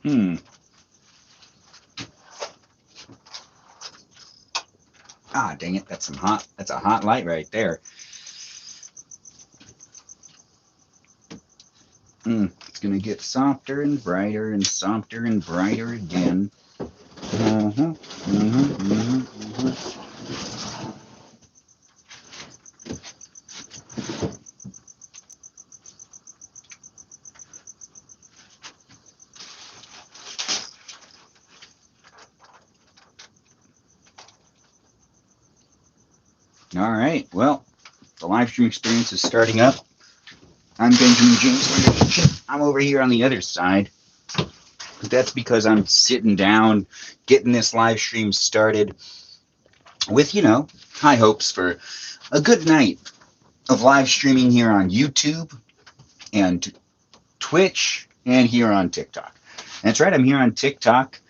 Hmm. Ah, dang it. That's a hot light right there. It's going to get softer and brighter and softer and brighter again. Uh-huh. Uh-huh. All right. Well, the live stream experience is starting up. I'm Benjamin James Magrdichian. I'm over here on the other side. That's because I'm sitting down, getting this live stream started with, high hopes for a good night of live streaming here on YouTube and Twitch and here on TikTok. That's right, I'm here on TikTok,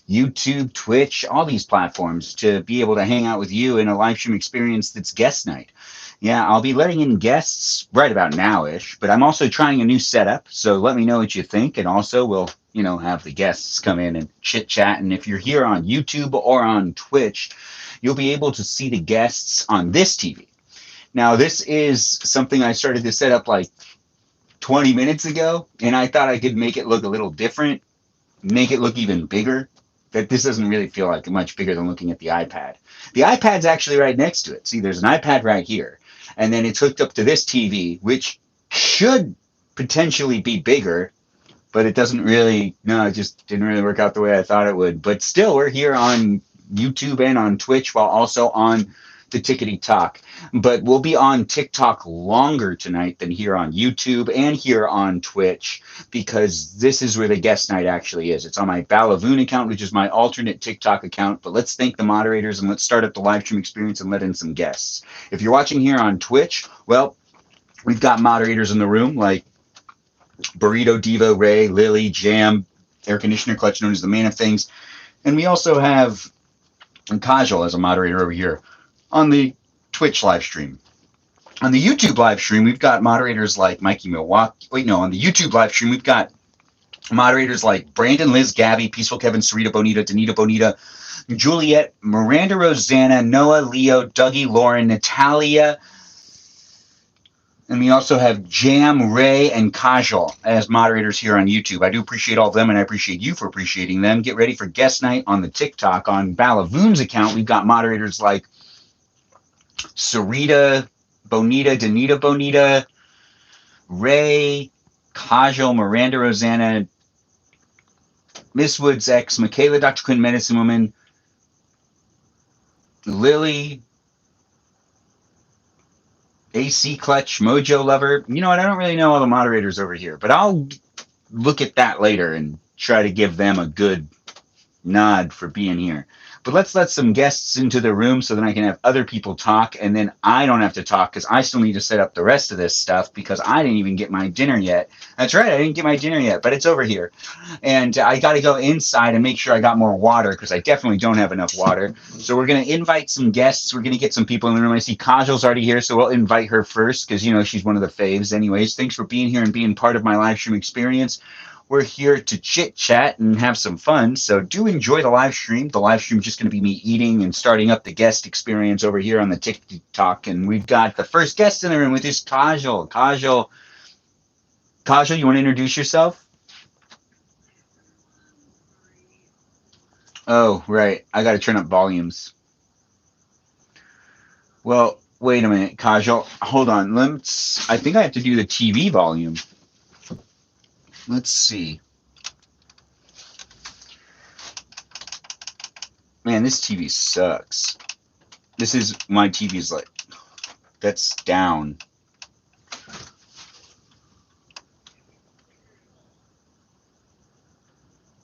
YouTube, Twitch, all these platforms to be able to hang out with you in a live stream experience that's guest night. Yeah, I'll be letting in guests right about now-ish, but I'm also trying a new setup, so let me know what you think, and also we'll, have the guests come in and chit-chat, and if you're here on YouTube or on Twitch, you'll be able to see the guests on this TV. Now, this is something I started to set up like 20 minutes ago, and I thought I could make it look a little different, make it look even bigger. That this doesn't really feel like much bigger than looking at the iPad. The iPad's actually right next to it. See, there's an iPad right here, and then it's hooked up to this TV, which should potentially be bigger, but it doesn't really. No, it just didn't really work out the way I thought it would. But still, we're here on YouTube and on Twitch, while also on the Tickety Talk. But we'll be on TikTok longer tonight than here on YouTube and here on Twitch because this is where the guest night actually is. It's on my Balavoon account, which is my alternate TikTok account. But let's thank the moderators and let's start up the live stream experience and let in some guests. If you're watching here on Twitch, well, we've got moderators in the room like Burrito Diva, Ray, Lily, Jam, Air Conditioner Clutch, known as the Man of Things. And we also have Kajal as a moderator over here on the Twitch live stream. On the YouTube live stream, we've got moderators like Mikey Milwaukee. Wait, no, on the YouTube live stream, we've got moderators like Brandon, Liz, Gabby, Peaceful Kevin, Sarita Bonita, Danita Bonita, Juliet, Miranda Rosanna, Noah, Leo, Dougie, Lauren, Natalia. And we also have Jam, Ray, and Kajal as moderators here on YouTube. I do appreciate all of them, and I appreciate you for appreciating them. Get ready for guest night on the TikTok. On Balavoon's account, we've got moderators like Sarita Bonita, Danita Bonita, Ray, Kajal, Miranda Rosanna, Miss Woods X, Michaela, Dr. Quinn, Medicine Woman, Lily, AC Clutch, Mojo Lover. You know what? I don't really know all the moderators over here, but I'll look at that later and try to give them a good nod for being here. But let's let some guests into the room so then I can have other people talk, and then I don't have to talk because I still need to set up the rest of this stuff because I didn't even get my dinner yet. That's right, I didn't get my dinner yet, but it's over here. And I got to go inside and make sure I got more water because I definitely don't have enough water. So we're going to invite some guests. We're going to get some people in the room. I see Kajal's already here, so we'll invite her first because, she's one of the faves anyways. Thanks for being here and being part of my live stream experience. We're here to chit chat and have some fun. So do enjoy the live stream. The live stream is just going to be me eating and starting up the guest experience over here on the TikTok. And we've got the first guest in the room with us, Kajal. Kajal, you want to introduce yourself? Oh, right. I got to turn up volumes. Well, wait a minute, Kajal. Hold on. I think I have to do the TV volume. Let's see. Man, this TV sucks. This is my TV's like, that's down.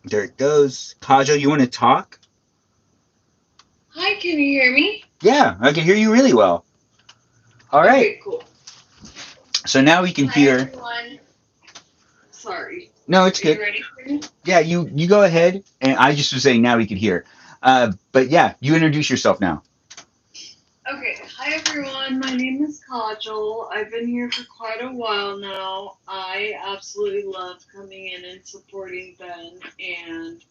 There it goes. Kajal, you want to talk? Hi, can you hear me? Yeah, I can hear you really well. All right. Okay, cool. So now we can Hi, hear. everyone. Sorry. No, it's Are good. you ready for me? Yeah, you go ahead. And I just was saying now we could hear. But yeah, you introduce yourself now. Okay, hi everyone. everyone. My name is Kajal. I've been here for quite a while now. I absolutely love coming in and supporting Ben and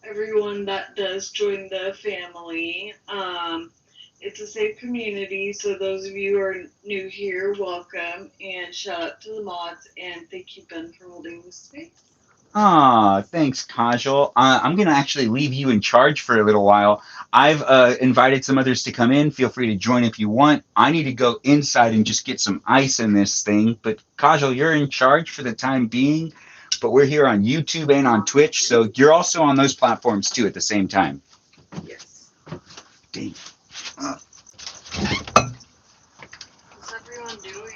everyone that does join the family. It's a safe community, so those of you who are new here, welcome. And shout out to the mods, and thank you, Ben, for holding the space. Thanks, Kajal. I'm going to actually leave you in charge for a little while. I've invited some others to come in. Feel free to join if you want. I need to go inside and just get some ice in this thing. But Kajal, you're in charge for the time being. But we're here on YouTube and on Twitch, so you're also on those platforms too at the same time. Yes. Dang. What's everyone doing?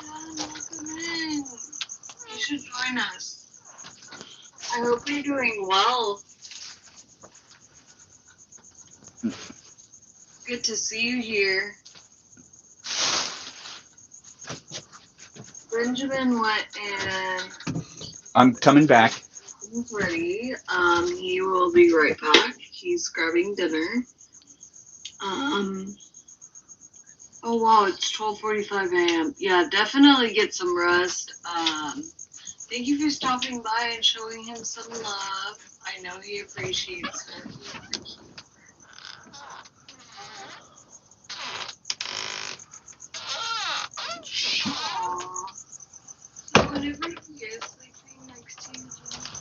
John, welcome in. You should join us. I hope you're doing well. Good to see you here. Benjamin went and I'm coming back. he's ready. He will be right back. He's grabbing dinner. Oh wow, it's 12:45 a.m. Yeah, definitely get some rest. Thank you for stopping by and showing him some love. I know he appreciates it. Aww. So whenever he is sleeping next to you, Jennifer,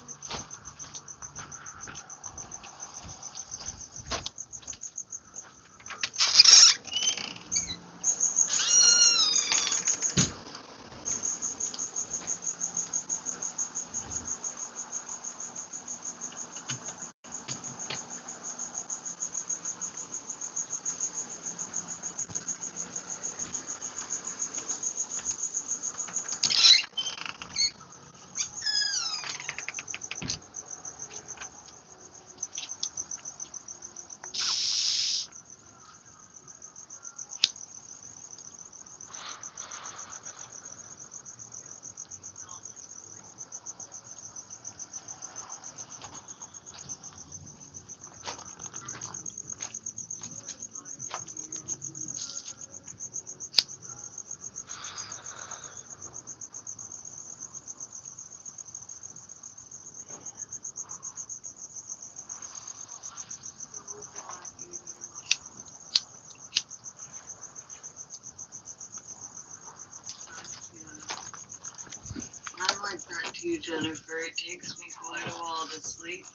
I'm like that too, Jennifer. It takes me quite a while to sleep,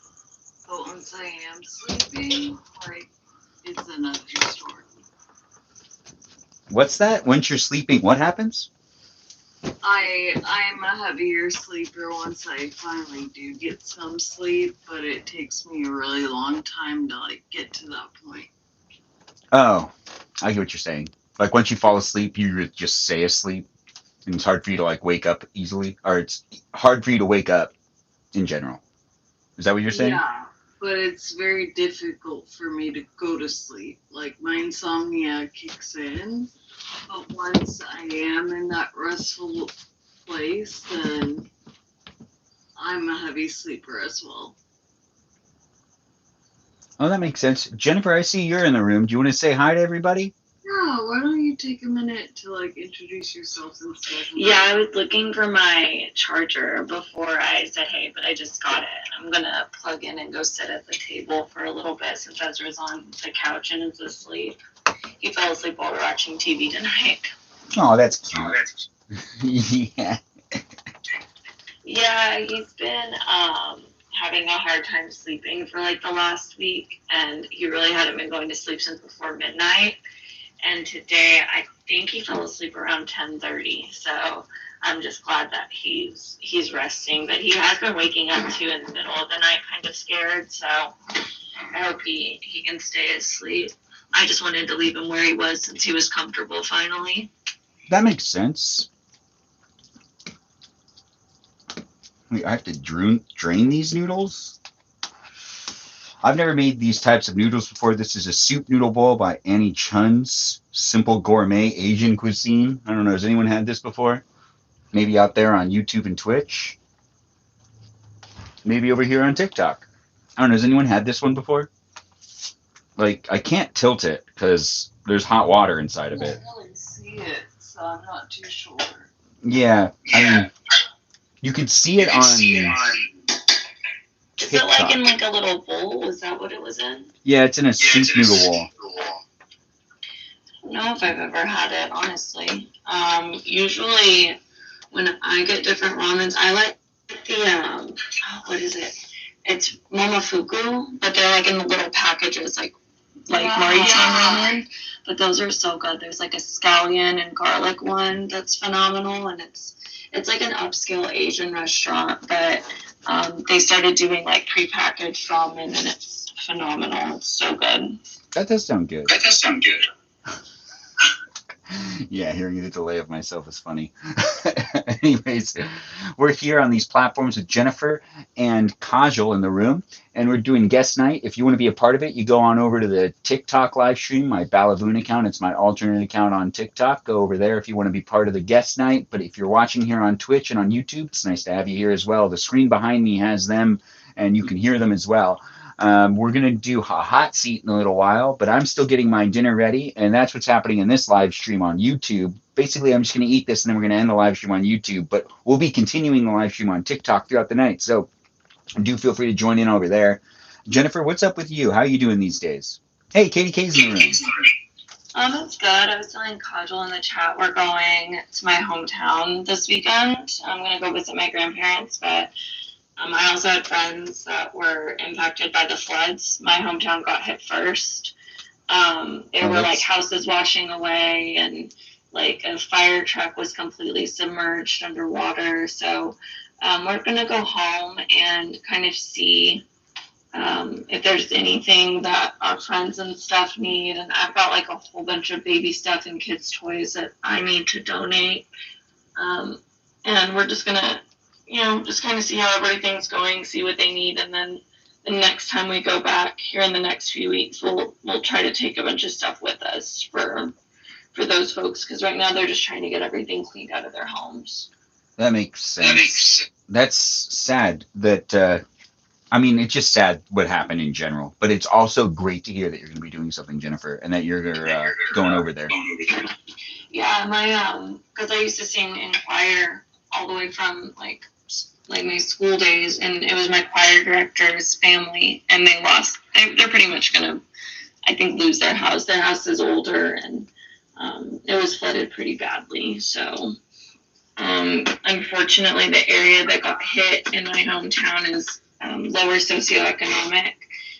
but once I am sleeping, like, it's another story. What's that? Once you're sleeping, what happens? I'm a heavier sleeper once I finally do get some sleep, but it takes me a really long time to like get to that point. Oh, I get what you're saying. Like once you fall asleep, you just stay asleep, and it's hard for you to like wake up easily, or it's hard for you to wake up in general. Is that what you're saying? Yeah, but it's very difficult for me to go to sleep. Like my insomnia kicks in, but once I am in that restful place, then I'm a heavy sleeper as well. Oh, that makes sense. Jennifer, I see you're in the room. Do you want to say hi to everybody? Yeah, why don't you take a minute to like introduce yourself and stuff? Yeah, I was looking for my charger before I said hey, but I just got it. I'm gonna plug in and go sit at the table for a little bit since Ezra's on the couch and is asleep. He fell asleep while we're watching TV tonight. Oh, that's cute. Yeah. Yeah, he's been having a hard time sleeping for like the last week, and he really hadn't been going to sleep since before midnight. And today, I think he fell asleep around 10:30. So I'm just glad that he's resting. But he has been waking up too in the middle of the night, kind of scared. So I hope he can stay asleep. I just wanted to leave him where he was since he was comfortable finally. That makes sense. Wait, I have to drain these noodles? I've never made these types of noodles before. This is a soup noodle bowl by Annie Chun's Simple Gourmet Asian Cuisine. I don't know, has anyone had this before? Maybe out there on YouTube and Twitch? Maybe over here on TikTok. I don't know, has anyone had this one before? Like, I can't tilt it because there's hot water inside of I it. can't really see it, so I'm not too sure. Yeah, I mean, you could see it on Is it like TikTok. in like a little bowl? Was that what it was in? Yeah, it's in a soup noodle bowl. I don't know if I've ever had it, honestly. Usually when I get different ramens, I like the what is it? It's momofuku, but they're like in the little packages, like Maruchan ramen. But those are so good. There's like a scallion and garlic one that's phenomenal, and it's like an upscale Asian restaurant, but they started doing like prepackaged ramen, and it's phenomenal. It's so good. That does sound good. Yeah, hearing the delay of myself is funny. Anyways, we're here on these platforms with Jennifer and Kajal in the room, and we're doing guest night. If you want to be a part of it, you go on over to the TikTok live stream, my Balavoon account. It's my alternate account on TikTok. Go over there if you want to be part of the guest night. But if you're watching here on Twitch and on YouTube, it's nice to have you here as well. The screen behind me has them, and you can hear them as well. We're going to do a hot seat in a little while, but I'm still getting my dinner ready, and that's what's happening in this live stream on YouTube. Basically, I'm just going to eat this, and then we're going to end the live stream on YouTube, but we'll be continuing the live stream on TikTok throughout the night, so do feel free to join in over there. Jennifer, what's up with you? How are you doing these days? Hey, Katie K's in the room. It's good. I was telling Kajal in the chat we're going to my hometown this weekend. I'm going to go visit my grandparents, but I also had friends that were impacted by the floods. My hometown got hit first. There were like houses washing away, and like a fire truck was completely submerged underwater. So we're going to go home and kind of see if there's anything that our friends and stuff need. And I've got like a whole bunch of baby stuff and kids' toys that I need to donate. And we're just going to just kind of see how everything's going, see what they need, and then the next time we go back here in the next few weeks, we'll try to take a bunch of stuff with us for those folks, because right now they're just trying to get everything cleaned out of their homes. That makes sense. That's sad that, I mean, it's just sad what happened in general, but it's also great to hear that you're going to be doing something, Jennifer, and that you're going over there. Yeah, my, because I used to sing in choir all the way from like my school days, and it was my choir director's family, and they're pretty much gonna, I think, lose their house. Their house is older, and it was flooded pretty badly. So unfortunately, the area that got hit in my hometown is lower socioeconomic,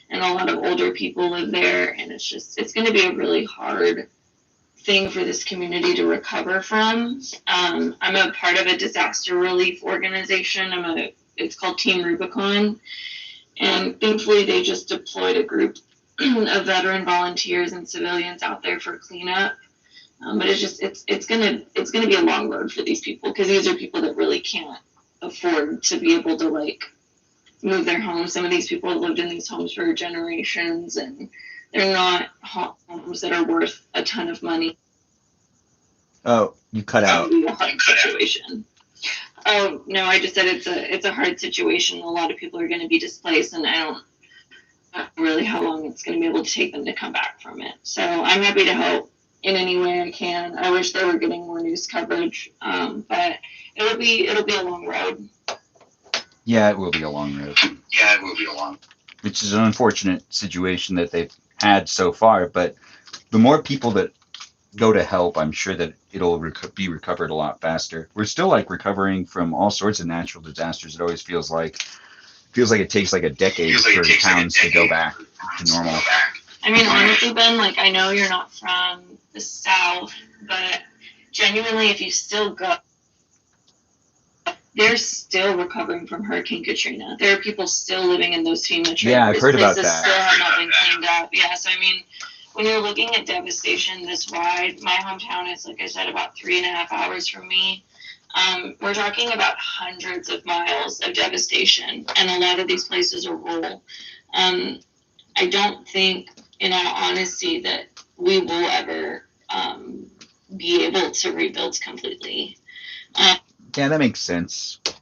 and a lot of older people live there, and it's going to be a really hard thing for this community to recover from. I'm a part of a disaster relief organization. It's called Team Rubicon, and thankfully they just deployed a group of veteran volunteers and civilians out there for cleanup. But it's gonna be a long road for these people, because these are people that really can't afford to be able to like move their homes. Some of these people have lived in these homes for generations, and they're not homes that are worth a ton of money. Oh, you cut out. It's a hard situation. Oh no, I just said it's a hard situation. A lot of people are going to be displaced, and I don't know really how long it's going to be able to take them to come back from it. So I'm happy to help in any way I can. I wish they were getting more news coverage, but it'll be a long road. Yeah, it will be a long road. Which is an unfortunate situation that they've had so far, but the more people that go to help, I'm sure that it'll be recovered a lot faster. We're still like recovering from all sorts of natural disasters. It always feels like it takes like a decade for towns to go back to normal. I mean, honestly, Ben, like, I know you're not from the South, but genuinely, if you still go, they're still recovering from Hurricane Katrina. There are people still living in those FEMA trailers. Yeah, I've heard about Places that. still have not been cleaned up. Yeah, so I mean, when you're looking at devastation this wide, my hometown is, like I said, about 3.5 hours from me. We're talking about hundreds of miles of devastation, and a lot of these places are rural. I don't think, in all honesty, that we will ever be able to rebuild completely. Yeah, that makes sense. At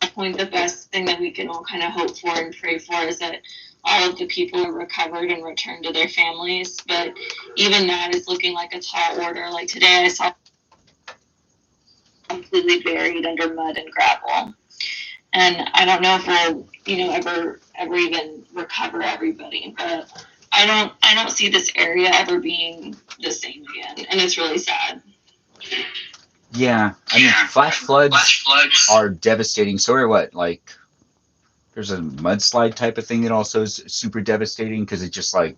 that point, the best thing that we can all kind of hope for and pray for is that all of the people are recovered and returned to their families. But even that is looking like a tall order. Like today, I saw completely buried under mud and gravel. And I don't know if we'll, ever even recover everybody. But I don't see this area ever being the same again, and it's really sad. Yeah, I mean, flash floods are devastating. So are what, like, there's a mudslide type of thing that also is super devastating because it just like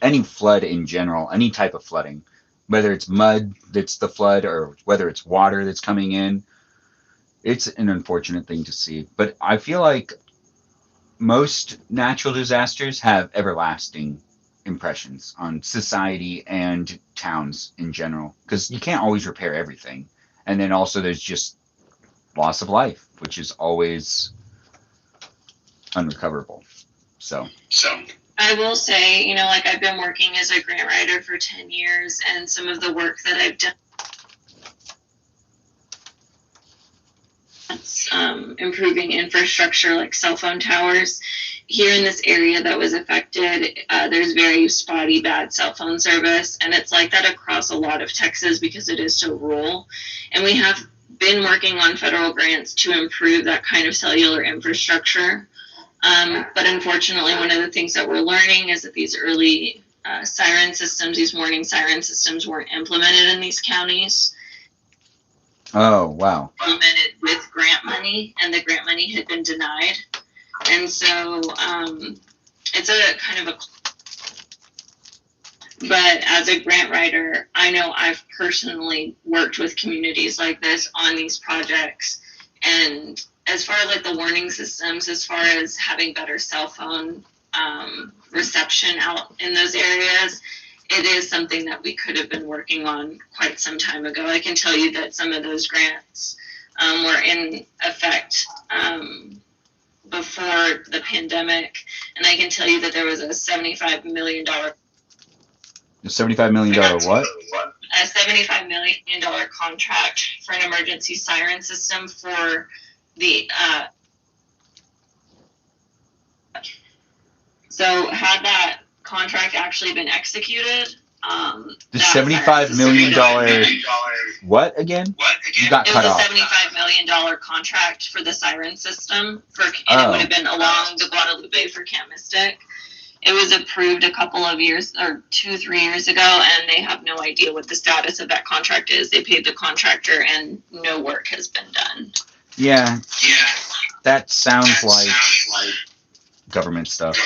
any flood in general, any type of flooding, whether it's mud that's the flood or whether it's water that's coming in, it's an unfortunate thing to see. But I feel like most natural disasters have everlasting impressions on society and towns in general because you can't always repair everything. And then also there's just loss of life, which is always unrecoverable. So I will say, like I've been working as a grant writer for 10 years, and some of the work that I've done improving infrastructure like cell phone towers. Here in this area that was affected, there's very spotty, bad cell phone service, and it's like that across a lot of Texas because it is so rural. And we have been working on federal grants to improve that kind of cellular infrastructure. But unfortunately, one of the things that we're learning is that these early siren systems, these warning siren systems, weren't implemented in these counties. Oh, wow. Implemented with grant money, and the grant money had been denied. And so it's a kind of but as a grant writer, I know I've personally worked with communities like this on these projects. And as far as like the warning systems, as far as having better cell phone reception out in those areas, it is something that we could have been working on quite some time ago. I can tell you that some of those grants were in effect before the pandemic, and I can tell you that there was a $75 million. $75 million what? A $75 million contract for an emergency siren system for the. So had that contract actually been executed, the $75 million what again? You got cut off. It was a $75 million contract for the siren system and it would have been along the Guadalupe for Camp Mystic. It was approved a couple of years or 2-3 years ago, and they have no idea what the status of that contract is. They paid the contractor, and no work has been done. Yeah. That sounds like government stuff.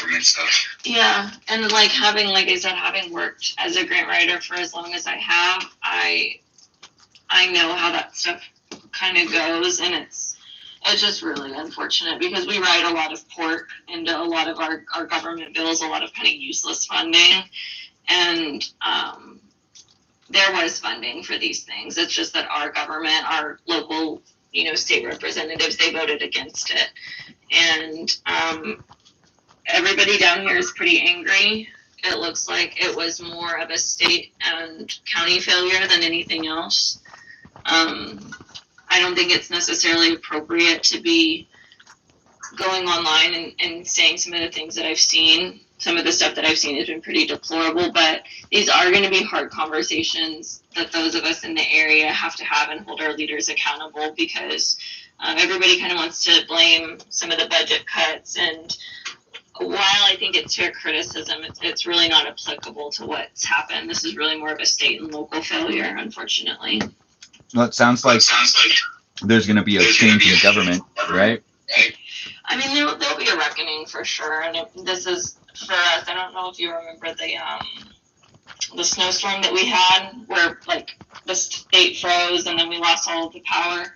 Yeah, and like I said, having worked as a grant writer for as long as I have, I know how that stuff kind of goes, and it's just really unfortunate because we write a lot of pork into a lot of our government bills, a lot of kind of useless funding, and there was funding for these things. It's just that our government, our local, state representatives, they voted against it, and everybody down here is pretty angry. It looks like it was more of a state and county failure than anything else. I don't think it's necessarily appropriate to be going online and saying some of the things that I've seen. Some of the stuff that I've seen has been pretty deplorable, but these are going to be hard conversations that those of us in the area have to have and hold our leaders accountable, because everybody kind of wants to blame some of the budget cuts and while I think it's fair criticism, it's really not applicable to what's happened. This is really more of a state and local failure, unfortunately. Well, it sounds like there's going to be a change in the government, right? I mean, there'll be a reckoning for sure. And this is, for us, I don't know if you remember the snowstorm that we had where, like, the state froze and then we lost all of the power.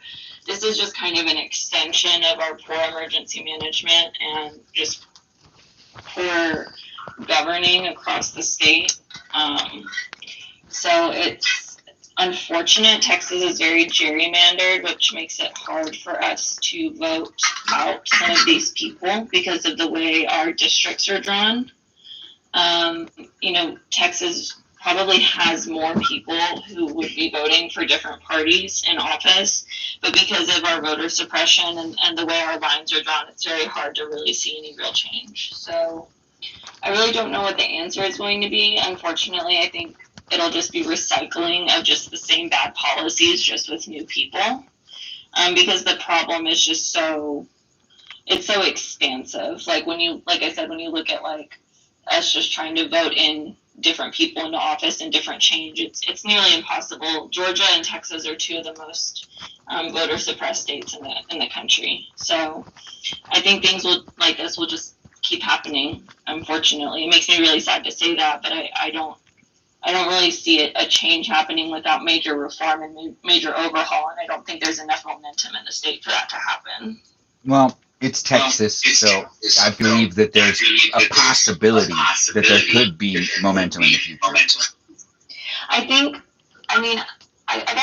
This is just kind of an extension of our poor emergency management and just poor governing across the state. So it's unfortunate. Texas is very gerrymandered, which makes it hard for us to vote out some of these people because of the way our districts are drawn. Texas probably has more people who would be voting for different parties in office, but because of our voter suppression and the way our lines are drawn, it's very hard to really see any real change. So I really don't know what the answer is going to be. Unfortunately, I think it'll just be recycling of just the same bad policies, just with new people, because the problem is just it's so expansive. Like I said, when you look at like us just trying to vote in different people into office and different change, it's nearly impossible. Georgia and Texas are two of the most voter suppressed states in the country. So I think things like this will just keep happening. Unfortunately, it makes me really sad to say that, but I don't really see a change happening without major reform and major overhaul, and I don't think there's enough momentum in the state for that to happen. Well, it's Texas, so I believe that there's a possibility that there could be momentum in the future. I guess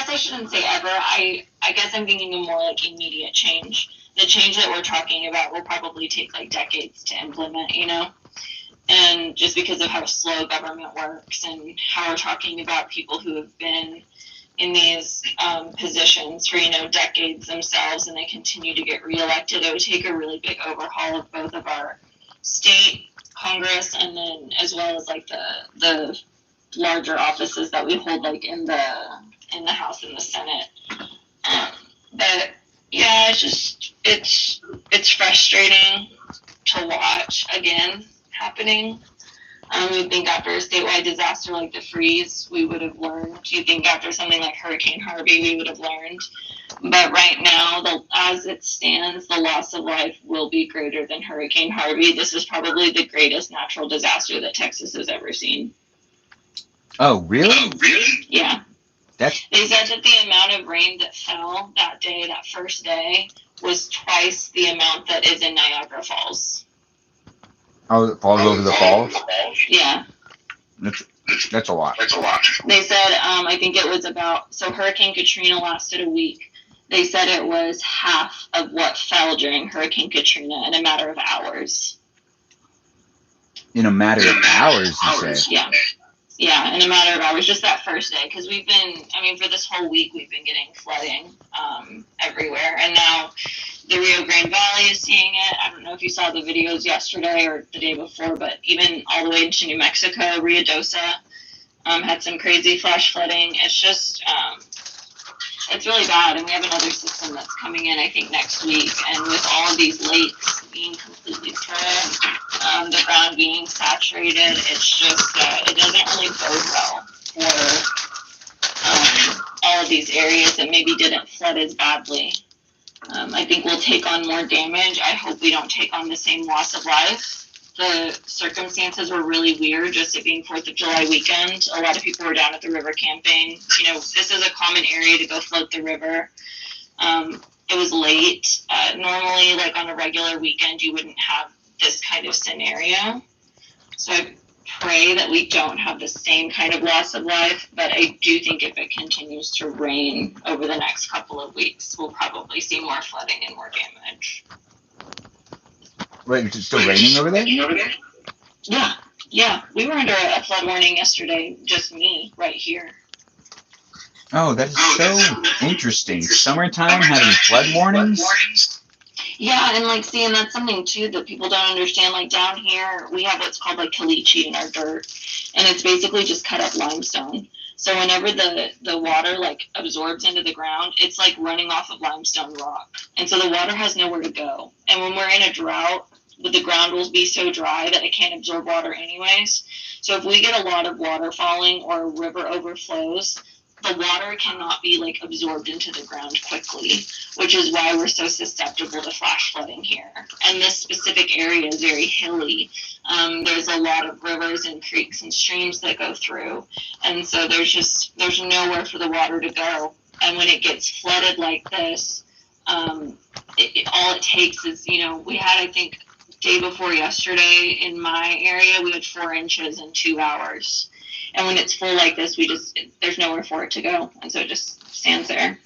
I shouldn't say ever. I guess I'm thinking of more like immediate change. The change that we're talking about will probably take like decades to implement, and just because of how slow government works and how we're talking about people who have been in these positions for decades themselves, and they continue to get reelected, it would take a really big overhaul of both of our state Congress and then as well as like the larger offices that we hold, like in the House and the Senate. But yeah, it's frustrating to watch again happening. You'd think after a statewide disaster like the freeze, we would have learned. You'd think after something like Hurricane Harvey, we would have learned. But right now, as it stands, the loss of life will be greater than Hurricane Harvey. This is probably the greatest natural disaster that Texas has ever seen. Oh, really? Yeah. They said that the amount of rain that fell that day, that first day, was twice the amount that is in Niagara Falls. Oh, it falls over the falls? Yeah. That's a lot. They said, I think it was so Hurricane Katrina lasted a week. They said it was half of what fell during Hurricane Katrina in a matter of hours. In a matter of hours, you say? Yeah. Yeah, in a matter of hours, just that first day. Because for this whole week, we've been getting flooding everywhere. And now the Rio Grande Valley is seeing it. I don't know if you saw the videos yesterday or the day before, but even all the way into New Mexico, Ruidoso had some crazy flash flooding. It's just, it's really bad. And we have another system that's coming in, I think, next week. And with all of these lakes being completely full, the ground being saturated, it's just, it doesn't really bode well for all of these areas that maybe didn't flood as badly. I think we'll take on more damage. I hope we don't take on the same loss of life. The circumstances were really weird, just it being 4th of July weekend. A lot of people were down at the river camping. This is a common area to go float the river. It was late. Normally, like on a regular weekend, you wouldn't have this kind of scenario. So I pray that we don't have the same kind of loss of life, but I do think if it continues to rain over the next couple of weeks, we'll probably see more flooding and more damage. Wait, it's still raining over there? Yeah. We were under a flood warning yesterday, just me, right here. Oh, that is so interesting. Summertime having flood warnings? Yeah, and and that's something too that people don't understand. Like down here, we have what's called like caliche in our dirt, and it's basically just cut up limestone. So whenever the water like absorbs into the ground, it's like running off of limestone rock, and so the water has nowhere to go. And when we're in a drought, the ground will be so dry that it can't absorb water anyways. So if we get a lot of water falling or a river overflows, the water cannot be like absorbed into the ground quickly, which is why we're so susceptible to flash flooding here. And this specific area is very hilly. There's a lot of rivers and creeks and streams that go through, and so there's nowhere for the water to go. And when it gets flooded like this, all it takes is, we had, I think, day before yesterday in my area, we had 4 inches in 2 hours. And when it's full like this, there's nowhere for it to go. And so it just stands there.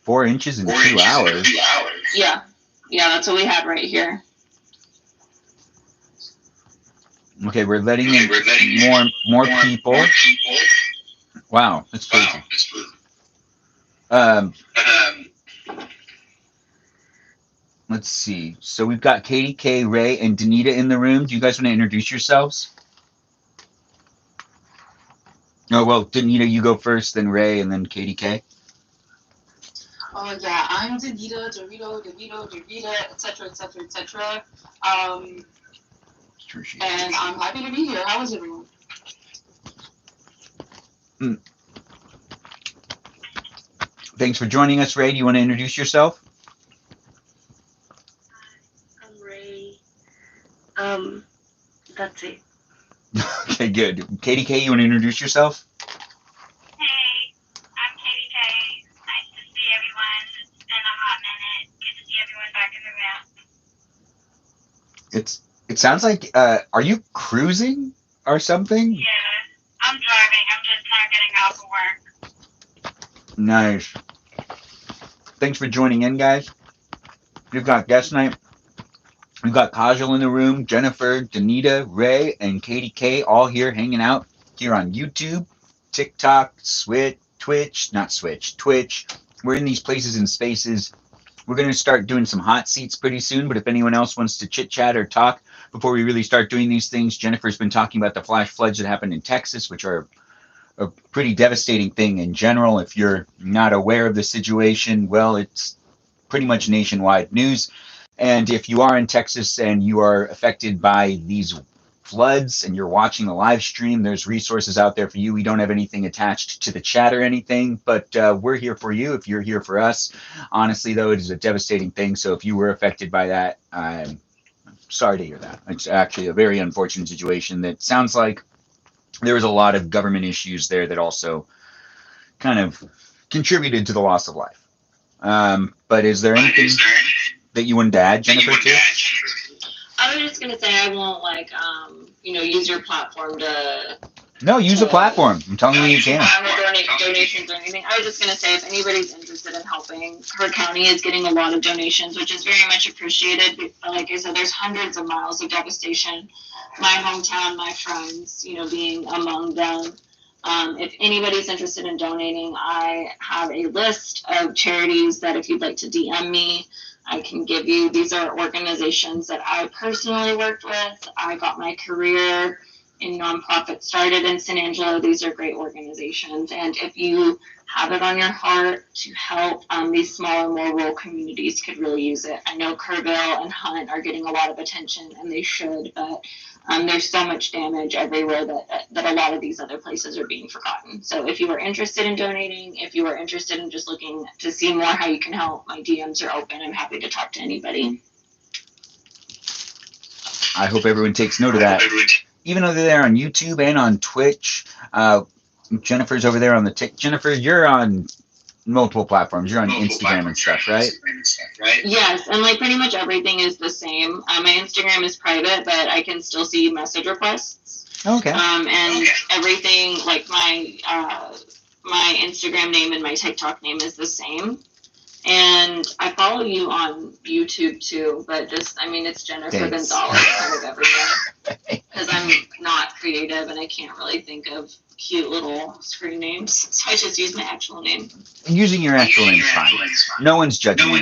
4 inches in 2 hours? Yeah. Yeah, that's what we had right here. Okay, we're letting in more people. Wow, that's crazy. Let's see. So we've got Katie K, Ray, and Danita in the room. Do you guys want to introduce yourselves? Oh, well, Danita, you go first, then Ray, and then Katie K. Oh, yeah, I'm Danita, Dorito, etc., etc., etc. And I'm happy to be here. How is everyone? Thanks for joining us, Ray. Do you want to introduce yourself? I'm Ray. That's it. Okay, good. Katie K, you want to introduce yourself? Hey, I'm Katie K. Nice to see everyone. It's been a hot minute. Good to see everyone back in the room. It sounds like, are you cruising or something? Yeah, I'm driving. I'm just not getting off of work. Nice. Thanks for joining in, guys. We've got guest night. We've got Kajal in the room, Jennifer, Danita, Ray, and Katie K all here hanging out here on YouTube, TikTok, Twitch. We're in these places and spaces. We're going to start doing some hot seats pretty soon, but if anyone else wants to chit-chat or talk before we really start doing these things, Jennifer's been talking about the flash floods that happened in Texas, which are a pretty devastating thing in general. If you're not aware of the situation, well, it's pretty much nationwide news. And if you are in Texas and you are affected by these floods and you're watching the live stream, there's resources out there for you. We don't have anything attached to the chat or anything, but we're here for you if you're here for us. Honestly, though, it is a devastating thing. So if you were affected by that, I'm sorry to hear that. It's actually a very unfortunate situation that sounds like there was a lot of government issues there that also kind of contributed to the loss of life. But is there anything that you wanted to add, Jennifer, too? I was just going to say I won't, use your platform to... No, use a platform. I'm telling you can. Donations or anything. I was just going to say if anybody's interested in helping, her county is getting a lot of donations, which is very much appreciated. Like I said, there's hundreds of miles of devastation. My hometown, my friends, being among them. If anybody's interested in donating, I have a list of charities that if you'd like to DM me, I can give you. These are organizations that I personally worked with. I got my career in nonprofit started in San Angelo. These are great organizations. And if you have it on your heart to help, these smaller, more rural communities could really use it. I know Kerrville and Hunt are getting a lot of attention, and they should, but there's so much damage everywhere that a lot of these other places are being forgotten. So if you are interested in donating, if you are interested in just looking to see more how you can help, my DMs are open. I'm happy to talk to anybody. I hope everyone takes note of that. Even though they're there on YouTube and on Twitch, Jennifer's over there on the Jennifer, you're on multiple platforms. You're on Instagram and stuff, right? Yes, and pretty much everything is the same. My Instagram is private, but I can still see message requests. Okay. And everything, my Instagram name and my TikTok name is the same. And I follow you on YouTube too, but it's Jennifer Gonzalez kind of everywhere. Because I'm not creative and I can't really think of cute little screen names, so I just use my actual name. Using your actual name is fine. No one's judging you.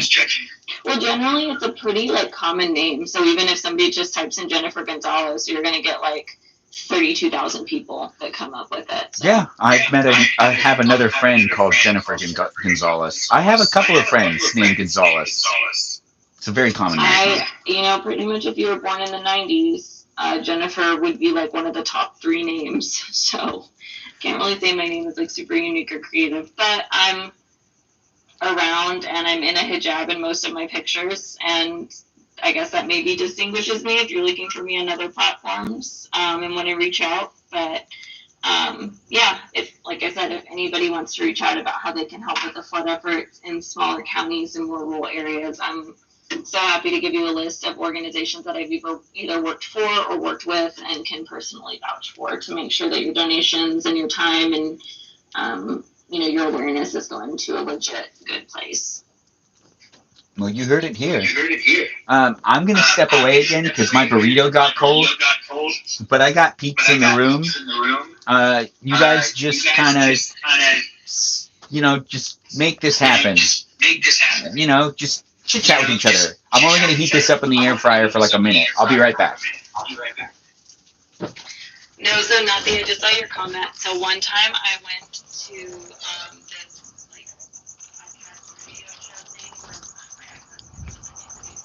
Well, generally it's a pretty common name, so even if somebody just types in Jennifer Gonzalez, you're gonna get 32,000 people that come up with it. So. Yeah, I have another friend called Jennifer Gonzalez. I have a couple of friends named Gonzalez. It's a very common name. Pretty much if you were born in the 90s, Jennifer would be like one of the top 3 names. So can't really say my name is like super unique or creative, but I'm around and I'm in a hijab in most of my pictures, and I guess that maybe distinguishes me if you're looking for me on other platforms and want to reach out. But if, like I said, if anybody wants to reach out about how they can help with the flood efforts in smaller counties and more rural areas, I'm so happy to give you a list of organizations that I've either worked for or worked with and can personally vouch for to make sure that your donations and your time and your awareness is going to a legit good place. Well, you heard it here. I'm going to step away again because my burrito got cold, but I got peeps in the room. You guys just kind of, just make this happen. Just chit chat with each other. I'm only going to heat this up in the air fryer for like a minute. I'll be right back. No, so nothing. I just saw your comment. So one time I went to this like podcast radio show thing where my ex-husband was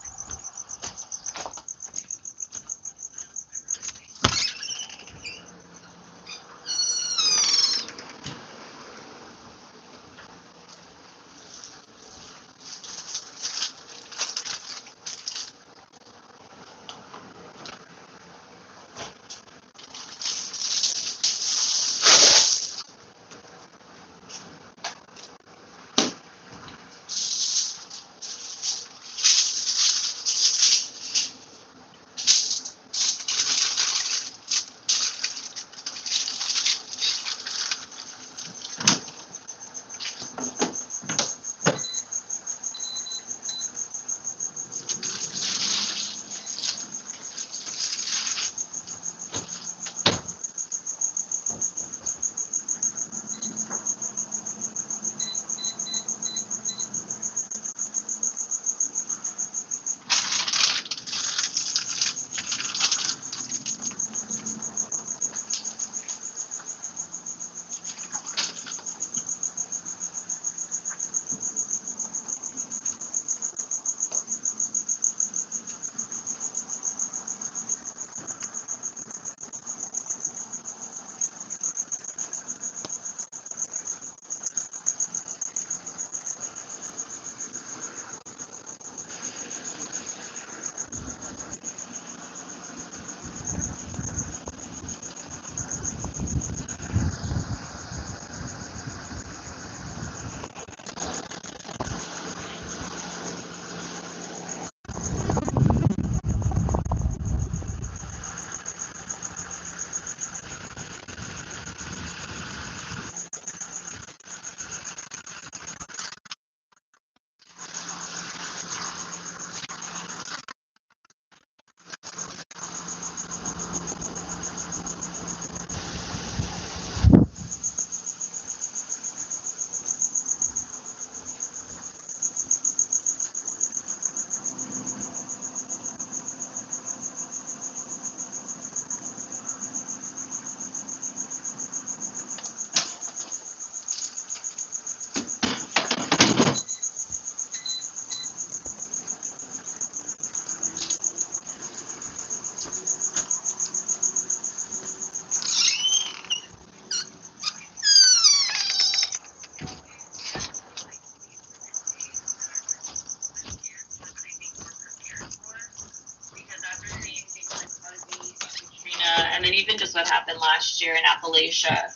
and then even just what happened last year in Appalachia,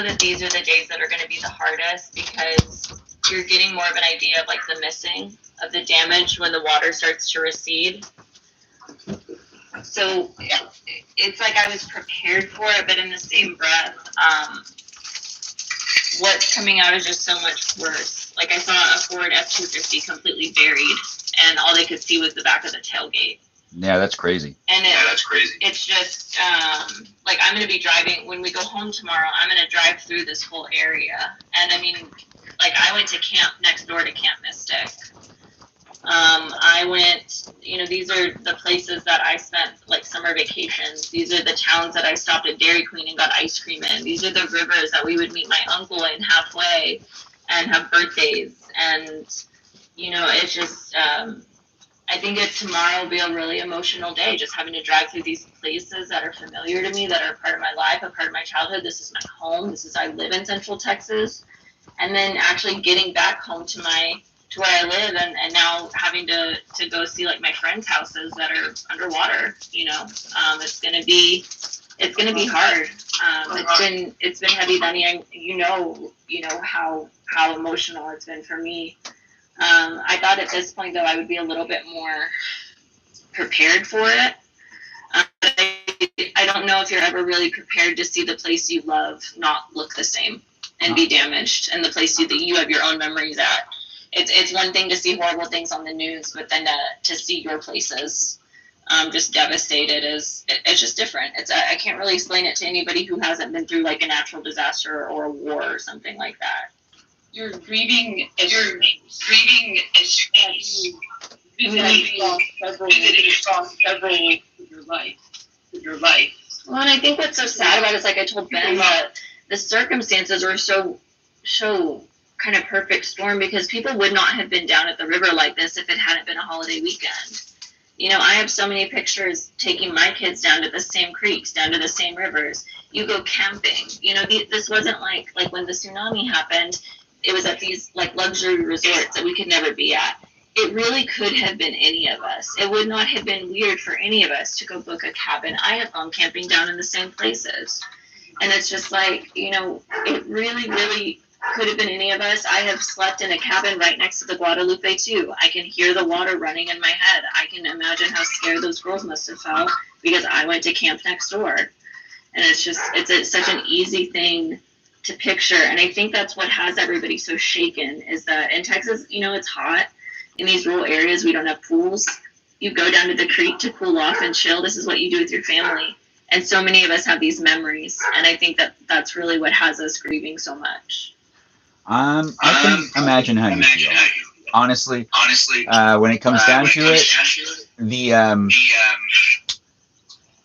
that these are the days that are going to be the hardest because you're getting more of an idea of like the missing of the damage when the water starts to recede. So it's like I was prepared for it, but in the same breath, what's coming out is just so much worse. Like I saw a Ford F-250 completely buried, and all they could see was the back of the tailgate. Yeah, that's crazy. And it's just like I'm going to be driving when we go home tomorrow. I'm going to drive through this whole area, and I mean, like I went to camp next door to Camp Mystic. I went, these are the places that I spent like summer vacations. These are the towns that I stopped at Dairy Queen and got ice cream in. These are the rivers that we would meet my uncle in halfway and have birthdays. And, it's just, I think tomorrow will be a really emotional day, just having to drive through these places that are familiar to me, that are part of my life, a part of my childhood. This is my home. I live in Central Texas. And then actually getting back home to where I live, and now having to go see like my friends' houses that are underwater, it's gonna be hard. It's been heavy, Dunny. You know how emotional it's been for me. I thought at this point, though, I would be a little bit more prepared for it. I don't know if you're ever really prepared to see the place you love not look the same and be damaged, and the place that you have your own memories at. It's one thing to see horrible things on the news, but then to see your places just devastated it's just different. I can't really explain it to anybody who hasn't been through like a natural disaster or a war or something like that. You're grieving as you across several of your life. Well, and I think what's so sad about it is, like I told Ben, that the circumstances were so kind of perfect storm, because people would not have been down at the river like this if it hadn't been a holiday weekend. I have so many pictures taking my kids down to the same creeks, down to the same rivers. You go camping. This wasn't like when the tsunami happened, it was at these like luxury resorts that we could never be at. It really could have been any of us. It would not have been weird for any of us to go book a cabin. I have gone camping down in the same places. And it's just like, it really, really could have been any of us. I have slept in a cabin right next to the Guadalupe too. I can hear the water running in my head. I can imagine how scared those girls must have felt, because I went to camp next door. And it's such an easy thing to picture. And I think that's what has everybody so shaken, is that in Texas, it's hot. In these rural areas, we don't have pools. You go down to the creek to cool off and chill. This is what you do with your family. And so many of us have these memories. And I think that's really what has us grieving so much. I can imagine how you feel. Honestly, when it comes down to it,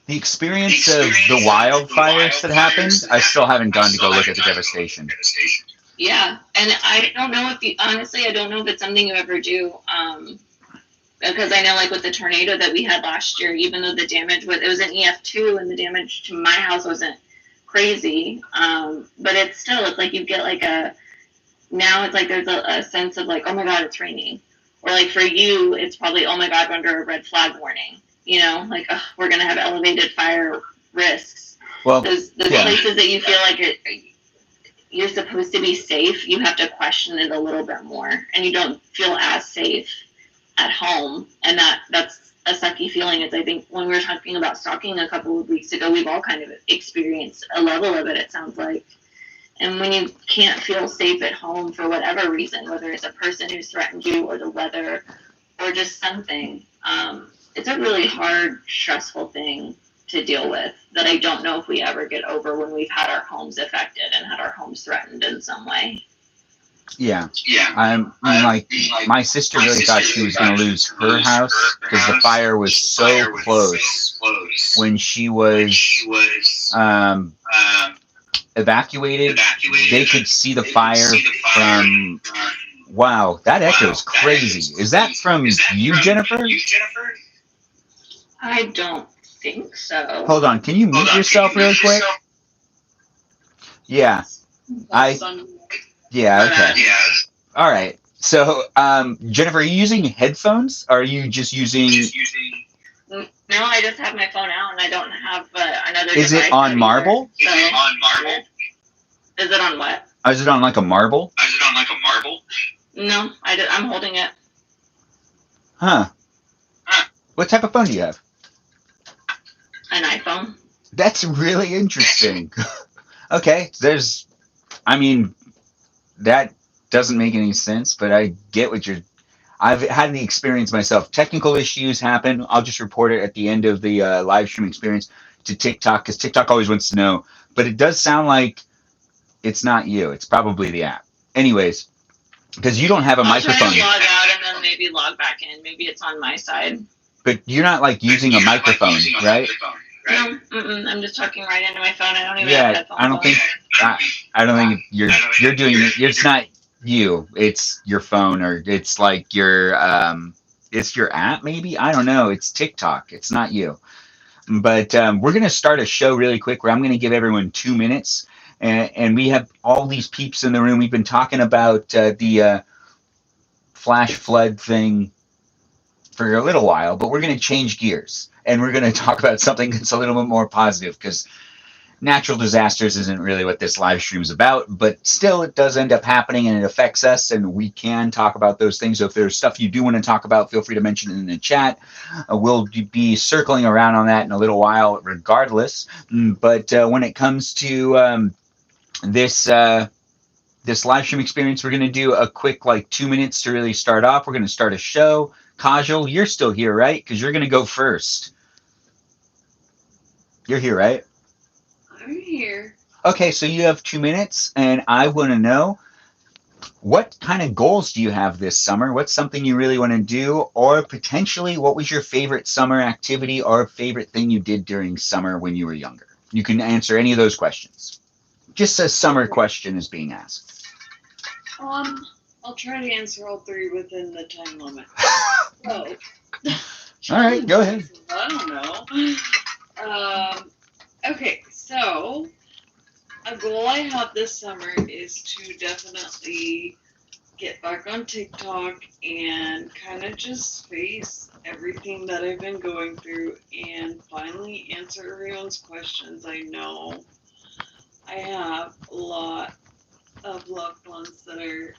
the experience of the wildfires that happened, I still haven't gone to go look at the devastation. Yeah, and I don't know I don't know if it's something you ever do, because I know like with the tornado that we had last year, even though it was an EF2 and the damage to my house wasn't crazy, but it's like you get now it's like there's a sense of like, oh my God, it's raining. Or like for you, it's probably, oh my God, we're under a red flag warning. Like, oh, we're going to have elevated fire risks. Well, those places that you feel like you're supposed to be safe, you have to question it a little bit more. And you don't feel as safe at home. And that's a sucky feeling. I think when we were talking about stalking a couple of weeks ago, we've all kind of experienced a level of it, it sounds like. And when you can't feel safe at home for whatever reason, whether it's a person who's threatened you or the weather or just something, it's a really hard, stressful thing to deal with that I don't know if we ever get over when we've had our homes affected and had our homes threatened in some way. Yeah. My sister really thought she was going to lose her house because the fire was so close when she was evacuated. They could see the fire from. Wow, that echoes crazy. Is that from you, Jennifer? I don't think so. Hold on, can you mute yourself really quick? Yeah. Yeah, okay. All right. So, Jennifer, are you using headphones? Or are you just using... No, I just have my phone out and I don't have another Is it on marble? So, is it on what? Is it on like a marble? No, I'm holding it. Huh. What type of phone do you have? An iPhone. That's really interesting. Okay, that doesn't make any sense, but I get what I've had the experience myself. Technical issues happen. I'll just report it at the end of the live stream experience to TikTok, because TikTok always wants to know. But it does sound like it's not you. It's probably the app. Anyways, because you don't have a microphone. I'll try to log out and then maybe log back in. Maybe it's on my side. But you're not like using a microphone, right? No, I'm just talking right into my phone. I don't even have headphones. I don't think you're doing it. It's not you. It's your phone, or it's like your It's your app, maybe? I don't know. It's TikTok. It's not you. But we're going to start a show really quick where I'm going to give everyone 2 minutes. And we have all these peeps in the room. We've been talking about the flash flood thing for a little while, but we're going to change gears. And we're going to talk about something that's a little bit more positive because natural disasters isn't really what this live stream is about, but still it does end up happening and it affects us, and we can talk about those things. So if there's stuff you do want to talk about, feel free to mention it in the chat. We'll be circling around on that in a little while regardless. But when it comes to this this live stream experience, we're going to do a quick 2 minutes to really start off. We're going to start a show. Kajal, you're still here, right? Because you're going to go first. You're here, right? I'm here. Okay, so you have 2 minutes, and I want to know, what kind of goals do you have this summer? What's something you really want to do? Or potentially, what was your favorite summer activity or favorite thing you did during summer when you were younger? You can answer any of those questions. Just a summer question is being asked. I'll try to answer all three within the time limit. So, all right, go ahead. I don't know. Okay, so a goal I have this summer is to definitely get back on TikTok and kind of just face everything that I've been going through and finally answer everyone's questions. I know I have a lot of loved ones that are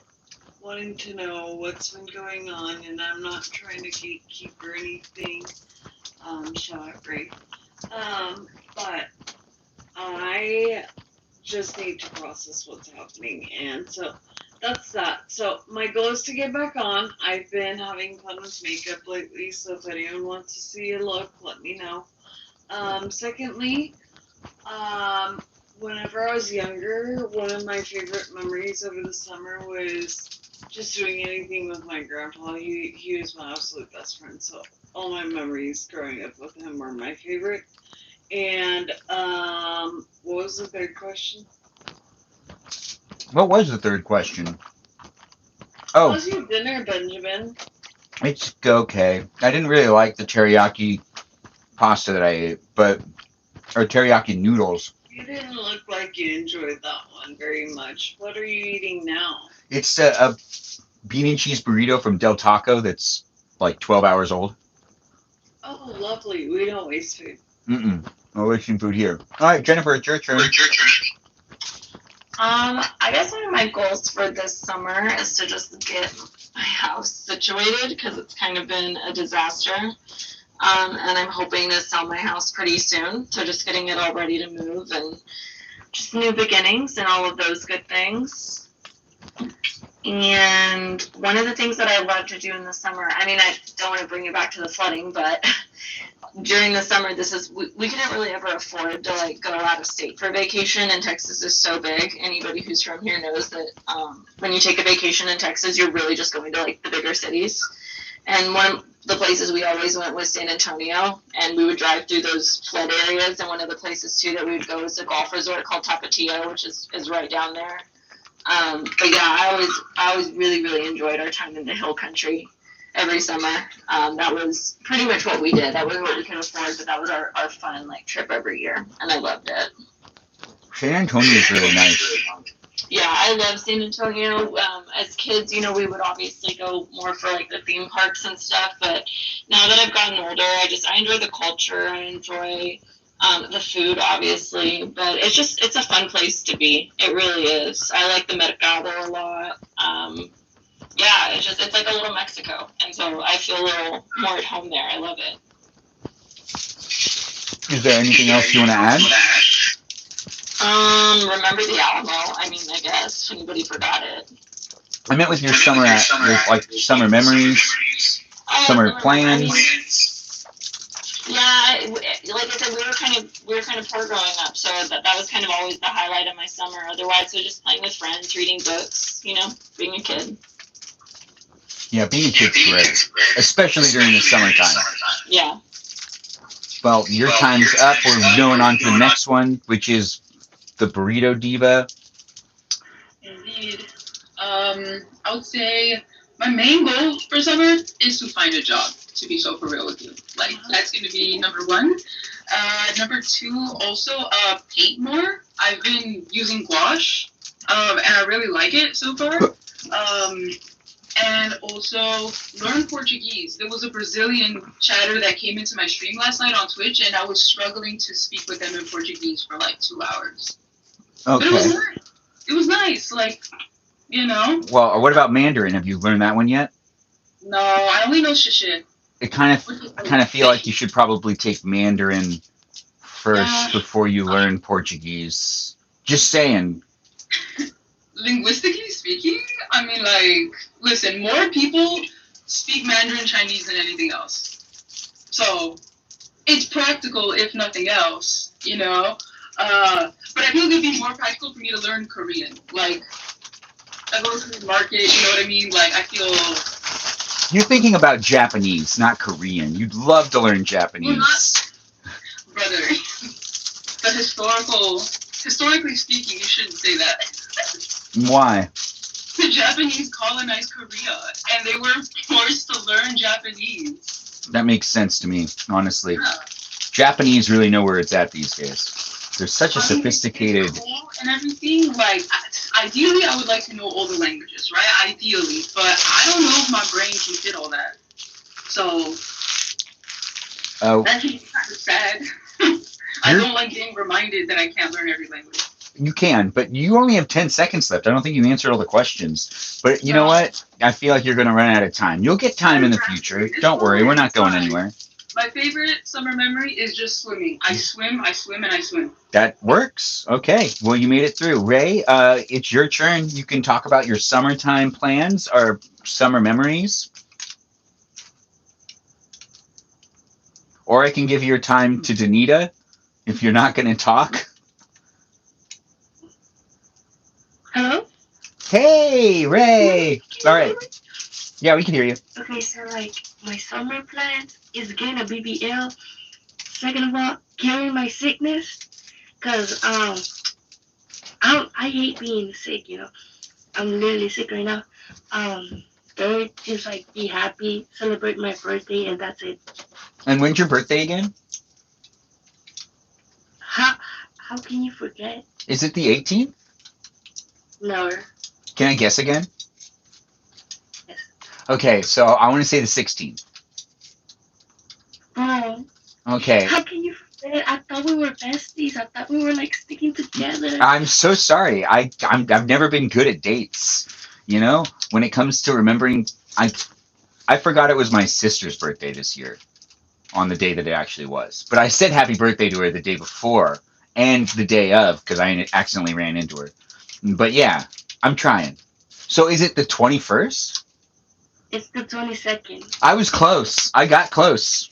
wanting to know what's been going on, and I'm not trying to gatekeep or anything. Shall I break? But I just need to process what's happening, and so that's that. So my goal is to get back on. I've been having fun with makeup lately, so if anyone wants to see a look, let me know. Secondly, whenever I was younger, one of my favorite memories over the summer was just doing anything with my grandpa. He was my absolute best friend, so all my memories growing up with him were my favorite. And what was the third question? What was the third question? Oh, How's your dinner, Benjamin? it's okay. I didn't really like the teriyaki pasta that I ate, or teriyaki noodles. You didn't look like you enjoyed that one very much. What are you eating now? It's a bean and cheese burrito from Del Taco that's 12 hours old. Oh, lovely. We don't waste food. No wasting food here. All right, Jennifer, it's your turn. I guess one of my goals for this summer is to just get my house situated because it's kind of been a disaster. And I'm hoping to sell my house pretty soon. So just getting it all ready to move and just new beginnings and all of those good things. And one of the things that I love to do in the summer, I mean, I don't want to bring it back to the flooding, but during the summer, we couldn't really ever afford to go out of state for vacation, and Texas is so big. Anybody who's from here knows that when you take a vacation in Texas, you're really just going to the bigger cities. And one of the places we always went was San Antonio, and we would drive through those flood areas. And one of the places too that we would go is a golf resort called Tapatio, which is right down there. But yeah, I always really, really enjoyed our time in the hill country every summer. That was pretty much what we did. That wasn't what we could afford, but that was our fun trip every year, and I loved it. San Antonio is really nice. Yeah, I love San Antonio. As kids, we would obviously go more for the theme parks and stuff, but now that I've gotten older, I enjoy the culture. I enjoy the food, obviously, but it's a fun place to be. It really is. I like the Mercado a lot. Yeah, it's like a little Mexico, and so I feel a little more at home there. I love it. Is there anything else you want to add? Remember the Alamo? I mean, I guess anybody forgot it. I meant with your summer summer memories, summer plans. Yeah, like I said, we were kind of poor growing up, so that was kind of always the highlight of my summer. Otherwise, so just playing with friends, reading books, being a kid. Yeah, being a kid's great, especially during the summertime. Yeah. Well, your time's up. We're going on to the next one, which is the Burrito Diva. Indeed. I would say my main goal for summer is to find a job, to be so for real with you. Like, that's going to be number one. Number two, also paint more. I've been using gouache, and I really like it so far. And also learn Portuguese. There was a Brazilian chatter that came into my stream last night on Twitch, and I was struggling to speak with them in Portuguese for like 2 hours. But it was Okay. nice. It was nice, like, you know. Well, what about Mandarin? Have you learned that one yet? No, I only know shit. I kind of feel like you should probably take Mandarin first before you learn Portuguese. Just saying. Linguistically speaking, I mean, like, listen, more people speak Mandarin Chinese than anything else. So it's practical, if nothing else, you know. But I feel like it'd be more practical for me to learn Korean. Like, I go to the market, you know what I mean? Like, I feel. You're thinking about Japanese, not Korean. You'd love to learn Japanese. Brother, the historically speaking, you shouldn't say that. Why? The Japanese colonized Korea, and they were forced to learn Japanese. That makes sense to me, honestly. Yeah. Japanese really know where it's at these days. They're such a sophisticated. It's cool and everything. Like, ideally, I would like to know all the languages, right? Ideally, but I don't know if my brain can fit all that. So that's kind of sad. I don't like being reminded that I can't learn every language. You can, but you only have 10 seconds left. I don't think you answered all the questions. But you know what? I feel like you're going to run out of time. You'll get time in the future. Don't worry. We're not going anywhere. My favorite summer memory is just swimming. I swim, and I swim. That works. Okay. Well, you made it through. Ray, it's your turn. You can talk about your summertime plans or summer memories. Or I can give your time to Danita if you're not going to talk. Hello? Hey, Ray. All right. Yeah, we can hear you. Okay, so like my summer plans is getting a BBL. Second of all, carrying my sickness, cause I hate being sick. You know, I'm literally sick right now. Third, just like be happy, celebrate my birthday, and that's it. And when's your birthday again? How can you forget? Is it the 18th? No. Can I guess again? Yes. Okay, so I want to say the 16th. Okay. How can you forget? I thought we were besties. I thought we were like sticking together. I'm so sorry. I've never been good at dates. You know, when it comes to remembering, I forgot it was my sister's birthday this year on the day that it actually was. But I said happy birthday to her the day before and the day of because I accidentally ran into her. But yeah, I'm trying. So is it the 21st? It's the 22nd. I was close. I got close.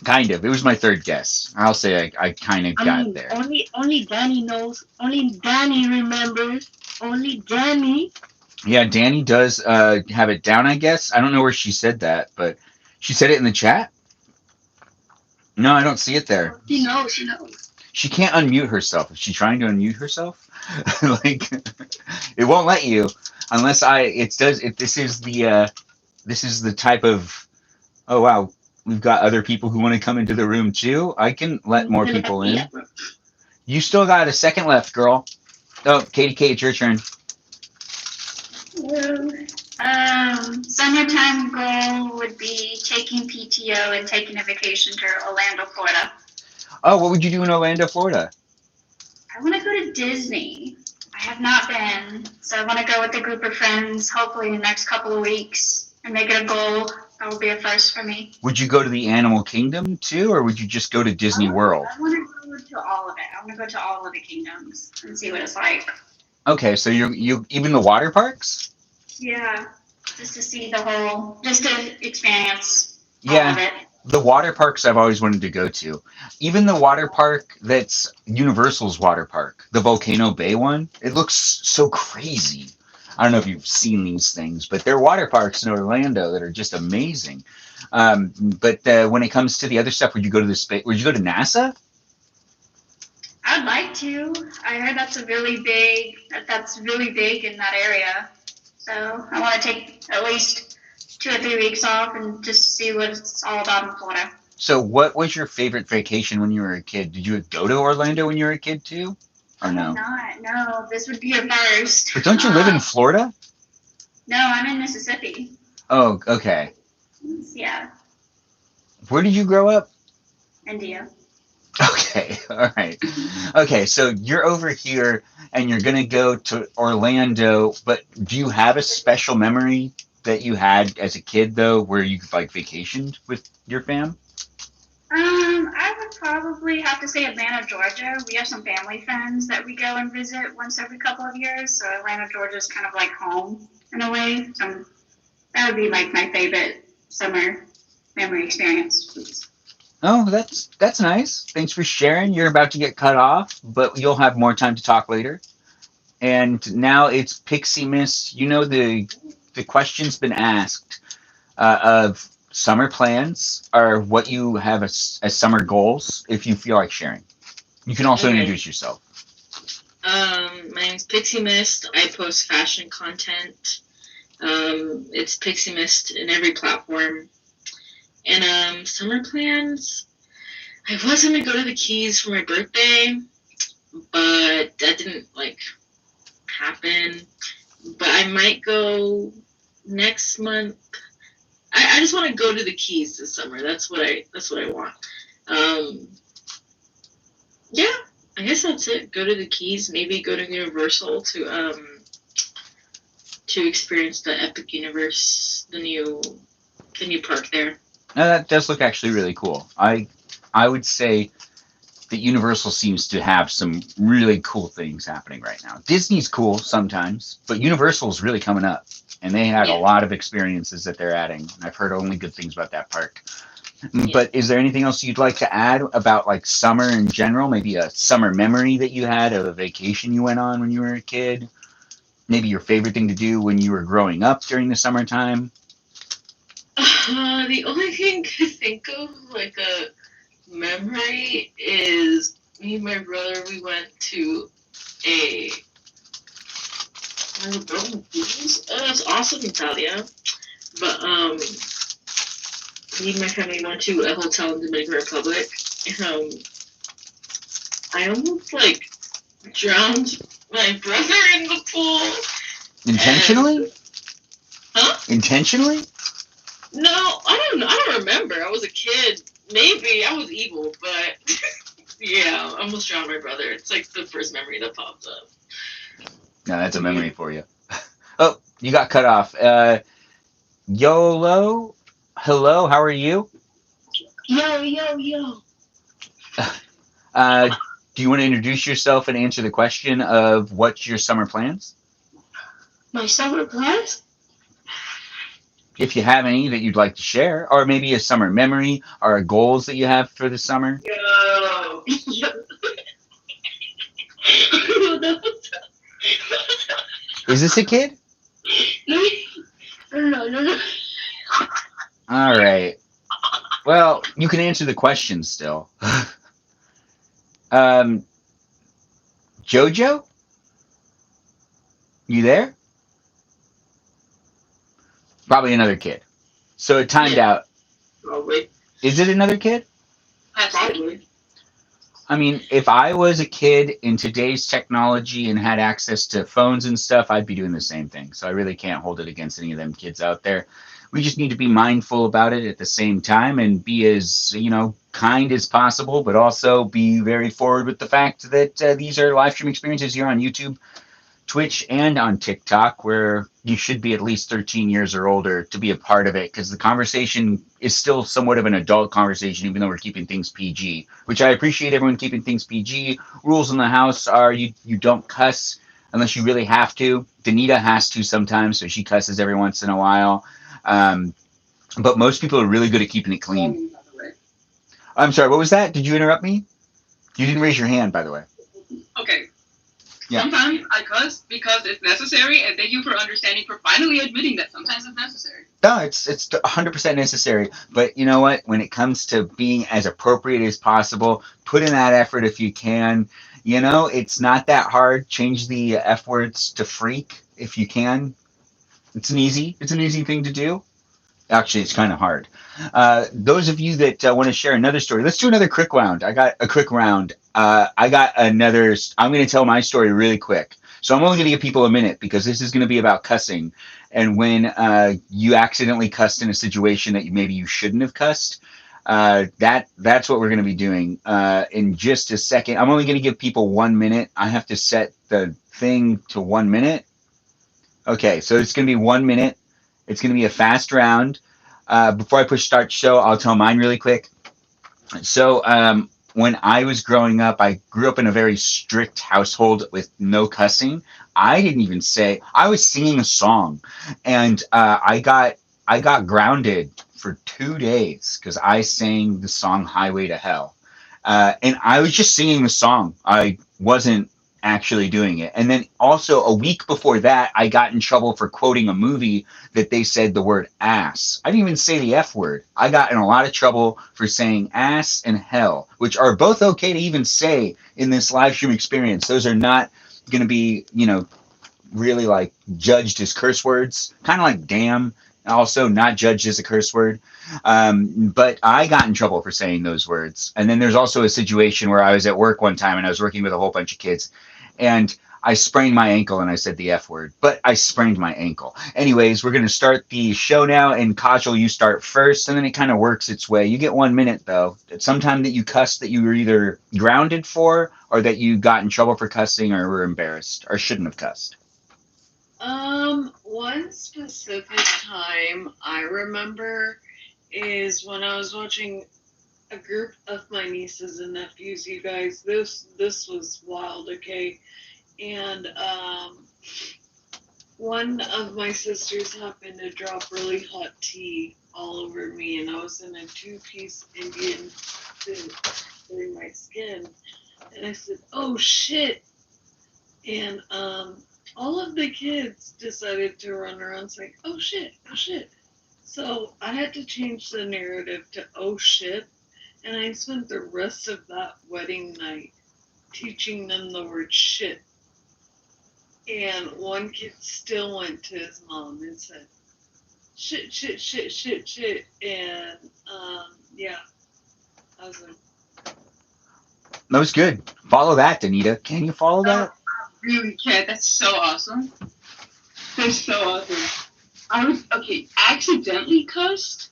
Kind of. It was my third guess. I'll say I kind of got there. Only Danny knows. Only Danny remembers. Only Danny. Yeah, Danny does have it down, I guess. I don't know where she said that, but she said it in the chat. No, I don't see it there. She knows. She knows. She can't unmute herself. Is she trying to unmute herself? Like, it won't let you unless this is the type of. Oh wow, we've got other people who want to come into the room too. I can let more people in. You still got a second left, girl. Oh, Katie K, it's your turn. Summertime goal would be taking PTO and taking a vacation to Orlando, Florida. Oh, what would you do in Orlando, Florida? I want to go to Disney. I have not been, so I want to go with a group of friends, hopefully in the next couple of weeks, and make it a goal. That will be a first for me. Would you go to the Animal Kingdom too, or would you just go to Disney World? I want to go to all of it. I want to go to all of the kingdoms and see what it's like. Okay, so you even the water parks? Yeah, just to see the whole, just to experience all Yeah. of it. The water parks I've always wanted to go to. Even the water park that's Universal's water park, the Volcano Bay one, it looks so crazy. I don't know if you've seen these things, but there are water parks in Orlando that are just amazing. But when it comes to the other stuff, would you go to the space? Would you go to NASA? I'd like to. I heard that's really big in that area. So I want to take at least 2 or 3 weeks off and just see what it's all about in Florida. So, what was your favorite vacation when you were a kid? Did you go to Orlando when you were a kid too, or no? Not. No, this would be your first. But don't you live in Florida? No, I'm in Mississippi. Oh, okay. Yeah, Where did you grow up? India. Okay, all right. Okay, so you're over here and you're gonna go to Orlando, but do you have a special memory that you had as a kid though, where you like vacationed with your fam? I would probably have to say Atlanta, Georgia. We have some family friends that we go and visit once every couple of years, so Atlanta, Georgia is kind of like home in a way. So that would be like my favorite summer memory experience. Oh, that's nice. Thanks for sharing. You're about to get cut off, but you'll have more time to talk later. And now it's Pixie Miss. You know the question's been asked of summer plans or what you have as summer goals. If you feel like sharing, you can also Okay. introduce yourself. My name's Pixie Mist. I post fashion content. It's Pixie Mist in every platform. And summer plans. I was gonna go to the Keys for my birthday, but that didn't happen. But I might go next month. I just want to go to the Keys this summer. That's what I want. Yeah, I guess that's it. Go to the Keys. Maybe go to Universal to experience the Epic Universe, the new park there. Now that does look actually really cool. I would say that Universal seems to have some really cool things happening right now. Disney's cool sometimes, but Universal is really coming up, and they had a lot of experiences that they're adding. I've heard only good things about that park. But is there anything else you'd like to add about like summer in general? Maybe a summer memory that you had of a vacation you went on when you were a kid? Maybe your favorite thing to do when you were growing up during the summertime? The only thing I think of like a memory is me and my brother. We went to a it's awesome Italia, but me and my family went to a hotel in Dominican Republic, and I almost drowned my brother in the pool. Intentionally? Huh? Intentionally? No, I don't remember. I was a kid. Maybe I was evil, but yeah, I almost drowned my brother. It's like the first memory that popped up. No, that's a memory for you. Oh, you got cut off. YOLO? Hello, how are you? Yo. Do you want to introduce yourself and answer the question of what's your summer plans? My summer plans? If you have any that you'd like to share, or maybe a summer memory or goals that you have for the summer. Yo. Is this a kid? No. All right. Well, you can answer the question still. Jojo? You there? Probably another kid. So it timed out. Probably. Is it another kid? Probably. I mean, if I was a kid in today's technology and had access to phones and stuff, I'd be doing the same thing. So I really can't hold it against any of them kids out there. We just need to be mindful about it at the same time and be as, kind as possible, but also be very forward with the fact that these are live stream experiences here on YouTube, Twitch, and on TikTok, where you should be at least 13 years or older to be a part of it, because the conversation is still somewhat of an adult conversation, even though we're keeping things PG, which I appreciate everyone keeping things PG. Rules in the house are you don't cuss unless you really have to. Danita has to sometimes, so she cusses every once in a while. But most people are really good at keeping it clean. I'm sorry, what was that? Did you interrupt me? You didn't raise your hand, by the way. Okay. Yeah. Sometimes I cuss because it's necessary, and thank you for understanding, for finally admitting that sometimes it's necessary. No, it's 100% necessary. But you know what? When it comes to being as appropriate as possible, put in that effort if you can. It's not that hard. Change the F words to freak if you can. It's an easy thing to do. Actually, it's kind of hard. Those of you that want to share another story, let's do another quick round. I got a quick round. I got another. I'm going to tell my story really quick. So I'm only going to give people a minute because this is going to be about cussing. And when you accidentally cussed in a situation that maybe you shouldn't have cussed, that's what we're going to be doing in just a second. I'm only going to give people 1 minute. I have to set the thing to 1 minute. Okay, so it's going to be 1 minute. It's going to be a fast round. Before I push start show, I'll tell mine really quick. So when I was growing up, I grew up in a very strict household with no cussing. I didn't even say I was singing a song, and I got grounded for 2 days because I sang the song "Highway to Hell," and I was just singing the song. I wasn't actually doing it. And then also a week before that, I got in trouble for quoting a movie that they said the word ass. I didn't even say the F word. I got in a lot of trouble for saying ass and hell, which are both okay to even say in this live stream experience. Those are not going to be, really like judged as curse words, kind of like damn, also not judged as a curse word. But I got in trouble for saying those words. And then there's also a situation where I was at work one time and I was working with a whole bunch of kids, and I sprained my ankle and I said the F word, but I sprained my ankle. Anyways, we're going to start the show now, and Kajal, you start first, and then it kind of works its way. You get 1 minute, though. It's sometime that you cussed that you were either grounded for or that you got in trouble for cussing or were embarrassed or shouldn't have cussed. One specific time I remember is when I was watching a group of my nieces and nephews. You guys, this was wild, okay? And one of my sisters happened to drop really hot tea all over me, and I was in a two-piece Indian suit covering my skin, and I said, "Oh shit!" And all of the kids decided to run around saying, "Oh shit, oh shit." So I had to change the narrative to "oh shit," and I spent the rest of that wedding night teaching them the word shit. And one kid still went to his mom and said, "Shit, shit, shit, shit, shit." And yeah, I was like, That was good. Follow that, Danita. Can you follow that? Really can't. That's so awesome. That's so awesome. I accidentally cussed.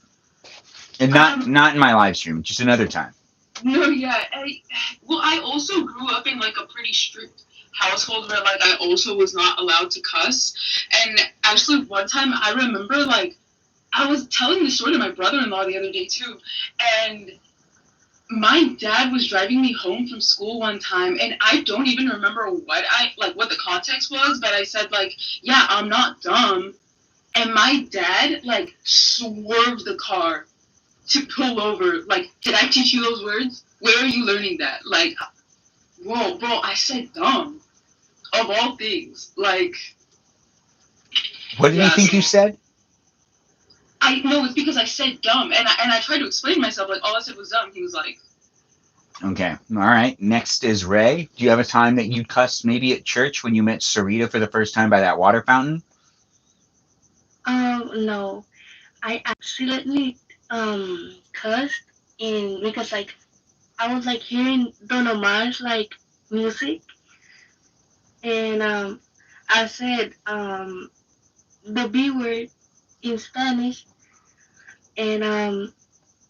And not in my live stream, just another time. No, yeah. I also grew up in like a pretty strict household where like I also was not allowed to cuss. And actually one time I remember like I was telling this story to my brother-in-law the other day too, and my dad was driving me home from school one time, and I don't even remember what the context was, but I said like, "Yeah, I'm not dumb," and my dad like swerved the car to pull over. Like, did I teach you those words? Where are you learning that? Like, whoa, bro, I said dumb of all things. Like, What did you think you said? I know it's because I said dumb, and I tried to explain myself. Like, all I said was dumb. He was like, Okay. All right. Next is Ray. Do you have a time that you cussed maybe at church when you met Sarita for the first time by that water fountain? No. I accidentally cussed in because like I was like hearing Don Omar's like music, and I said the B word in Spanish, and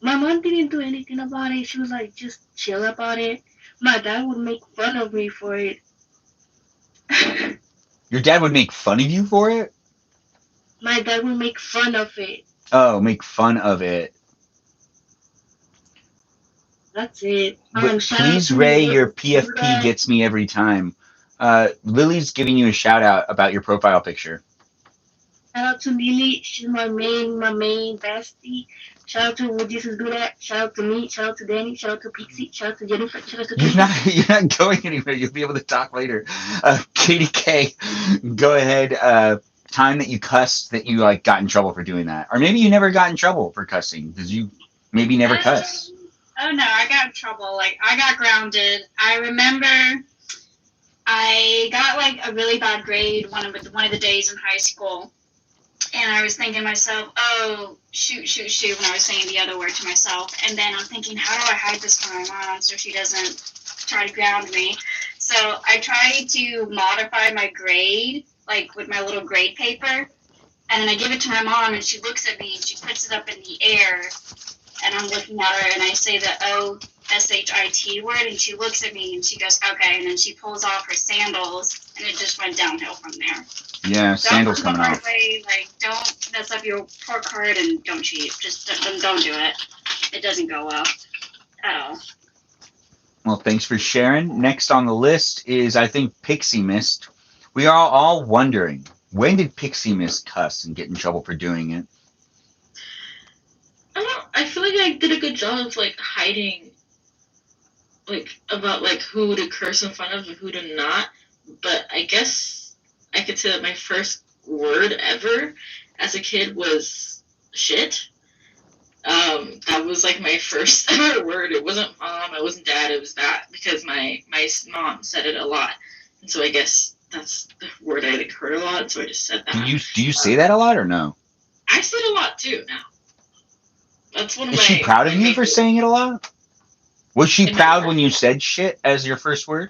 my mom didn't do anything about it. She was like just chill about it. My dad would make fun of me for it. Your dad would make fun of you for it? My dad would make fun of it. Oh, make fun of it. That's it. But please, Ray, your PFP gets me every time. Lily's giving you a shout out about your profile picture. Shout out to Lily. She's my main bestie. Shout out to Would Jesus Do That? Shout out to me. Shout out to Danny. Shout out to Pixie. Shout out to Jennifer. Shout out to You're not going anywhere. You'll be able to talk later. Katie K, go ahead. Time that you cussed that you like got in trouble for doing that, or maybe you never got in trouble for cussing because you maybe never cuss. Oh no, I got in trouble. Like I got grounded. I remember I got like a really bad grade one of the days in high school, And I was thinking to myself, oh, shoot, shoot, shoot, when I was saying the other word to myself. And then I'm thinking, how do I hide this from my mom so she doesn't try to ground me? So I tried to modify my grade, like with my little grade paper. And then I give it to my mom, and she looks at me, and she puts it up in the air. And I'm looking at her, and I say the OSHIT word, and she looks at me, and she goes, okay. And then she pulls off her sandals, and it just went downhill from there. Yeah, sandals coming off. Way, like, don't mess up your report card and don't cheat. Just don't do it. It doesn't go well at all. Well, thanks for sharing. Next on the list is, I think, Pixie Mist. We are all wondering, when did Pixie Mist cuss and get in trouble for doing it? I feel like I did a good job of like hiding, like about like who to curse in front of and who to not. But I guess I could say that my first word ever as a kid was shit. That was like my first ever word. It wasn't mom, it wasn't dad, it was that, because my mom said it a lot, and so I guess that's the word I like heard a lot. So I just said that. Do you say that a lot or no? I say it a lot too now. That's one of Is she proud of you for saying it a lot? Was she proud when you said shit as your first word?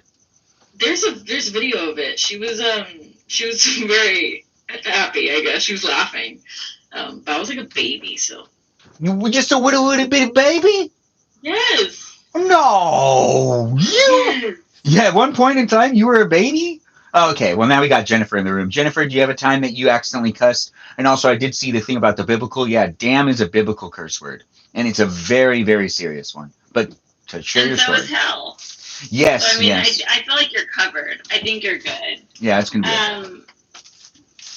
There's a video of it. She was very happy, I guess. She was laughing. But I was like a baby, so. You were just a little bitty baby? Yes. No. Yes. Yeah, at one point in time you were a baby? Okay, well now we got Jennifer in the room. Jennifer, do you have a time that you accidentally cussed? And also I did see the thing about the biblical. Yeah, damn is a biblical curse word. And it's a very, very serious one. But to share your story. And so is hell. Yes, So, I mean, yes. I feel like you're covered. I think you're good. Yeah, it's going to be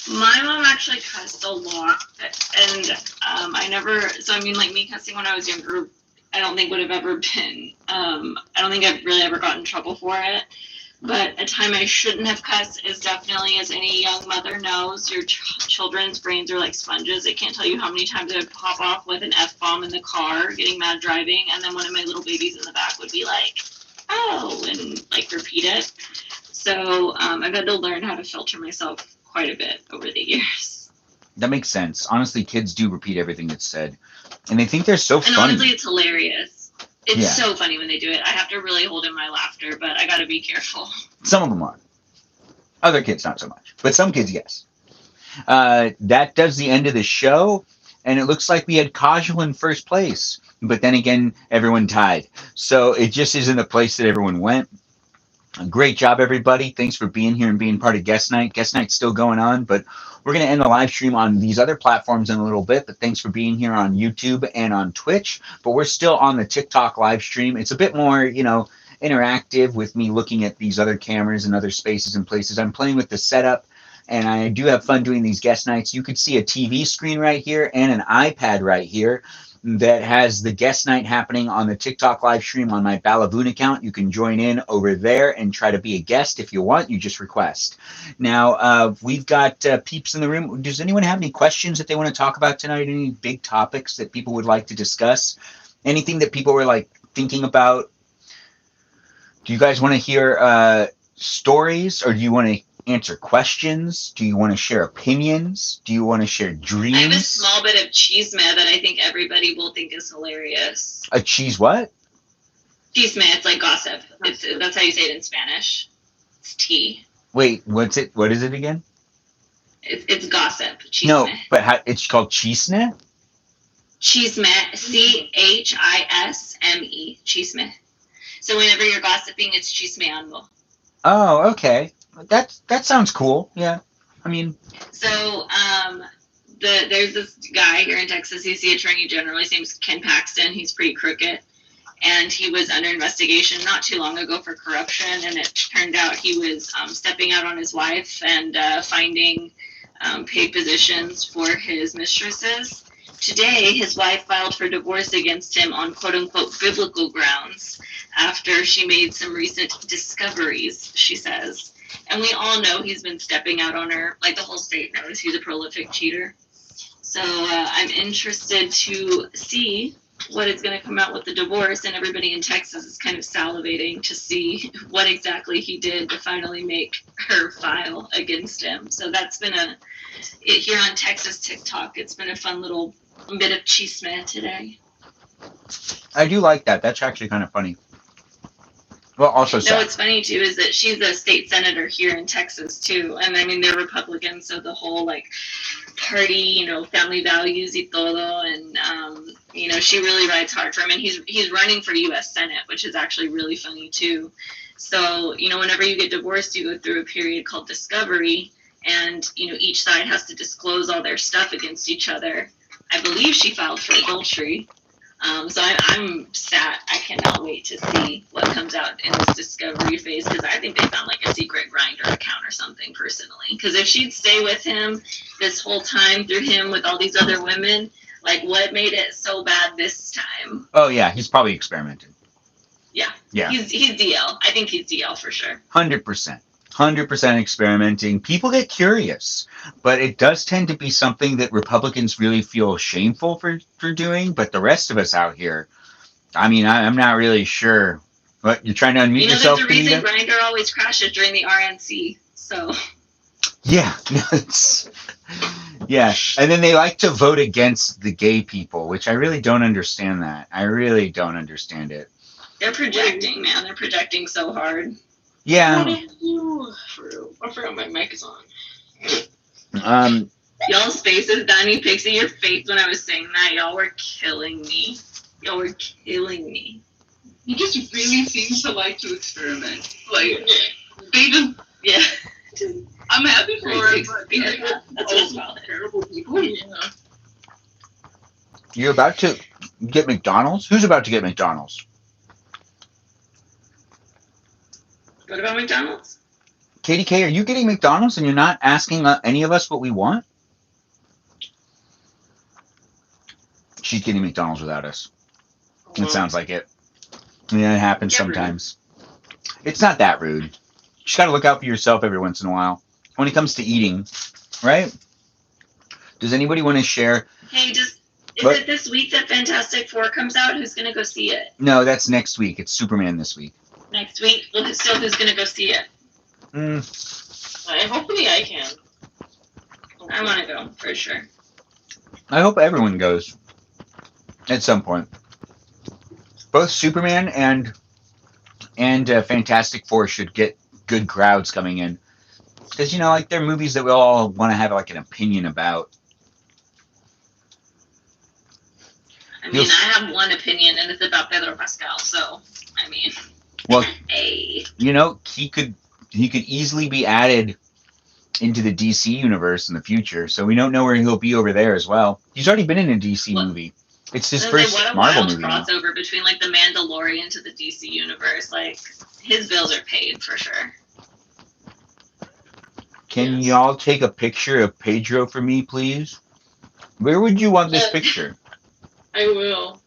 My mom actually cussed a lot. And I never, so I mean, like me cussing when I was younger, I don't think would have ever been, I don't think I've really ever gotten in trouble for it. But a time I shouldn't have cussed is definitely, as any young mother knows, your children's brains are like sponges. They can't tell you how many times I would pop off with an F-bomb in the car, getting mad driving, and then one of my little babies in the back would be like, oh, and like repeat it. So I've had to learn how to filter myself quite a bit over the years. That makes sense. Honestly, kids do repeat everything that's said. And they think they're so and funny. And honestly, it's hilarious. It's Yeah. so funny when they do it. I have to really hold in my laughter, but I got to be careful. Some of them are. Other kids, not so much. But some kids, yes. That does the end of the show. And it looks like we had Kajal in first place. But then again, everyone tied. So it just isn't the place that everyone went. Great job, everybody. Thanks for being here and being part of Guest Night. Guest Night's still going on, but we're going to end the live stream on these other platforms in a little bit. But thanks for being here on YouTube and on Twitch. But we're still on the TikTok live stream. It's a bit more, interactive with me looking at these other cameras and other spaces and places. I'm playing with the setup, and I do have fun doing these guest nights. You could see a TV screen right here and an iPad right here that has the guest night happening on the TikTok live stream on my Balavoon account. You can join in over there and try to be a guest if you want. You just request. Now, we've got peeps in the room. Does anyone have any questions that they want to talk about tonight? Any big topics that people would like to discuss? Anything that people were like thinking about? Do you guys want to hear stories, or do you want to answer questions? Do you want to share opinions? Do you want to share dreams? I have a small bit of chisme that I think everybody will think is hilarious. A cheese what? Chisme, it's like gossip. That's how you say it in Spanish. It's tea. Wait, what's it? What is it again? It's gossip. Chisme. No, but it's called chisme? Chisme. CHISME. Chisme. So whenever you're gossiping, it's chismeando. Oh, okay. That sounds cool. Yeah. I mean. So there's this guy here in Texas. He's the Attorney General. His name's Ken Paxton. He's pretty crooked. And he was under investigation not too long ago for corruption. And it turned out he was stepping out on his wife and finding paid positions for his mistresses. Today, his wife filed for divorce against him on quote-unquote biblical grounds after she made some recent discoveries, she says. And we all know he's been stepping out on her. Like, the whole state knows he's a prolific cheater. So I'm interested to see what is going to come out with the divorce, and everybody in Texas is kind of salivating to see what exactly he did to finally make her file against him. So that's been here on Texas TikTok, it's been a fun little bit of chisme today. I do like that. That's actually kind of funny. Well, also No, sad. what's funny too is that she's a state senator here in Texas too, and I mean they're Republicans, so the whole like party, family values y todo, and she really rides hard for him, and he's running for U.S. Senate, which is actually really funny too. So whenever you get divorced, you go through a period called discovery, and each side has to disclose all their stuff against each other. I believe she filed for adultery. So I'm sad. I cannot wait to see what comes out in this discovery phase, because I think they found like a secret Grindr account or something personally. Because if she'd stay with him this whole time through him with all these other women, like what made it so bad this time? Oh yeah, he's probably experimented. Yeah. Yeah. He's DL. I think he's DL for sure. 100%. 100% experimenting. People get curious, but it does tend to be something that Republicans really feel shameful for doing. But the rest of us out here, I mean, I'm not really sure. What, you're trying to unmute yourself, There's a reason Benita? Grindr always crashes during the RNC. So. Yeah. Yeah. And then they like to vote against the gay people, which I really don't understand that. I really don't understand it. They're projecting, man. They're projecting so hard. Yeah. I forgot my mic is on. Y'all's faces, Donnie, Pixie, your face when I was saying that, y'all were killing me. Y'all were killing me. He just really seems to like to experiment. Like, they just, Yeah. I'm happy for it, but That's what's about it. terrible people. Yeah. You're about to get McDonald's? Who's about to get McDonald's? What about McDonald's? Katie K, are you getting McDonald's and you're not asking any of us what we want? She's getting McDonald's without us. It sounds like it. Yeah, it happens sometimes. It's not that rude. You just got to look out for yourself every once in a while. When it comes to eating, right? Does anybody want to share? Hey, is What? it this week that Fantastic Four comes out? Who's going to go see it? No, that's next week. It's Superman this week. Next week? Well, still, who's going to go see it? Hopefully I can. I want to go, for sure. I hope everyone goes at some point. Both Superman and Fantastic Four should get good crowds coming in, because like they're movies that we all want to have like an opinion about. I mean, I have one opinion, and it's about Pedro Pascal, so, I mean. Well, hey. he could easily be added into the DC universe in the future, so we don't know where he'll be over there as well. He's already been in a DC movie. It's his first What a Marvel wild movie now. crossover between like the Mandalorian to the DC universe. Like his bills are paid for sure. Can Yes. y'all take a picture of Pedro for me, please? Where would you want this picture? I will.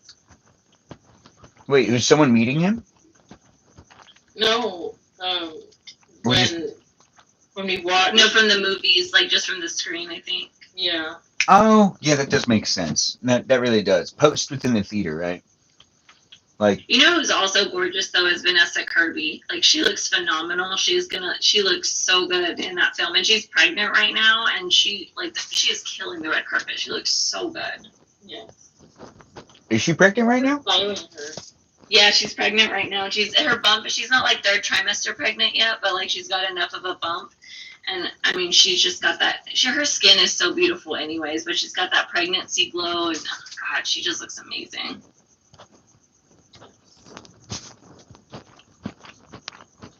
Wait, is someone meeting him? No. We're When we watch. No, from the movies, like just from the screen, I think. Yeah. Oh, yeah, that does make sense. That really does. Post within the theater, right? Like, You know who's also gorgeous though is Vanessa Kirby. Like she looks phenomenal. She looks so good in that film, and she's pregnant right now, and she is killing the red carpet. She looks so good. Yeah. is she pregnant right now? Following her. Yeah, she's pregnant right now. She's her bump. She's not like third trimester pregnant yet, but like she's got enough of a bump. And I mean, she's just got that. Her skin is so beautiful, anyways. But she's got that pregnancy glow, and oh God, she just looks amazing.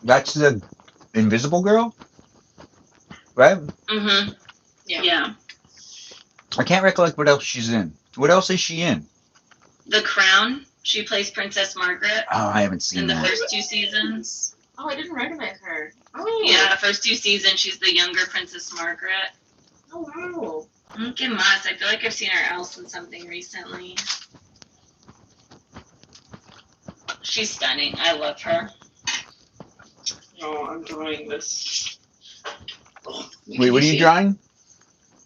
That's the Invisible Girl, right? Mm-hmm. Yeah. Yeah. I can't recollect what else she's in. What else is she in? The Crown. She plays Princess Margaret Oh, I haven't seen in the that. first 2 seasons. Oh, I didn't recognize her. Oh. Yeah, the first 2 seasons, she's the younger Princess Margaret. Oh, wow. ¿Qué más? I feel like I've seen her else in something recently. She's stunning. I love her. No, I'm drawing this. Wait, what are you drawing?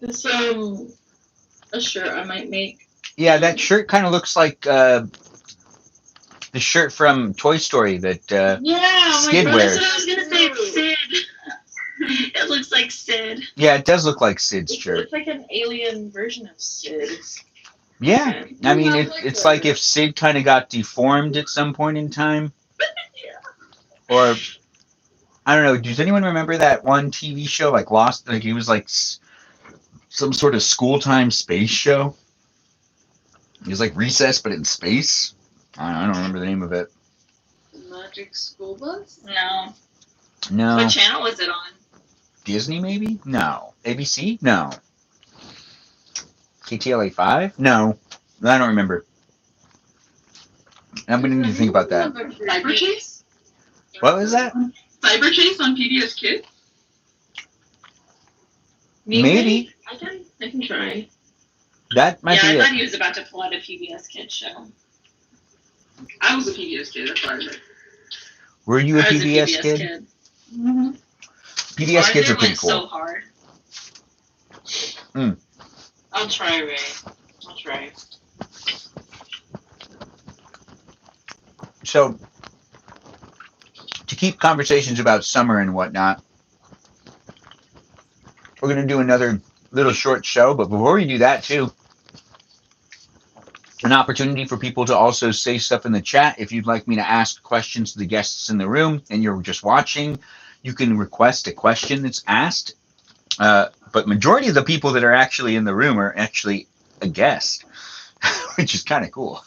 This, a shirt I might make. Yeah, that shirt kind of looks like the shirt from Toy Story that Yeah, oh my Skid god, wears. that's what I was gonna say. It's Sid. It looks like Sid. Yeah, it does look like Sid's It shirt. looks like an alien version of Sid. Yeah, I mean, it's like if Sid kind of got deformed at some point in time. Or, I don't know, does anyone remember that one TV show, like Lost? Like, it was like some sort of school time space show. It was like Recess, but in space. I don't remember the name of it. Magic School Bus? No. No. What channel was it on? Disney, maybe? No. ABC? No. KTLA 5? No. I don't remember. I'm going to need to think about that. Cyber Chase? What was that? Cyber Chase on PBS Kids? Maybe. I can try. That might Yeah, be I it. thought he was about to pull out a PBS Kids show. I was a PBS kid, that's why I said. Were you a I was PBS kid? Mm-hmm. PBS kids are pretty went so cool. hard. I'll try, Ray. I'll try. So, to keep conversations about summer and whatnot, we're going to do another little short show. But before we do that, too, an opportunity for people to also say stuff in the chat. If you'd like me to ask questions to the guests in the room and you're just watching, you can request a question that's asked. But majority of the people that are actually in the room are actually a guest, which is kind of cool.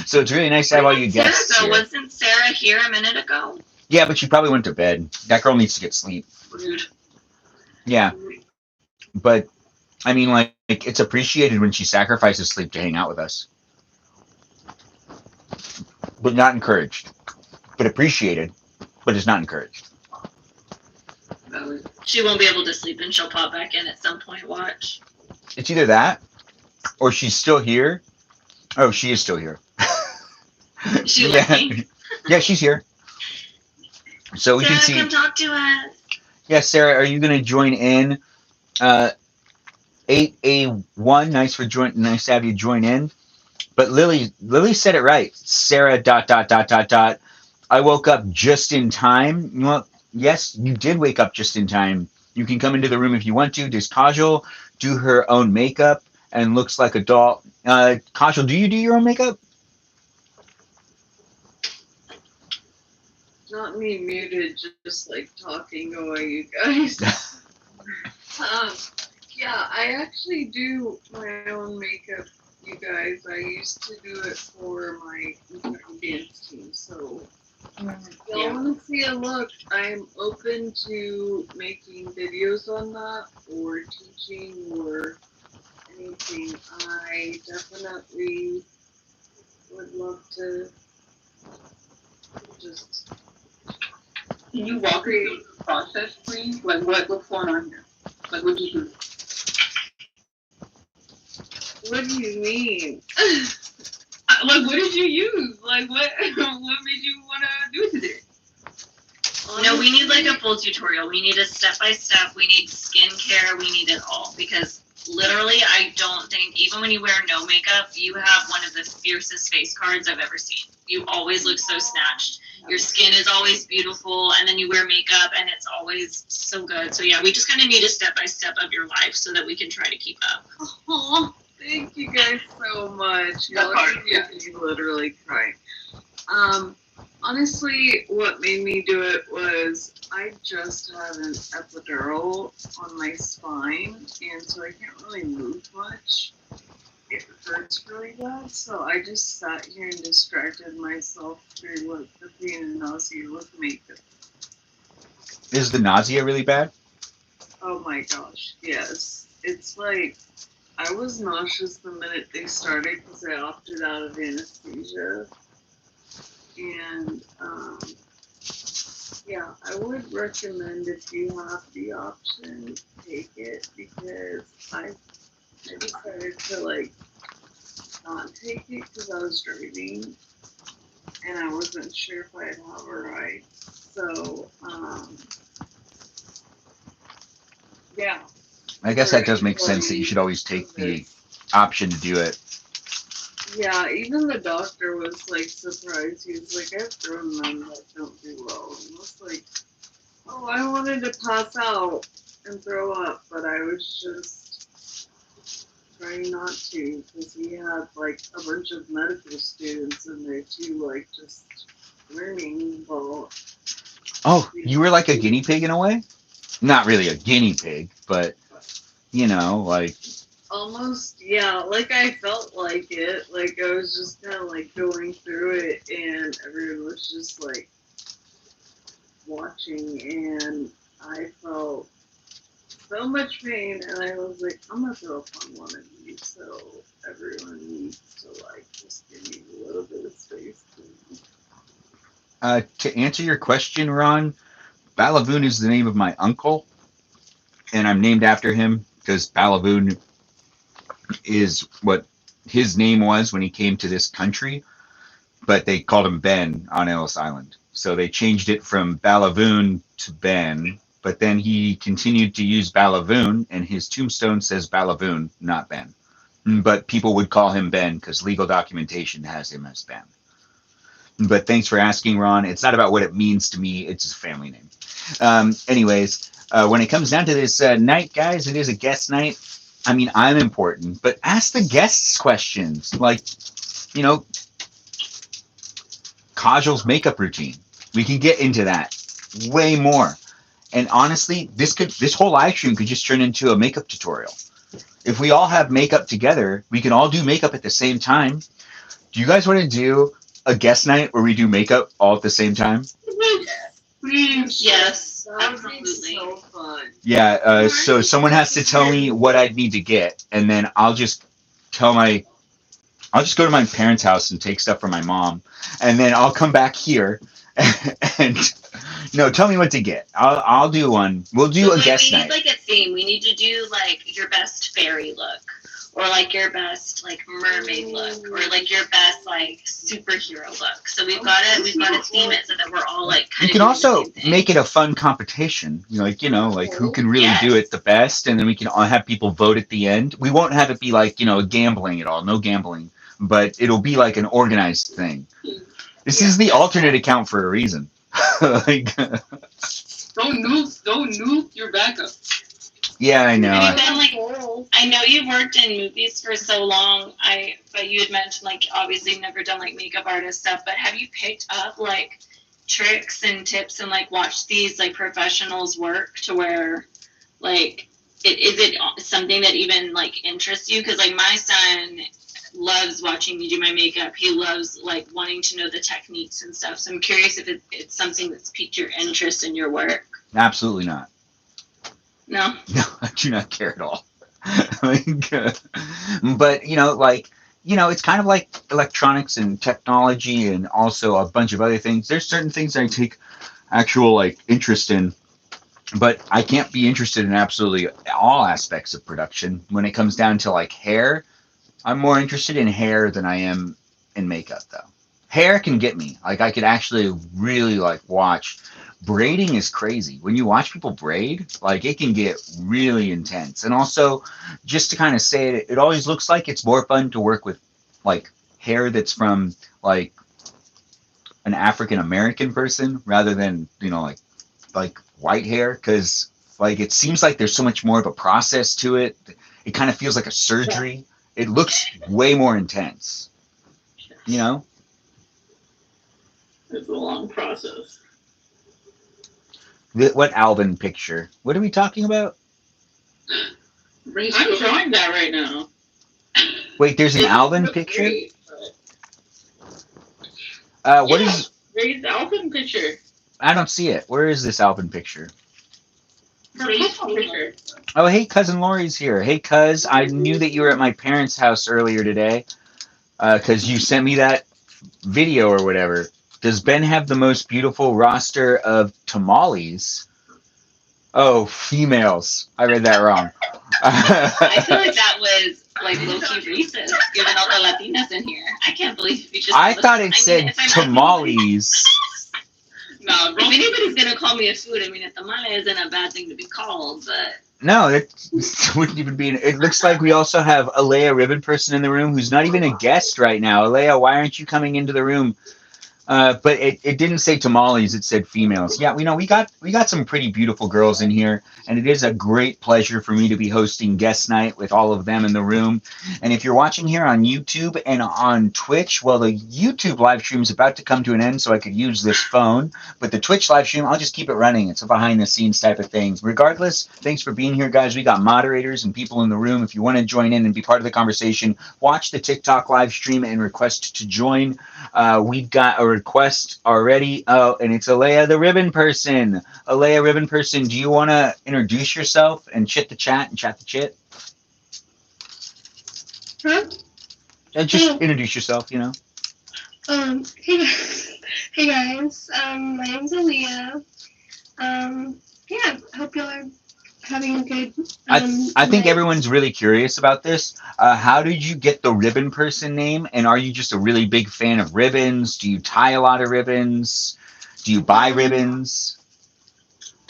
So it's really nice to have all you guests So here. wasn't Sarah here a minute ago? Yeah, but she probably went to bed. That girl needs to get sleep. Rude. Yeah. But, I mean, like it's appreciated when she sacrifices sleep to hang out with us. But not encouraged. But appreciated, but is not encouraged. She won't be able to sleep and she'll pop back in at some point, watch. It's either that, or she's still here. Oh, she is still here. Is she Yeah. listening? Yeah, she's here. So we Sarah, can see. come talk to us. Yeah, Sarah, are you going to join in? 8A1, nice to have you join in. But Lily said it right. Sarah ... I woke up just in time. Well, yes, you did wake up just in time. You can come into the room if you want to. Does Kajal do her own makeup and looks like a doll? Kajal, do you do your own makeup? Not me muted, just like talking away, you guys. Yeah, I actually do my own makeup, you guys. I used to do it for my dance team, so if y'all want to see a look, I'm open to making videos on that or teaching or anything. I definitely would love to just. Can you walk me through the process, please? Like, what's going on here? Like, what do you do? What do you mean? Like, what did you use? Like, what made you want to do it today? No, we need like a full tutorial. We need a step-by-step. We need skincare. We need it all. Because literally, I don't think, even when you wear no makeup, you have one of the fiercest face cards I've ever seen. You always look so snatched. Your skin is always beautiful, and then you wear makeup, and it's always so good. So yeah, we just kind of need a step-by-step of your life so that we can try to keep up. Oh, thank you guys so much. Y'all are making me literally cry. Honestly, what made me do it was I just had an epidural on my spine, and so I can't really move much. It hurts really bad, so I just sat here and distracted myself through what the pain and nausea with makeup. Is the nausea really bad? Oh my gosh, yes. It's like, I was nauseous the minute they started because I opted out of anesthesia. And, yeah, I would recommend if you have the option, take it because I decided to, like, not take it because I was driving and I wasn't sure if I'd have a ride. So, yeah. I guess that does make sense that you should always take the option to do it. Yeah, even the doctor was like surprised. He was like, I've grown men that don't do well. And I was like, oh, I wanted to pass out and throw up, but I was just trying not to because he had like a bunch of medical students in there too, like just learning about. Oh, you were like a guinea pig in a way? Not really a guinea pig, but you know, like Almost, yeah, like I felt like it. Like I was just kind of like going through it, and everyone was just like watching, and I felt so much pain, and I was like, I'm gonna throw up on one of you, so everyone needs to like just give me a little bit of space. to answer your question, Ron, Balavoon is the name of my uncle, and I'm named after him because Balavoon is what his name was when he came to this country, but they called him Ben on Ellis Island. So they changed it from Balavoon to Ben, but then he continued to use Balavoon, and his tombstone says Balavoon, not Ben. But people would call him Ben because legal documentation has him as Ben. But thanks for asking, Ron. It's not about what it means to me, it's his family name. Anyways, when it comes down to this night, guys, it is a guest night. I mean, I'm important, but ask the guests questions. Like, you know, Kajal's makeup routine. We can get into that way more. And honestly, this whole live stream could just turn into a makeup tutorial. If we all have makeup together, we can all do makeup at the same time. Do you guys want to do a guest night where we do makeup all at the same time? Yes, That would be absolutely. so fun. Yeah, so someone has to tell me what I'd need to get, and then I'll just go to my parents' house and take stuff from my mom, and then I'll come back here and no, tell me what to get. I'll do one. We'll do So, a like, guest we need night. like a theme. We need to do like your best fairy look, or like your best like mermaid look, or like your best like superhero look. So we've got to theme it so that we're all like You kind of. can also make it a fun competition. Like who can really do it the best, and then we can all have people vote at the end. We won't have it be like gambling at all. No gambling, but it'll be like an organized thing. This is the alternate account for a reason. Like, Don't nuke your backup. yeah, I Have you know. been like? I know you've worked in movies for so long. But you had mentioned like obviously you've never done like makeup artist stuff. But have you picked up like tricks and tips and like watched these like professionals work to where like is it something that even like interests you? Because like my son loves watching me do my makeup. He loves like wanting to know the techniques and stuff. So I'm curious if it's something that's piqued your interest in your work. Absolutely not. No. No, I do not care at all. Like, but it's kind of like electronics and technology, and also a bunch of other things. There's certain things I take actual like interest in, but I can't be interested in absolutely all aspects of production. When it comes down to like hair, I'm more interested in hair than I am in makeup, though. Hair can get me. Like, I could actually really like watch. Braiding is crazy. When you watch people braid, like it can get really intense. And also, just to kind of say it, it always looks like it's more fun to work with like hair that's like an African American person rather than like white hair, because like it seems like there's so much more of a process to it. It kind of feels like a surgery. It looks way more intense. It's a long process. What Alvin picture? What are we talking about? I'm drawing that right now. Wait, there's an It Alvin looks picture? great, but- What Yeah. is? Raised Alvin picture. I don't see it. Where is this Alvin picture? Her profile picture. Oh, hey, cousin Lori's here. Hey, cuz, I knew that you were at my parents' house earlier today, because you sent me that video or whatever. Does Ben have the most beautiful roster of tamales? Oh, females. I read that wrong. I feel like that was like low-key racist, given all the Latinas in here. I can't believe we just. I thought it said if I'm tamales. Nah, If anybody's gonna call me a food, I mean, a tamale isn't a bad thing to be called, but No, it wouldn't even be. It looks like we also have Alea Ribbon Person in the room who's not even a guest right now. Alea, why aren't you coming into the room? But it didn't say tamales; it said females. Yeah, we got some pretty beautiful girls in here, and it is a great pleasure for me to be hosting guest night with all of them in the room. And if you're watching here on YouTube and on Twitch, well, the YouTube live stream is about to come to an end, so I could use this phone. But the Twitch live stream, I'll just keep it running. It's a behind the scenes type of thing. Regardless, thanks for being here, guys. We got moderators and people in the room. If you want to join in and be part of the conversation, watch the TikTok live stream and request to join. We've got a request already. Oh, and it's Alea the Ribbon Person. Alea Ribbon Person, do you want to introduce yourself and chit the chat and chat the chit? Huh? And just introduce yourself, Hey, hey guys. My name's Aaliyah. Yeah, hope y'all are having a good. I think night. everyone's really curious about this. How did you get the Ribbon Person name? And are you just a really big fan of ribbons? Do you tie a lot of ribbons? Do you buy ribbons?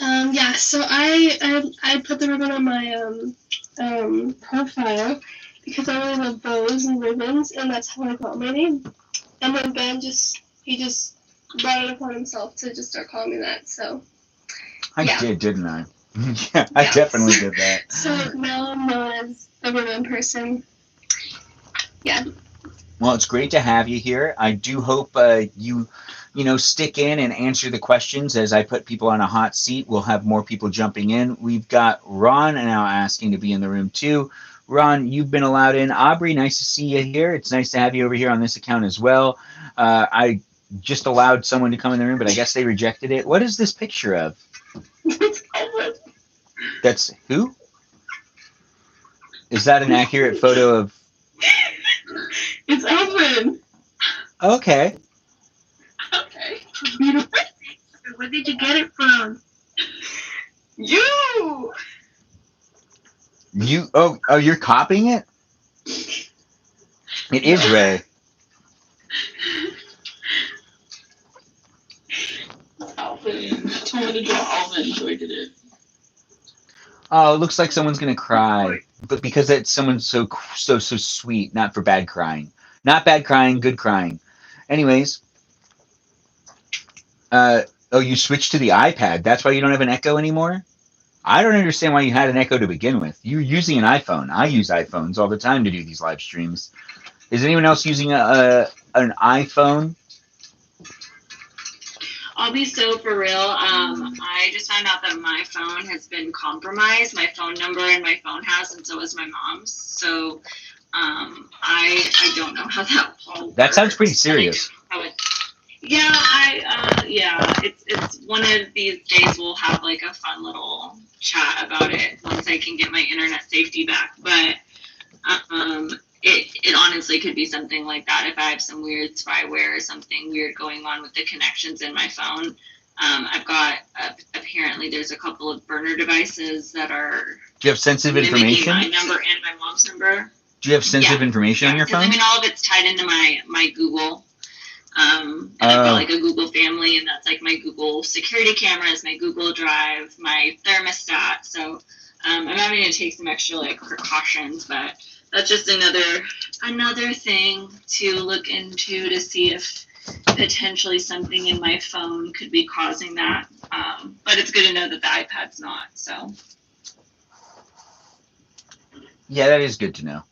Yeah. So I put the ribbon on my profile because I really love bows and ribbons, and that's how I got my name. And then Ben he just brought it upon himself to just start calling me that. So. I Yeah. did, didn't I? Yeah, I definitely did that. So now I'm known as the Ribbon Person. Yeah. Well, it's great to have you here. I do hope you stick in and answer the questions as I put people on a hot seat. We'll have more people jumping in. We've got Ron now asking to be in the room too. Ron, you've been allowed in. Aubrey, nice to see you here. It's nice to have you over here on this account as well. I just allowed someone to come in the room, but I guess they rejected it. What is this picture of? That's who? Is that an accurate photo of? It's Alvin. Okay. Okay. Where did you get it from? You! Oh, you're copying it? It is Ray. Alvin. Told me to draw Alvin, so I did it. Oh, it looks like someone's gonna cry, but because it's someone so sweet, not for bad crying, not bad crying, good crying. Anyways, you switched to the iPad. That's why you don't have an Echo anymore. I don't understand why you had an Echo to begin with. You're using an iPhone. I use iPhones all the time to do these live streams. Is anyone else using an iPhone? I'll be so for real. I just found out that my phone has been compromised. My phone number and my phone has, and so is my mom's. So I don't know how that all works. That sounds pretty serious. It's one of these days we'll have like a fun little chat about it once I can get my internet safety back. But it honestly could be something like that if I have some weird spyware or something weird going on with the connections in my phone. I've got apparently there's a couple of burner devices that are. Do you have sensitive information? My number and my mom's number. Do you have sensitive information on your phone? I mean, all of it's tied into my Google. And I've got like a Google family, and that's like my Google security cameras, my Google Drive, my thermostat. So I'm having to take some extra like precautions, but that's just another thing to look into to see if potentially something in my phone could be causing that. But it's good to know that the iPad's not. So. Yeah, that is good to know.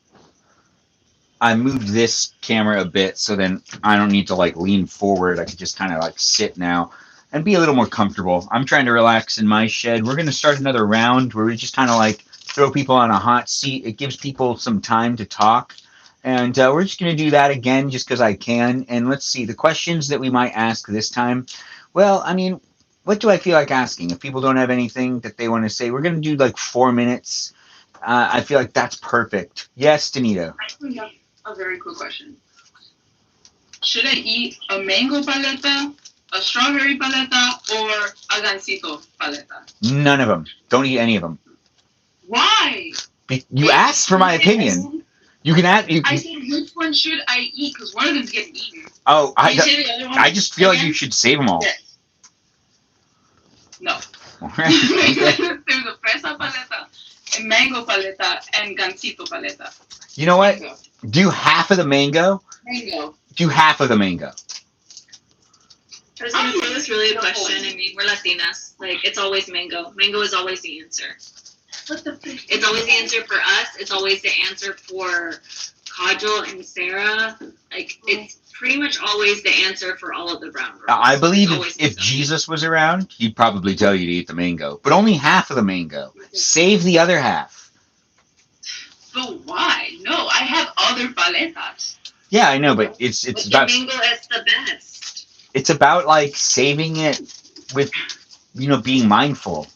I moved this camera a bit so then I don't need to like lean forward. I can just kind of like sit now and be a little more comfortable. I'm trying to relax in my shed. We're going to start another round where we just kind of like throw people on a hot seat. It gives people some time to talk. And we're just going to do that again just because I can. And let's see, the questions that we might ask this time. Well, I mean, what do I feel like asking? If people don't have anything that they want to say, we're going to do like 4 minutes. I feel like that's perfect. Yes, Danita. A very cool question. Should I eat a mango paleta, a strawberry paleta, or a gansito paleta? None of them. Don't eat any of them. Why? You asked for my opinion. You can ask. I said, which one should I eat? Because one of them's getting eaten. Oh, Can you say the other one I just feel like again? you should save them all. Yes. No. All right. There's a fresa paleta mango paleta, and gansito paleta. You know what? Mango. Do half of the mango. Mango. Do half of the mango. I was gonna say this really a question. I mean, we're Latinas. Like, it's always mango. Mango is always the answer. It's always the answer for us. It's always the answer for Kajal and Sarah. Like, it's pretty much always the answer for all of the brown girls. I believe It's always if mango. Jesus was around, he'd probably tell you to eat the mango, but only half of the mango. Save the other half. But why? No, I have other paletas. Yeah, I know, but it's But the about mango is the best. it's about like saving it with being mindful.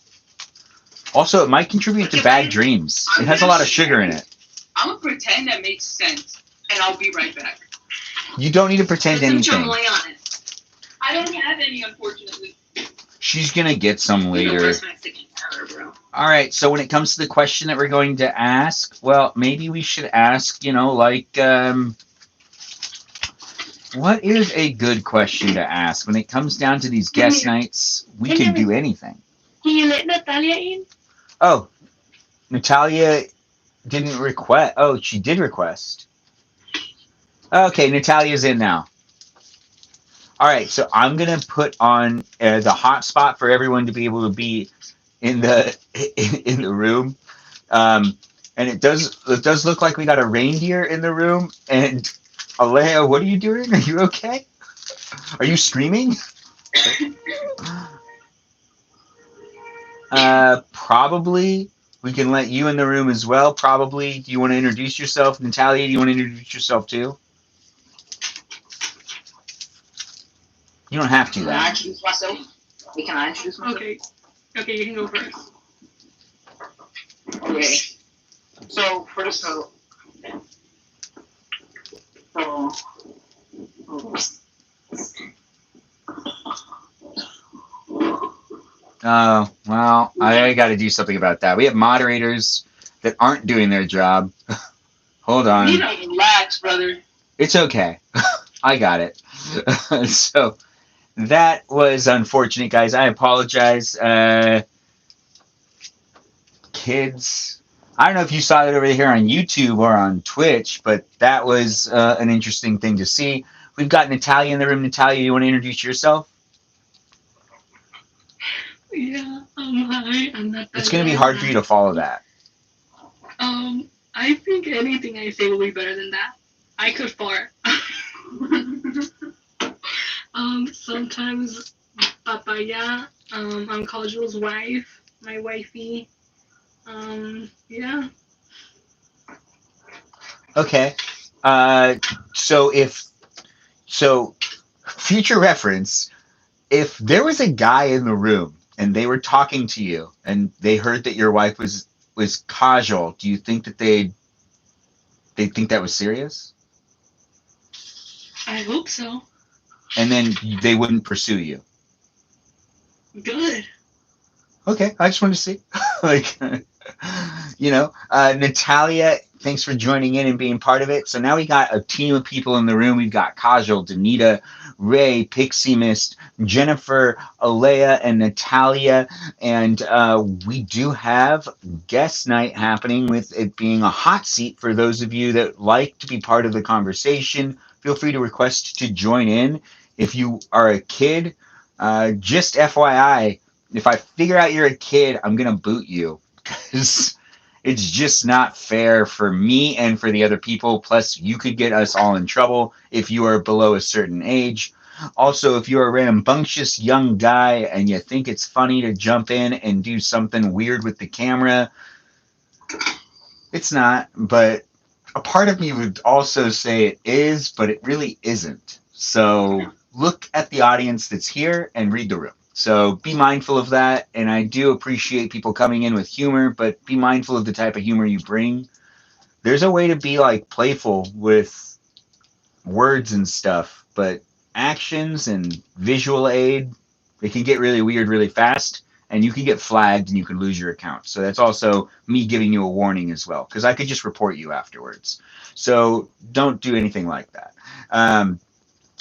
Also, it might contribute to bad dreams. It has a lot of sugar in it. I'm gonna pretend that makes sense, and I'll be right back. You don't need to pretend Put some anything. chamoy on it. I don't have any, unfortunately. She's gonna get some You're the later. worst Mexican ever, bro. All right. So when it comes to the question that we're going to ask, well, maybe we should ask, what is a good question to ask when it comes down to these guest nights? We can do anything. Can you let Natalia in? Oh, Natalia didn't request. Oh, she did request. Okay, Natalia's in now. All right, so I'm gonna put on the hotspot for everyone to be able to be in the in the room, and it does look like we got a reindeer in the room. And Alea, what are you doing? Are you okay? Are you screaming? Probably. We can let you in the room as well. Probably. Do you want to introduce yourself, Natalia? Do you want to introduce yourself too? You don't have to. Can I introduce myself? Hey, can I introduce myself? Okay, you can go first. Okay. So first, so Oh, well, I got to do something about that. We have moderators that aren't doing their job. Hold on. You know, relax, brother. It's okay. I got it. So that was unfortunate, guys. I apologize. Kids, I don't know if you saw that over here on YouTube or on Twitch, but that was an interesting thing to see. We've got Natalia in the room. Natalia, you want to introduce yourself? Yeah, hi, I'm Natalia. It's going to be hard for you to follow that. I think anything I say will be better than that. I could fart. Sometimes papaya. I'm Kajal's wife, my wifey. Yeah. Okay. So future reference, if there was a guy in the room and they were talking to you and they heard that your wife was Kajal, do you think that they'd think that was serious? I hope so. And then they wouldn't pursue you? Good. Okay, I just wanted to see. Natalia, thanks for joining in and being part of it. So now we got a team of people in the room. We've got Kajal, Danita, Ray, Pixie Mist, Jennifer, Alea, and Natalia. And we do have guest night happening, with it being a hot seat for those of you that like to be part of the conversation. Feel free to request to join in. If you are a kid, just FYI, if I figure out you're a kid, I'm going to boot you, because it's just not fair for me and for the other people. Plus, you could get us all in trouble if you are below a certain age. Also, if you're a rambunctious young guy and you think it's funny to jump in and do something weird with the camera, it's not. But a part of me would also say it is, but it really isn't. So look at the audience that's here and read the room. So be mindful of that. And I do appreciate people coming in with humor, but be mindful of the type of humor you bring. There's a way to be like playful with words and stuff, but actions and visual aid, it can get really weird really fast, and you can get flagged and you can lose your account. So that's also me giving you a warning as well, because I could just report you afterwards. So don't do anything like that.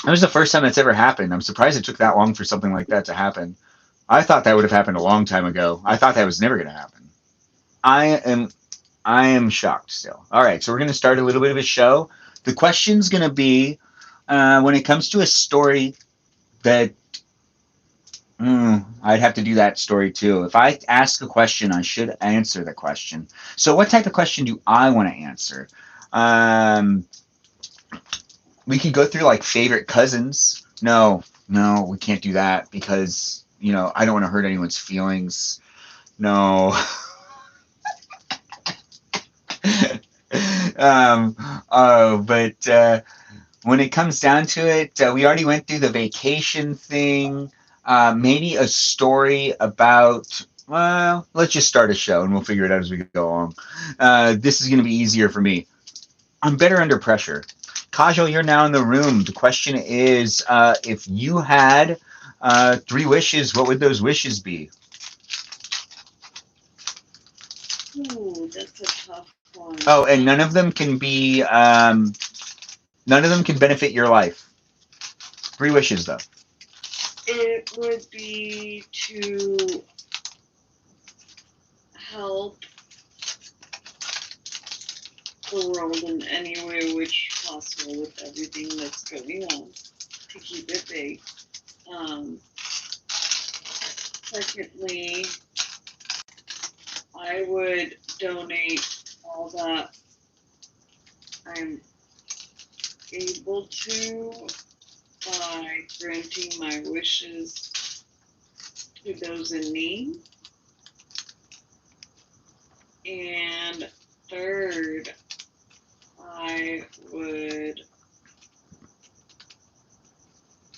That was the first time that's ever happened. I'm surprised it took that long for something like that to happen. I thought that would have happened a long time ago. I thought that was never going to happen. I am shocked still. All right, so we're gonna start a little bit of a show. The question's gonna be when it comes to a story that I'd have to do that story too. If I ask a question, I should answer the question. So, what type of question do I want to answer? Um, we could go through like favorite cousins. No, no, we can't do that because I don't want to hurt anyone's feelings. No. um, but when it comes down to it, we already went through the vacation thing. Maybe a story about. Well, let's just start a show and we'll figure it out as we go along. This is going to be easier for me. I'm better under pressure. Kajal, you're now in the room. The question is, if you had 3 wishes, what would those wishes be? Ooh, that's a tough one. Oh, and none of them can be. None of them can benefit your life. 3 wishes, though. It would be to help the world in any way which possible with everything that's going on, to keep it vague. Secondly, I would donate all that I'm able to by granting my wishes to those in need. And third, I would.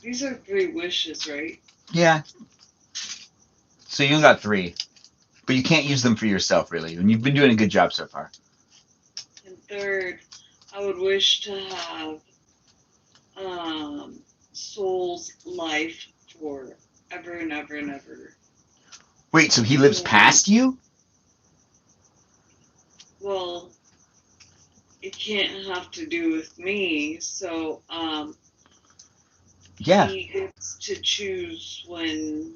These are 3 wishes, right? Yeah. So you got 3, but you can't use them for yourself, really. And you've been doing a good job so far. And third, I would wish to have Soul's life for ever and ever and ever. Wait, so he lives past you? Well, it can't have to do with me, so Yeah. he gets to choose when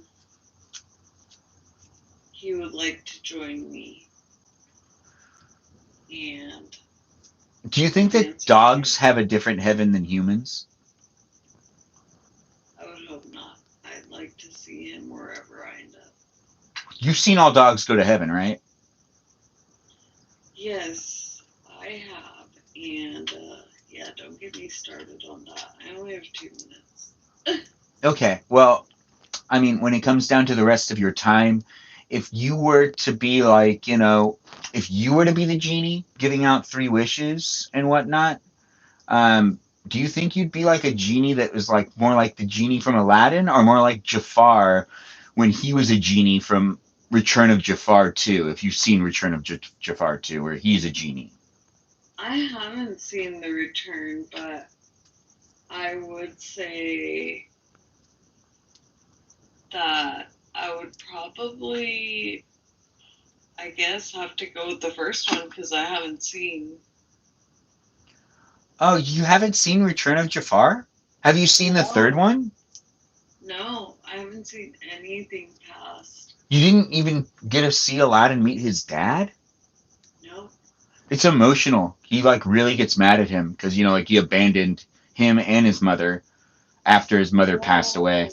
he would like to join me. And Do you think that dogs have a different heaven than humans? I would hope not. I'd like to see him wherever I end up. You've seen all dogs go to heaven, right? Yes, I have. And yeah, don't get me started on that. I only have 2 minutes. Okay. Well, I mean, when it comes down to the rest of your time, if you were to be like, if you were to be the genie giving out 3 wishes and whatnot, do you think you'd be like a genie that was like more like the genie from Aladdin, or more like Jafar when he was a genie from Return of Jafar 2? If you've seen Return of Jafar 2, where he's a genie. I haven't seen The Return, but I would say that I would probably, I guess, have to go with the first one because I haven't seen. Oh, you haven't seen Return of Jafar? Have you seen the 3rd one? No, I haven't seen anything past. You didn't even get to see Aladdin meet his dad? No. It's emotional. He like really gets mad at him because like he abandoned him and his mother after his mother passed away.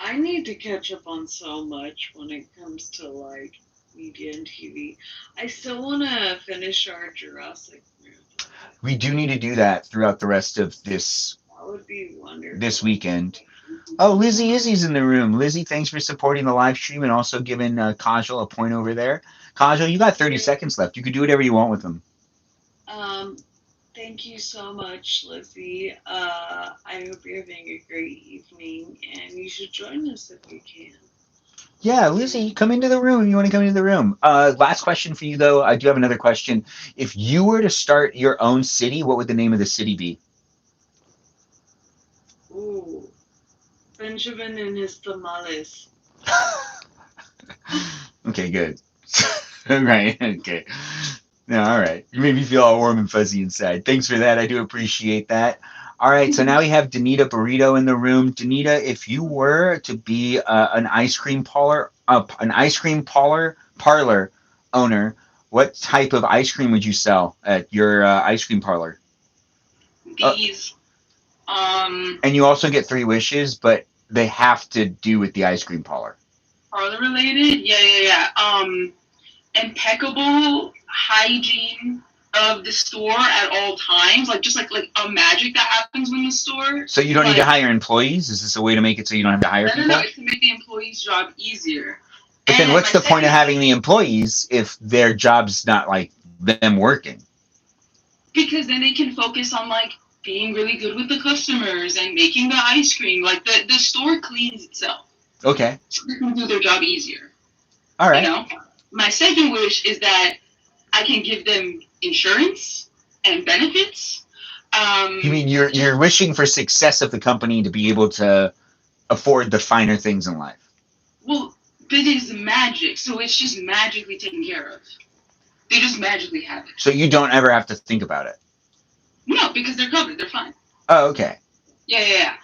I need to catch up on so much when it comes to like media and TV. I still want to finish our Jurassic marathon. We do need to do that throughout the rest of this That would be wonderful. this weekend. Oh, Lizzie Izzy's in the room. Lizzie, thanks for supporting the live stream and also giving Kajal a point over there. Kajal, you got 30 seconds left. You can do whatever you want with them. Thank you so much, Lizzie. I hope you're having a great evening, and you should join us if you can. Yeah, Lizzie, come into the room. You want to come into the room. Last question for you, though. I do have another question. If you were to start your own city, what would the name of the city be? Ooh, Benjamin and his tamales. Okay, good. Right, okay. No, all right. You made me feel all warm and fuzzy inside. Thanks for that. I do appreciate that. All right, so now we have Danita Burrito in the room. Danita, if you were to be an ice cream parlor owner, what type of ice cream would you sell at your ice cream parlor? These, And you also get 3 wishes, but they have to do with the ice cream parlor. parlor related. Yeah. Impeccable hygiene of the store at all times. Like just like a magic that happens when the store. So you don't need to like, hire employees? Is this a way to make it so you don't have to hire people? No. It's to make the employees' job easier. But then And what's my the point of second- having the employees if their job's not like them working? Because then they can focus on like being really good with the customers and making the ice cream. Like the store cleans itself. Okay. So they can do their job easier. All right. You know? My second wish is that I can give them insurance and benefits. You mean you're wishing for success of the company to be able to afford the finer things in life? Well, it is magic, so it's just magically taken care of. They just magically have it. So you don't ever have to think about it? No, because they're covered. They're fine. Oh, okay. Yeah.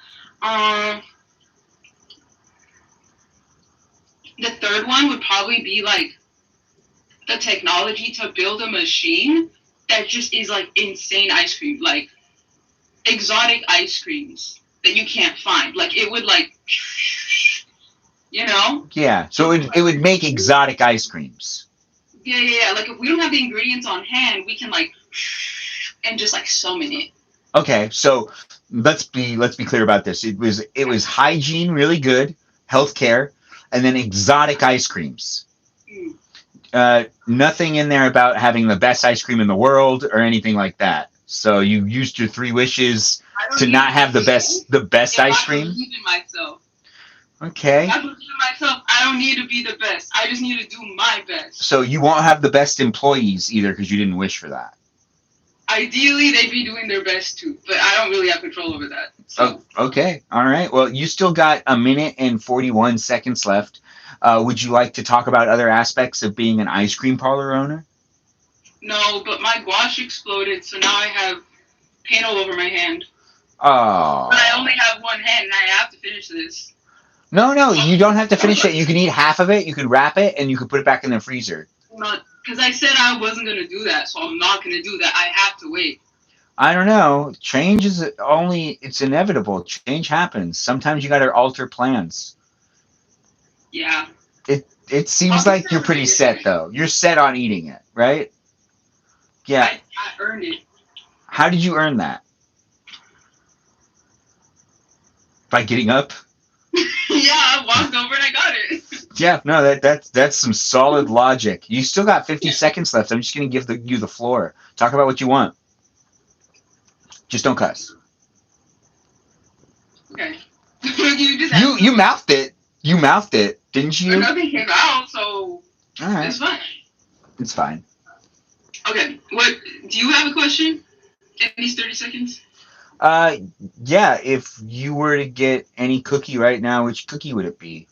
The third one would probably be like the technology to build a machine that just is like insane ice cream, like exotic ice creams that you can't find. Like it would like, you know? Yeah. So it would make exotic ice creams. Yeah. Like if we don't have the ingredients on hand, we can like and just like summon it. Okay. So let's be clear about this. It was hygiene, really good, healthcare, and then exotic ice creams. Nothing in there about having the best ice cream in the world or anything like that. So you used your 3 wishes to not have the best ice cream. I believe in myself. Okay. I believe in myself. I don't need to be the best. I just need to do my best. So you won't have the best employees either because you didn't wish for that. Ideally, they'd be doing their best too, but I don't really have control over that. So. Oh, okay. All right. Well, you still got 1 minute and 41 seconds left. Would you like to talk about other aspects of being an ice cream parlor owner? No, but my gouache exploded, so now I have paint all over my hand. Oh. But I only have one hand, and I have to finish this. No, you don't have to finish it. You can eat half of it, you can wrap it, and you can put it back in the freezer. Because I said I wasn't going to do that, so I'm not going to do that. I have to wait. I don't know. Change is it's inevitable. Change happens. Sometimes you got to alter plans. Yeah. It seems like you're pretty set, though. You're set on eating it, right? Yeah. I earned it. How did you earn that? By getting up? Yeah, I walked over and I got it. Yeah, no, that's some solid logic. You still got 50 seconds left. I'm just going to give you the floor. Talk about what you want. Just don't cuss. Okay. You mouthed it. You mouthed it, didn't you? But nothing came out, so all right. It's fine. It's fine. Okay. What? Do you have a question? In these 30 seconds? Yeah. If you were to get any cookie right now, which cookie would it be?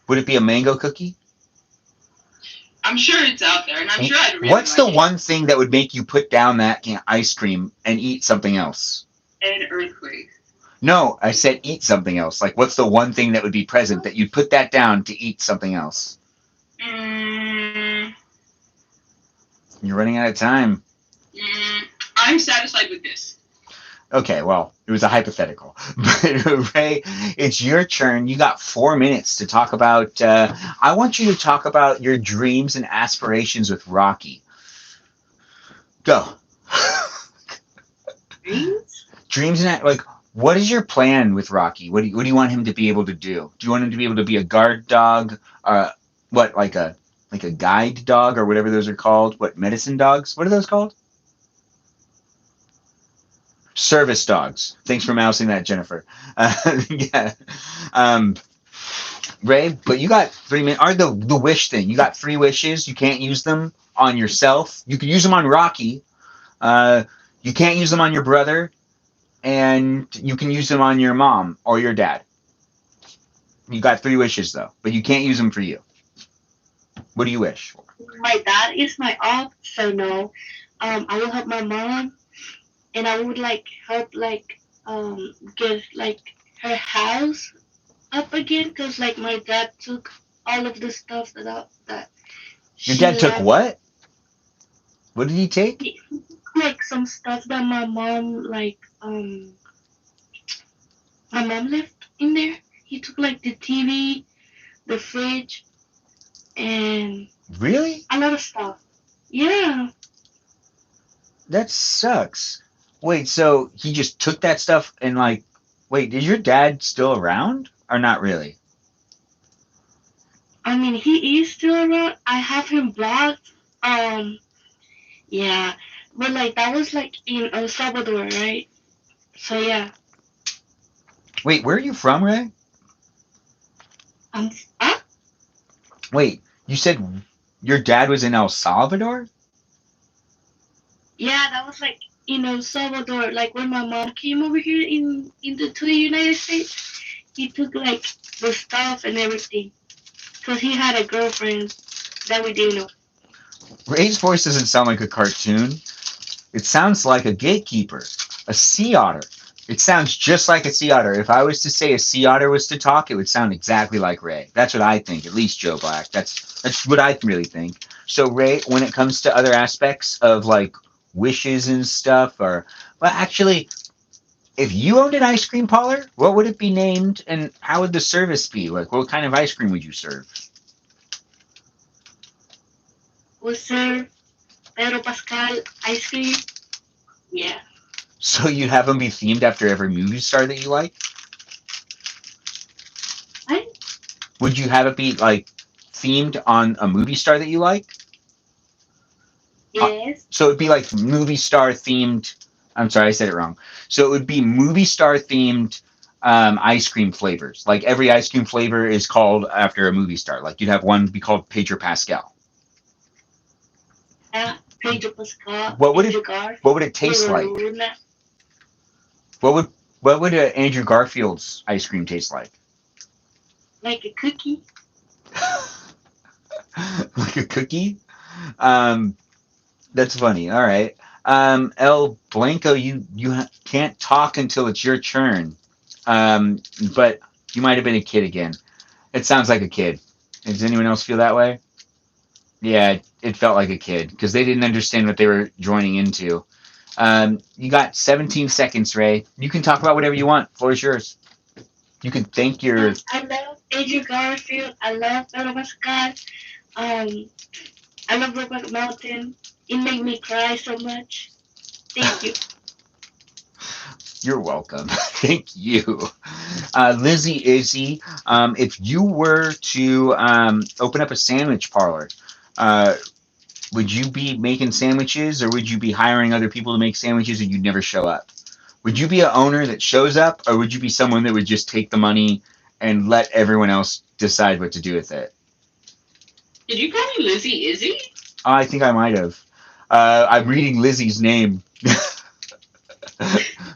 Would it be a mango cookie? I'm sure it's out there, and I'm sure I'd really What's the like one thing that would make you put down that ice cream and eat something else? An earthquake. No, I said eat something else. Like, what's the one thing that would be present that you'd put that down to eat something else? You're running out of time. I'm satisfied with this. Okay, well, it was a hypothetical. But Ray, it's your turn. You got 4 minutes to talk about. I want you to talk about your dreams and aspirations with Rocky. Go. Dreams and like, what is your plan with Rocky? What do you want him to be able to do? Do you want him to be able to be a guard dog? What like a guide dog or whatever those are called? What, medicine dogs? What are those called? Service dogs. Thanks for mousing that, Jennifer. Yeah. Ray, but you got 3 minutes. Or the wish thing. You got 3 wishes. You can't use them on yourself. You can use them on Rocky. You can't use them on your brother. And you can use them on your mom or your dad. You got 3 wishes, though. But you can't use them for you. What do you wish for? My dad is my op, so no. I will help my mom. And I would help get her house up again, because my dad took all of the stuff that Your dad took left, what? What did he take? like some stuff that my mom left in there. He took like the TV, the fridge, and Really? a lot of stuff. Yeah. That sucks. Wait, so he just took that stuff and like, wait, is your dad still around or not really? I mean, he is still around. I have him blocked. Um, yeah. But like that was like in El Salvador, right? So yeah. Wait, where are you from, Ray? Um, ah, Wait, you said your dad was in El Salvador? yeah, that was like in El Salvador. Like when my mom came over here to the United States, he took like the stuff and everything because he had a girlfriend that we didn't know. Ray's voice doesn't sound like a cartoon. It sounds like a gatekeeper, a sea otter. It sounds just like a sea otter. If I was to say a sea otter was to talk, it would sound exactly like Ray. That's what I think, at least Joe Black. That's what I really think. So Ray, when it comes to other aspects of like wishes and stuff, or well, actually, if you owned an ice cream parlor, what would it be named, and how would the service be? Like, what kind of ice cream would you serve? We serve Pedro Pascal ice cream. Yeah. So you'd have them be themed after every movie star that you like? What? Would you have it be like themed on a movie star that you like? Yes. So it'd be like movie star themed. I'm sorry, I said it wrong. So it would be movie star themed ice cream flavors. Like every ice cream flavor is called after a movie star. Like you'd have one be called Pedro Pascal. Pedro Pascal. What would it? Pedro Gar, What would it taste like? Luna. What would Andrew Garfield's ice cream taste like? Like a cookie. Like a cookie? That's funny. All right. El Blanco, you can't talk until it's your turn. But you might have been a kid again. It sounds like a kid. Does anyone else feel that way? Yeah, it felt like a kid because they didn't understand what they were joining into. You got 17 seconds, Ray. You can talk about whatever you want. Floor is yours. You can thank your. I love Andrew Garfield. I love Pedro Pascal. I love Brokeback Mountain. It made me cry so much. Thank you. You're welcome. Thank you. Lizzie Izzy, if you were to open up a sandwich parlor, would you be making sandwiches or would you be hiring other people to make sandwiches and you'd never show up? Would you be an owner that shows up or would you be someone that would just take the money and let everyone else decide what to do with it? Did you call me Lizzie Izzy? I think I might have. I'm reading Lizzie's name.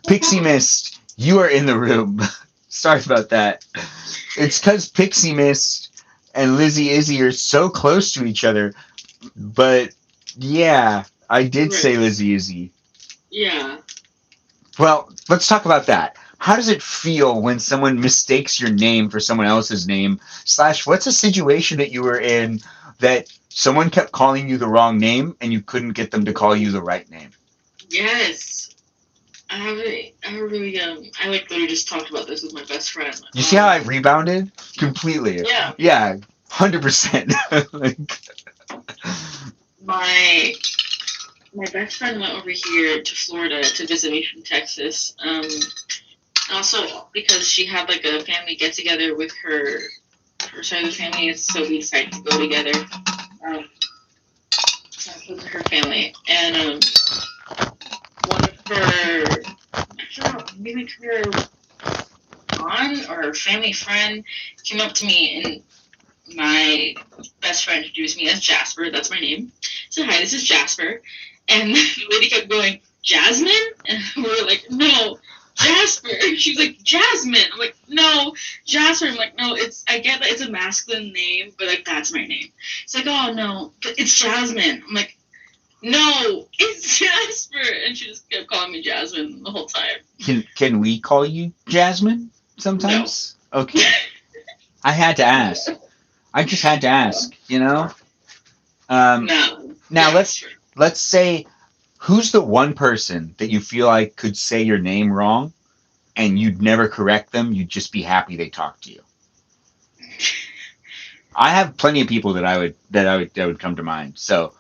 Pixie Mist, you are in the room. Sorry about that. It's because Pixie Mist and Lizzie Izzy are so close to each other. But yeah, I did say Lizzie Izzy. Yeah. Well, let's talk about that. How does it feel when someone mistakes your name for someone else's name? / what's a situation that you were in that someone kept calling you the wrong name and you couldn't get them to call you the right name? Yes. I like literally just talked about this with my best friend. You see how I rebounded? Completely. Yeah. Yeah, 100%. Like, My best friend went over here to Florida to visit me from Texas. Also because she had like a family get together with her side of the family, so we decided to go together. With her family, and one of her, I don't know, maybe her aunt or her family friend came up to me, and my best friend introduced me as Jasper. That's my name. So hi, this is Jasper, and the lady kept going, Jasmine, and we were like, no, Jasper. She was like, Jasmine. I'm like, no, Jasper. I'm like, no, I get that it's a masculine name, but like that's my name. It's like, oh no, but it's Jasmine. I'm like, no, it's Jasper. And she just kept calling me Jasmine the whole time. can we call you Jasmine sometimes? No. Okay. I had to ask. I just had to ask, you know? No. Now Yeah, let's say, who's the one person that you feel like could say your name wrong and you'd never correct them, you'd just be happy they talked to you? I have plenty of people that would come to mind. So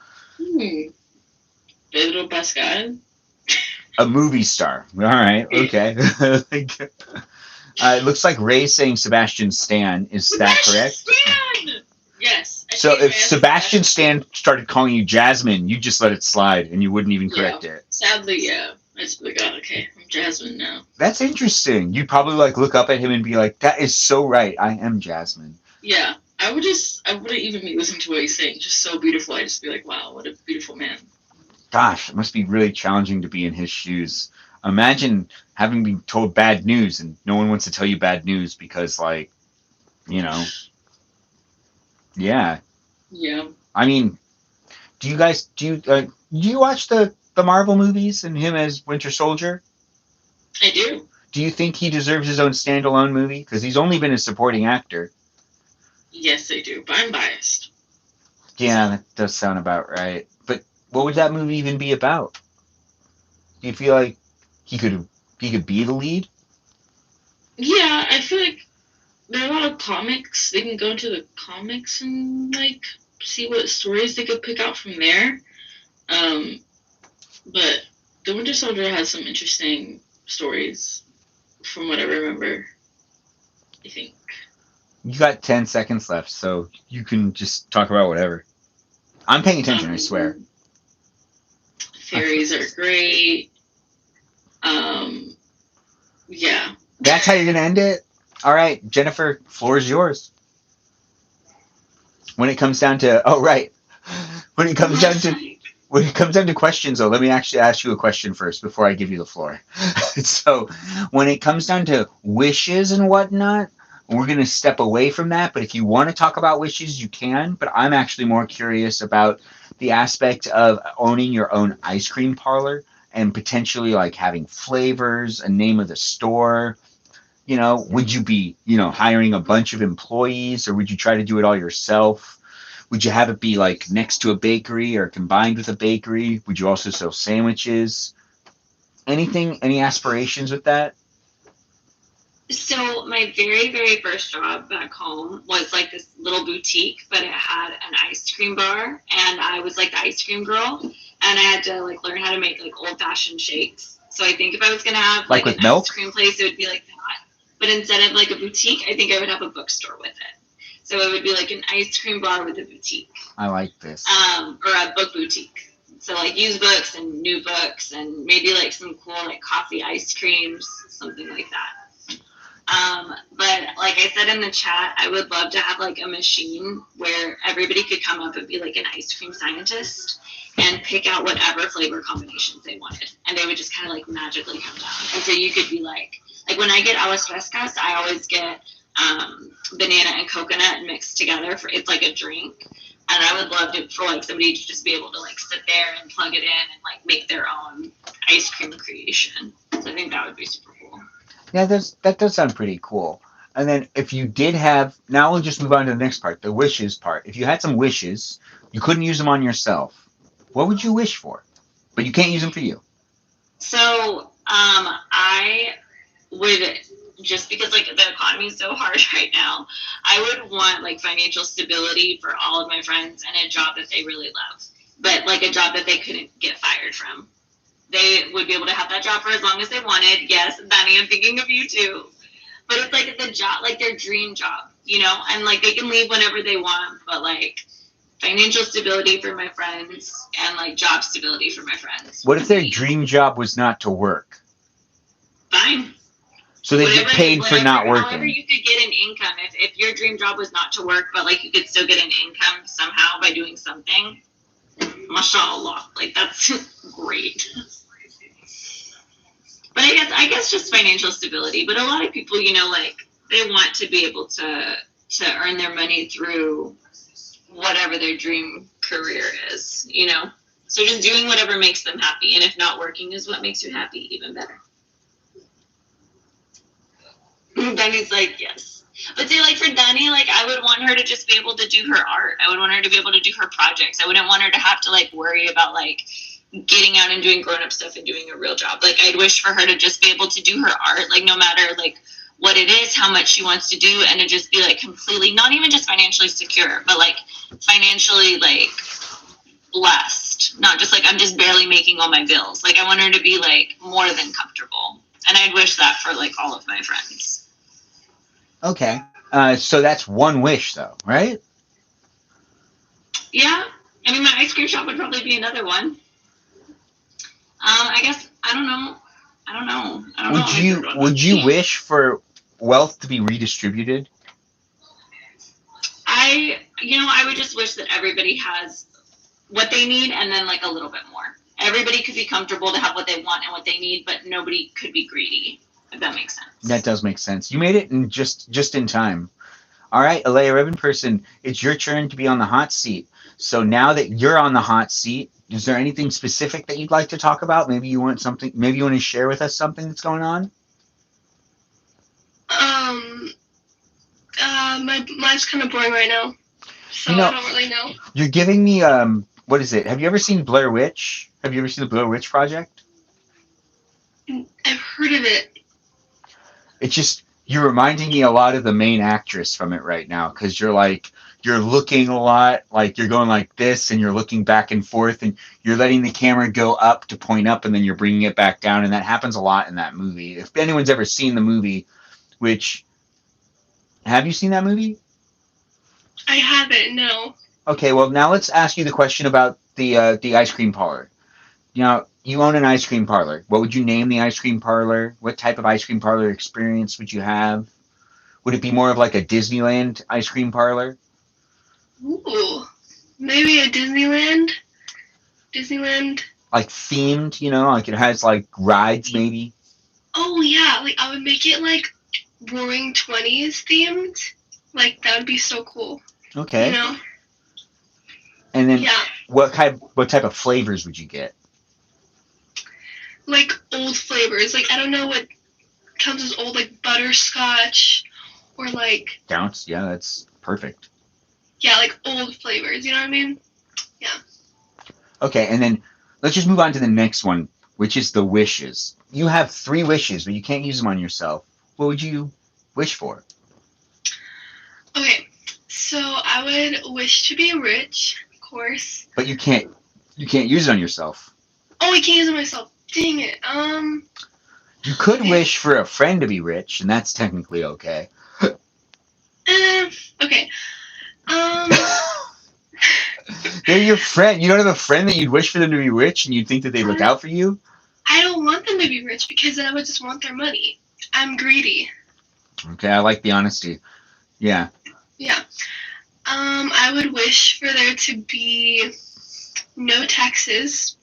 Pedro Pascal. a movie star. All right, okay. It looks like Ray's saying Sebastian Stan. Is that correct? Stan! Yes. I So changed if my answer to Sebastian Stan started calling you Jasmine, you just let it slide and you wouldn't even correct it. Sadly, yeah. I just be like, oh, okay, I'm Jasmine now. That's interesting. You'd probably like look up at him and be like, "That is so right. I am Jasmine." Yeah. I wouldn't even be listening to what he's saying. Just so beautiful. I'd just be like, wow, what a beautiful man. Gosh, it must be really challenging to be in his shoes. Imagine having been told bad news and no one wants to tell you bad news because, like, you know, yeah. Yeah. I mean, do you watch the Marvel movies and him as Winter Soldier? I do. Do you think he deserves his own standalone movie? Because he's only been a supporting actor. Yes, I do, but I'm biased. Yeah, that does sound about right. But what would that movie even be about? Do you feel like he could be the lead? Yeah, I feel like there are a lot of comics. They can go into the comics and like see what stories they could pick out from there. But the Winter Soldier has some interesting stories, from what I remember. I think. You got 10 seconds left, so you can just talk about whatever. I'm paying attention, I swear. Fairies are great. Yeah. That's how you're going to end it? All right, Jennifer, floor is yours. When it comes down to, when it comes down to questions, though, let me actually ask you a question first before I give you the floor. So, when it comes down to wishes and whatnot, we're going to step away from that. But if you want to talk about wishes, you can. But I'm actually more curious about the aspect of owning your own ice cream parlor and potentially like having flavors, a name of the store. You know, would you be, hiring a bunch of employees, or would you try to do it all yourself? Would you have it be like next to a bakery or combined with a bakery? Would you also sell sandwiches? Any aspirations with that? So my very, very first job back home was like this little boutique, but it had an ice cream bar, and I was like the ice cream girl, and I had to like learn how to make like old fashioned shakes. So I think if I was gonna have Like with an milk? ice cream place, it would be like that. But instead of like a boutique, I think I would have a bookstore with it. So it would be like an ice cream bar with a boutique. I like this. Or a book boutique. So like used books and new books and maybe like some cool like coffee ice creams, something like that. But like I said in the chat, I would love to have like a machine where everybody could come up and be like an ice cream scientist and pick out whatever flavor combinations they wanted. And they would just kind of like magically come down. And so you could be like when I get aguas frescas, I always get banana and coconut mixed together it's like a drink. And I would love for like somebody to just be able to like sit there and plug it in and like make their own ice cream creation. So I think that would be super cool. Yeah, that does sound pretty cool. And then if you did have, now we'll just move on to the next part, the wishes part. If you had some wishes, you couldn't use them on yourself. What would you wish for? But you can't use them for you. So I would, just because like the economy is so hard right now, I would want like financial stability for all of my friends and a job that they really love, but like a job that they couldn't get fired from. They would be able to have that job for as long as they wanted. Yes, Benny, I'm thinking of you too. But it's like the job, like their dream job, and like they can leave whenever they want, but like financial stability for my friends and like job stability for my friends. What if their dream job was not to work? Fine. So they get paid for not working. However you could get an income. If your dream job was not to work, but like you could still get an income somehow by doing something, mashallah, like that's great. But I guess just financial stability. But a lot of people, like they want to be able to earn their money through whatever their dream career is, So just doing whatever makes them happy. And if not working is what makes you happy, even better. Benny's like, yes. But see, like for Dani, like I would want her to just be able to do her art. I would want her to be able to do her projects. I wouldn't want her to have to like worry about like getting out and doing grown-up stuff and doing a real job. Like I'd wish for her to just be able to do her art, like no matter like what it is, how much she wants to do, and to just be like completely, not even just financially secure, but like financially like blessed. Not just like I'm just barely making all my bills. Like I want her to be like more than comfortable. And I'd wish that for like all of my friends. Okay. So that's one wish, though, right? Yeah. I mean, my ice cream shop would probably be another one. I guess I don't know. Would you wish for wealth to be redistributed? I would just wish that everybody has what they need and then like a little bit more. Everybody could be comfortable to have what they want and what they need, but nobody could be greedy, if that makes sense. That does make sense. You made it in just in time. All right, Alea Ribbon Person, it's your turn to be on the hot seat. So now that you're on the hot seat, is there anything specific that you'd like to talk about? Maybe you want to share with us something that's going on? Mine's kind of boring right now, so I don't really know. You're giving me what is it? Have you ever seen Blair Witch? Have you ever seen the Blair Witch Project? I've heard of it. It's just you're reminding me a lot of the main actress from it right now, because you're looking a lot, like you're going like this and you're looking back and forth and you're letting the camera go up to point up and then you're bringing it back down, and that happens a lot in that movie. If anyone's ever seen the movie, have you seen that movie? I haven't, no. Okay, well now let's ask you the question about the ice cream parlor. Now, you own an ice cream parlor. What would you name the ice cream parlor? What type of ice cream parlor experience would you have? Would it be more of like a Disneyland ice cream parlor? Ooh, maybe a Disneyland. Like themed, like it has like rides maybe? Oh yeah, like I would make it like Roaring 20s themed. Like that would be so cool. Okay. You know? And then Yeah. what type of flavors would you get? Like old flavors. Like I don't know what comes as old, like butterscotch or like Counts? Yeah, that's perfect. yeah, like old flavors, you know what I mean? Yeah. Okay, and then let's just move on to the next one, which is the wishes. You have 3 wishes, but you can't use them on yourself. What would you wish for? Okay. So I would wish to be rich, of course. But you can't use it on yourself. Oh, I can't use it myself. Dang it. You could wish for a friend to be rich, and that's technically okay. Okay. They're your friend. You don't have a friend that you'd wish for them to be rich and you'd think that they look out for you? I don't want them to be rich because then I would just want their money. I'm greedy. Okay, I like the honesty. Yeah. Yeah. I would wish for there to be no taxes.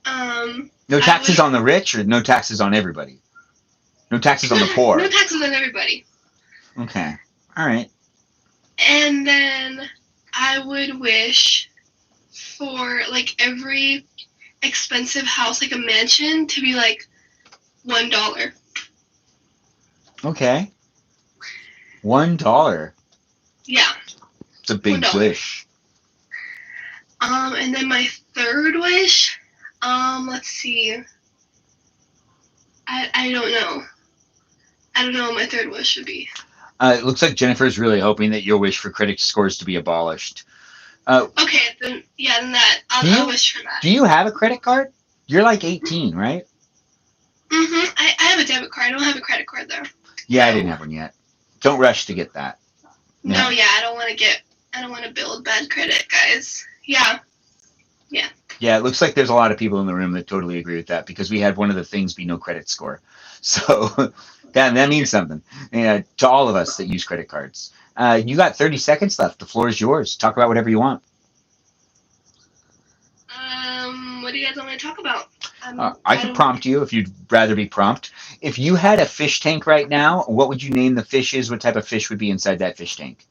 No taxes on the rich or no taxes on everybody? No taxes on the poor? No taxes on everybody. Okay. All right. And then I would wish for like every expensive house, like a mansion, to be like $1. Okay. $1. Yeah. It's a big $1. wish. And then my third wish, let's see. I don't know. I don't know what my third wish would be. It looks like Jennifer's really hoping that you'll wish for credit scores to be abolished. Okay, then that I'll wish for that. Do you have a credit card? You're like 18, right? I have a debit card. I don't have a credit card though. Yeah, I didn't have one yet. Don't rush to get that. No, yeah, I don't want to build bad credit, guys. Yeah. Yeah, it looks like there's a lot of people in the room that totally agree with that, because we had one of the things be no credit score. So that means something to all of us that use credit cards. You got 30 seconds left. The floor is yours. Talk about whatever you want. What do you guys want me to talk about? I could prompt you if you'd rather be prompted. If you had a fish tank right now, what would you name the fishes? What type of fish would be inside that fish tank?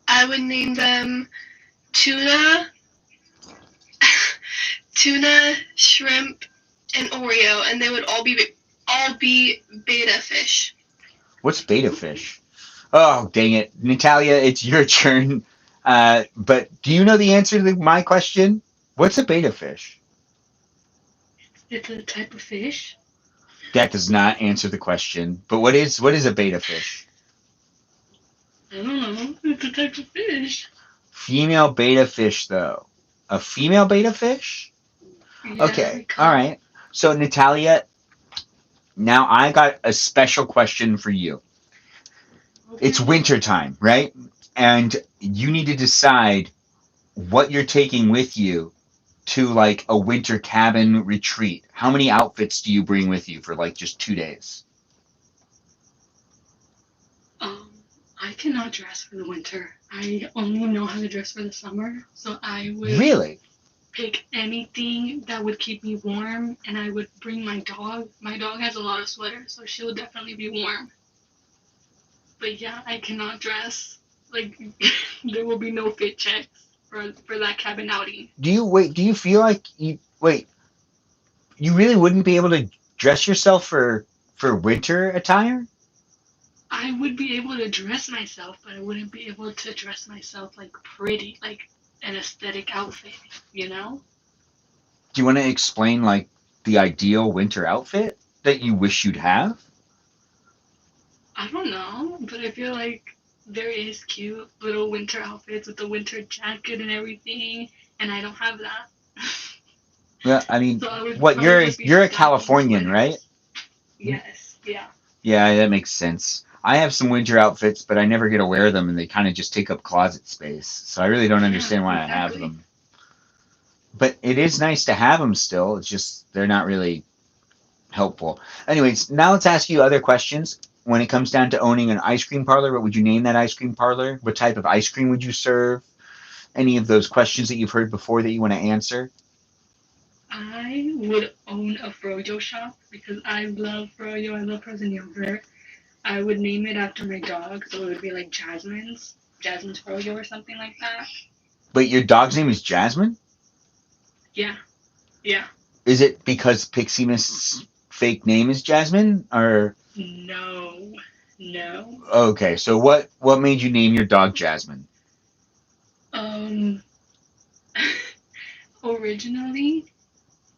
I would name them tuna, shrimp, and Oreo, and they would all be beta fish. What's beta fish? Oh, dang it. Natalia, it's your turn. But do you know the answer to my question? What's a beta fish? It's a type of fish. That does not answer the question. But what is a beta fish? I don't know. It's a type of fish. Female beta fish, though. A female beta fish? Yeah, Okay. All right. So, Natalia, now I got a special question for you. It's winter time, right? And you need to decide what you're taking with you to like a winter cabin retreat. How many outfits do you bring with you for like just 2 days? I cannot dress for the winter. I only know how to dress for the summer, so I would Really? pick anything that would keep me warm, and I would bring my dog. My dog has a lot of sweaters, so she'll definitely be warm. But yeah, I cannot dress. Like, there will be no fit checks for that cabin outing. Do you feel like you really wouldn't be able to dress yourself for winter attire? I would be able to dress myself, but I wouldn't be able to dress myself like pretty, like an aesthetic outfit, you know? Do you want to explain like the ideal winter outfit that you wish you'd have? I don't know, but I feel like there is cute little winter outfits with the winter jacket and everything, and I don't have that. Yeah, I mean, So I would what probably just be you're a stacking Californian, sweaters. right? Yes, yeah. Yeah, that makes sense. I have some winter outfits, but I never get to wear them, and they kind of just take up closet space. So I really don't Yeah, understand why I have exactly. them. But it is nice to have them still. It's just they're not really helpful. Anyways, now let's ask you other questions. When it comes down to owning an ice cream parlor, what would you name that ice cream parlor? What type of ice cream would you serve? Any of those questions that you've heard before that you want to answer? I would own a froyo shop because I love froyo. I love frozen yogurt. I would name it after my dog, so it would be like Jasmine's froyo or something like that. But your dog's name is Jasmine? Yeah, yeah. Is it because Pixie Mist's fake name is Jasmine? Or No, no. okay, so what made you name your dog Jasmine? Um, originally,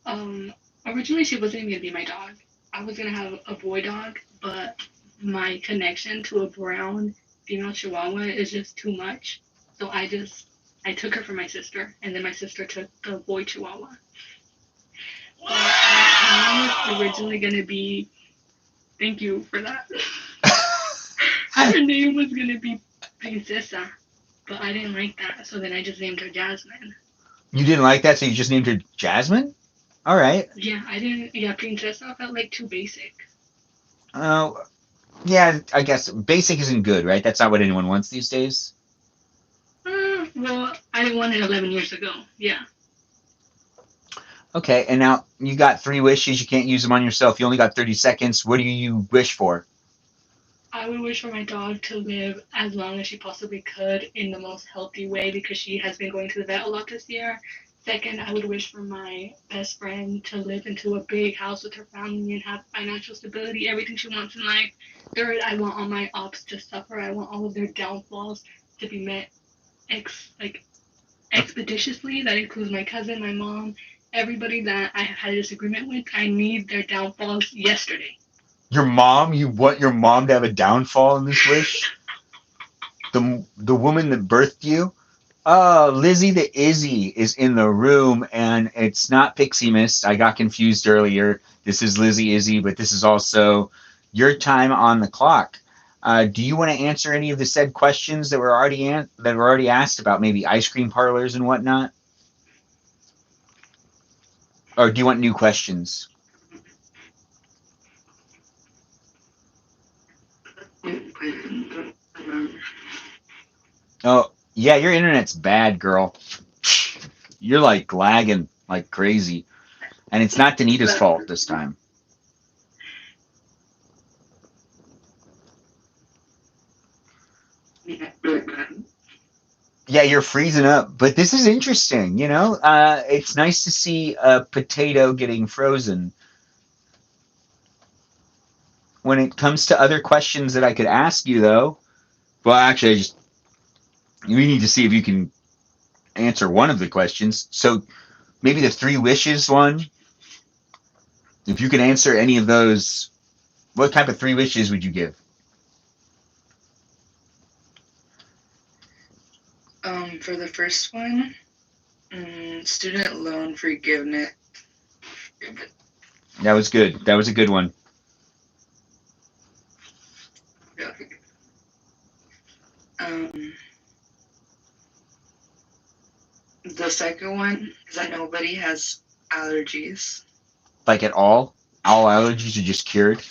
um, originally she wasn't gonna be my dog. I was gonna have a boy dog, but my connection to a brown female Chihuahua is just too much. So I took her from my sister, and then my sister took the boy Chihuahua. But her name was originally gonna be. Thank you for that. Her name was gonna be Princesa, but I didn't like that, so then I just named her Jasmine. You didn't like that, so you just named her Jasmine? All right. Yeah, I didn't. Yeah, Princesa felt like too basic. Oh, yeah, I guess basic isn't good, right? That's not what anyone wants these days. Well, I didn't want it 11 years ago. Yeah. Okay, and now you got 3 wishes. You can't use them on yourself. You only got 30 seconds. What do you wish for? I would wish for my dog to live as long as she possibly could in the most healthy way because she has been going to the vet a lot this year. Second, I would wish for my best friend to live into a big house with her family and have financial stability, everything she wants in life. Third, I want all my ops to suffer. I want all of their downfalls to be met expeditiously. That includes my cousin, my mom, everybody that I have had a disagreement with. I need their downfalls yesterday. Your mom? You want your mom to have a downfall in this wish? The woman that birthed you? Oh, Lizzie the Izzy is in the room, and it's not Pixie Mist. I got confused earlier. This is Lizzie Izzy, but this is also your time on the clock. Do you want to answer any of the said questions that were already asked about maybe ice cream parlors and whatnot? Or do you want new questions? Oh, yeah, your internet's bad, girl. You're like lagging like crazy. And it's not Danita's fault this time. Yeah, you're freezing up. But this is interesting, you know? It's nice to see a potato getting frozen. When it comes to other questions that I could ask you, though, well, actually, we need to see if you can answer one of the questions. So maybe the 3 wishes one. If you could answer any of those, what type of 3 wishes would you give? For the first one, student loan forgiveness. That was good. That was a good one. The second one is that nobody has allergies. Like at all? All allergies are just cured?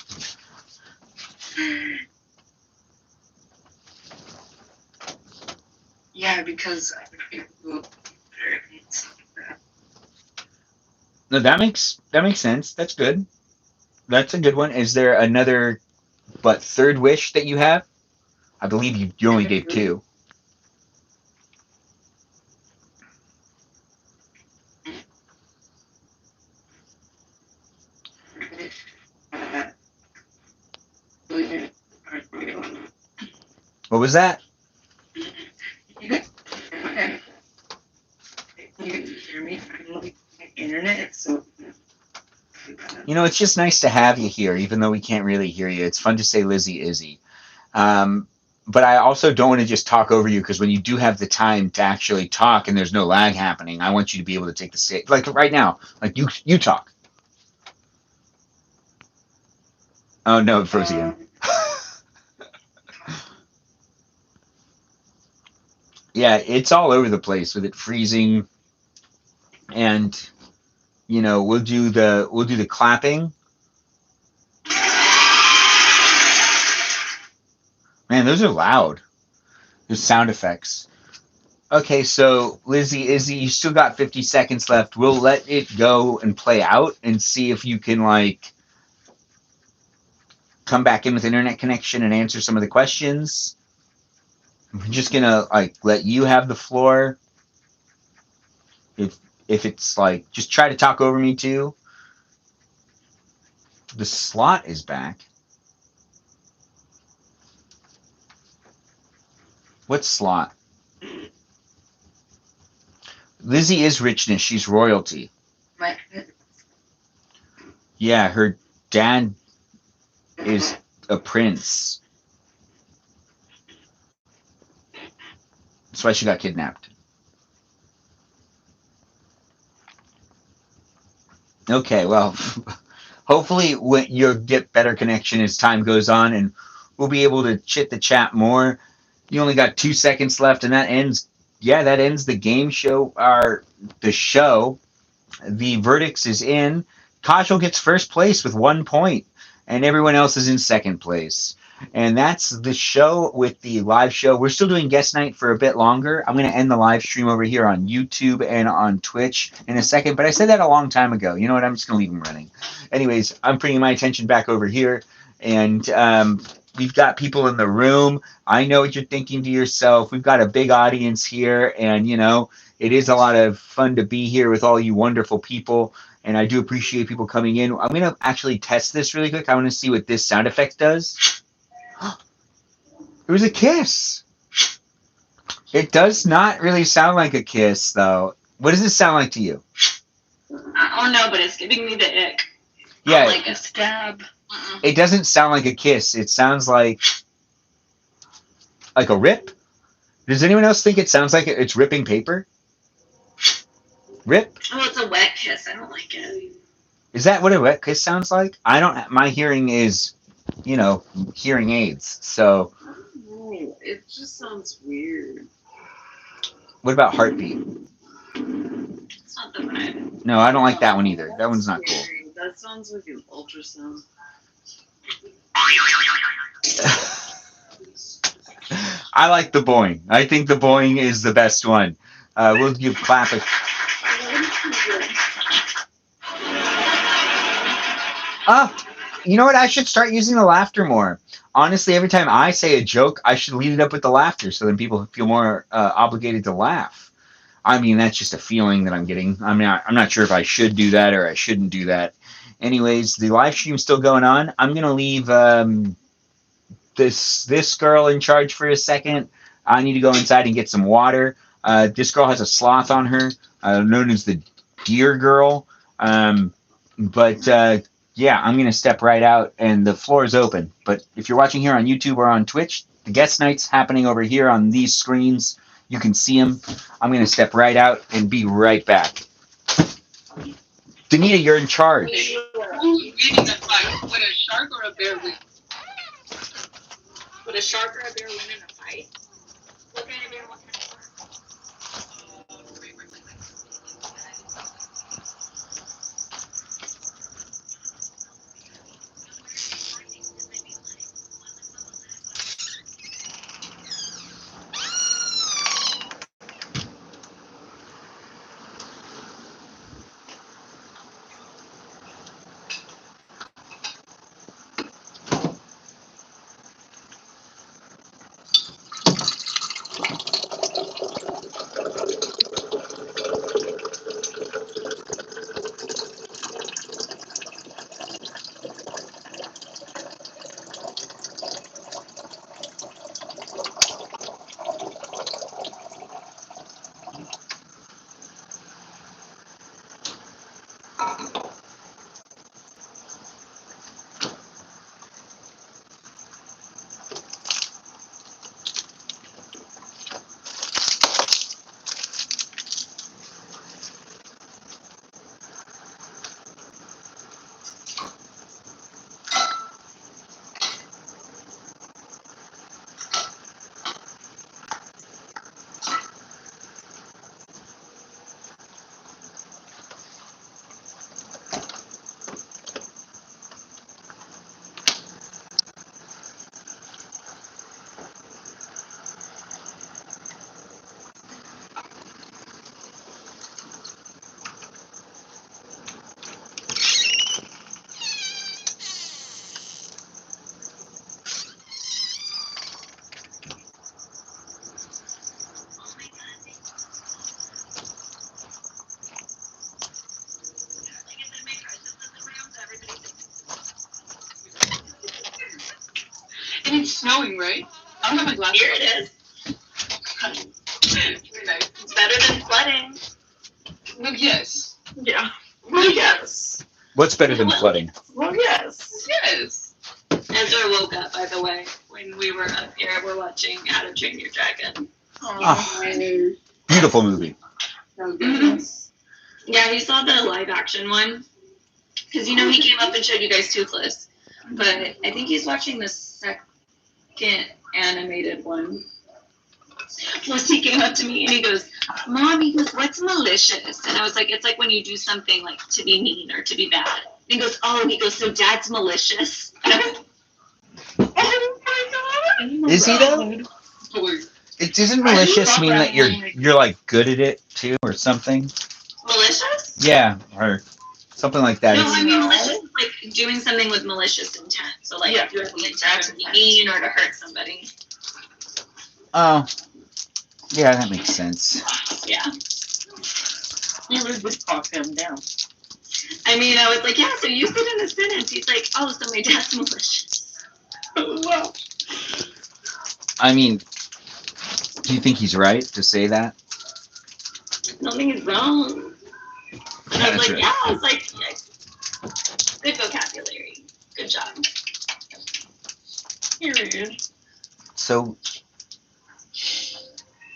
Yeah, because No, that makes sense. That's good. That's a good one. Is there another, third wish that you have? I believe you only gave 2. What was that? Internet, so It's just nice to have you here, even though we can't really hear you. It's fun to say Lizzie Izzy. But I also don't want to just talk over you, because when you do have the time to actually talk and there's no lag happening, I want you to be able to take the stage. Like right now, like you talk. Oh no, it froze again. Yeah, it's all over the place with it freezing, and we'll do the clapping. Man, those are loud. Those sound effects. Okay, so Lizzie, Izzy, you still got 50 seconds left. We'll let it go and play out and see if you can come back in with internet connection and answer some of the questions. I'm just gonna let you have the floor. If it's just try to talk over me too. The slot is back. What slot? Lizzie is richness. She's royalty. Yeah, her dad is a prince. That's why she got kidnapped. Okay, well, hopefully you'll get better connection as time goes on, and we'll be able to chit the chat more. You only got 2 seconds left, and that ends the game show, the show. The verdicts is in. Kajal gets first place with 1 point, and everyone else is in second place. And that's the show with the live show. We're still doing guest night for a bit longer. I'm going to end the live stream over here on YouTube and on Twitch in a second, but I said that a long time ago. You know what? I'm just going to leave them running. Anyways, I'm bringing my attention back over here, and we've got people in the room. I know what you're thinking to yourself. We've got a big audience here, and, it is a lot of fun to be here with all you wonderful people, and I do appreciate people coming in. I'm going to actually test this really quick. I want to see what this sound effect does. It was a kiss. It does not really sound like a kiss, though. What does it sound like to you? I don't know, but it's giving me the ick. Yeah. Like a stab. It doesn't sound like a kiss. It sounds like a rip. Does anyone else think it sounds like it's ripping paper? Rip? Oh, it's a wet kiss. I don't like it. Is that what a wet kiss sounds like? My hearing is, hearing aids. So. No, it just sounds weird. What about heartbeat? It's not the vibe. No, I don't like that one either. That one's not cool. That sounds like an ultrasound. I like the boing. I think the boing is the best one. We'll give clap it. You know what? I should start using the laughter more. Honestly, every time I say a joke, I should lead it up with the laughter, so then people feel more obligated to laugh. I mean, that's just a feeling that I'm getting. I'm not sure if I should do that or I shouldn't do that. Anyways, the live stream's still going on. I'm gonna leave this girl in charge for a second. I need to go inside and get some water. This girl has a sloth on her, known as the Deer Girl. But yeah, I'm gonna step right out, and the floor is open. But if you're watching here on YouTube or on Twitch, the guest night's happening over here on these screens. You can see them. I'm gonna step right out and be right back. Danita, you're in charge. Who's winning a fight? Would a shark or a bear win? Would a shark or a bear win in a fight? What kind of bear? What kind of shark? And it's snowing, right? I don't have my glasses. Here it is. Very nice. It's better than flooding. Well, yes. Yeah. Well, yes. What's better than flooding? Well, yes. Yes. Ezra woke up, by the way, when we were up here. We're watching How to Train Your Dragon. Oh, beautiful movie. Yeah, he saw the live action one. Because, you know, he came up and showed you guys Toothless. But I think he's watching the second animated one. Plus, he came up to me and he goes, Mom, he goes, what's malicious? And I was like, it's like when you do something like to be mean or to be bad. And he goes, oh, he goes, so Dad's malicious. And I was, oh my God. Is he though? It doesn't malicious mean that you're like good at it too, or something? Malicious? Yeah, or something like that. No, It's- I mean malicious is like doing something with malicious intent. So like Yeah. doing the intent to be mean or to hurt somebody. Oh, yeah, that makes sense. Yeah. You would just talk him down. I mean, I was like, yeah, so you said in a sentence. He's like, oh, so my dad's malicious. Well, I mean, do you think he's right to say that? I don't think it's wrong. And I was That's like, right. yeah, I was like, yeah, good vocabulary. Good job. period. So,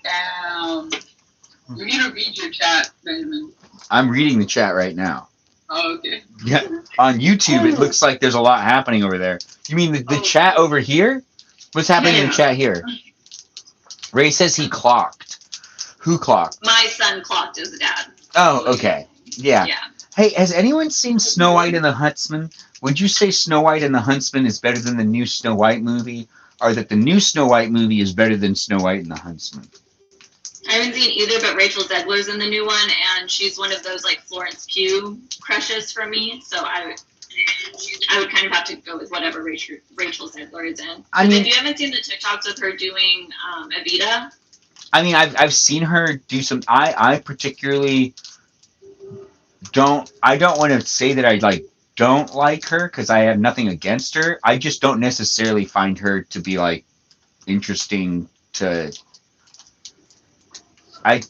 Damn. You need to read your chat, Benjamin. I'm reading the chat right now. Oh, okay. Yeah, on YouTube, it looks like there's a lot happening over there. You mean the chat over here? What's happening in the chat here? Ray says he clocked. Who clocked? My son clocked his dad. Oh, okay. Yeah. Yeah. Hey, has anyone seen Snow White and the Huntsman? Would you say Snow White and the Huntsman is better than the new Snow White movie? Or that the new Snow White movie is better than Snow White and the Huntsman? I haven't seen either, but Rachel Zegler's in the new one, and she's one of those like Florence Pugh crushes for me. So I would kind of have to go with whatever Rachel Zegler is in. I But mean- if you haven't seen the TikToks with her doing Evita, I mean, I've seen her do some. I particularly don't. I don't want to say that I like don't like her because I have nothing against her. I just don't necessarily find her to be like interesting to.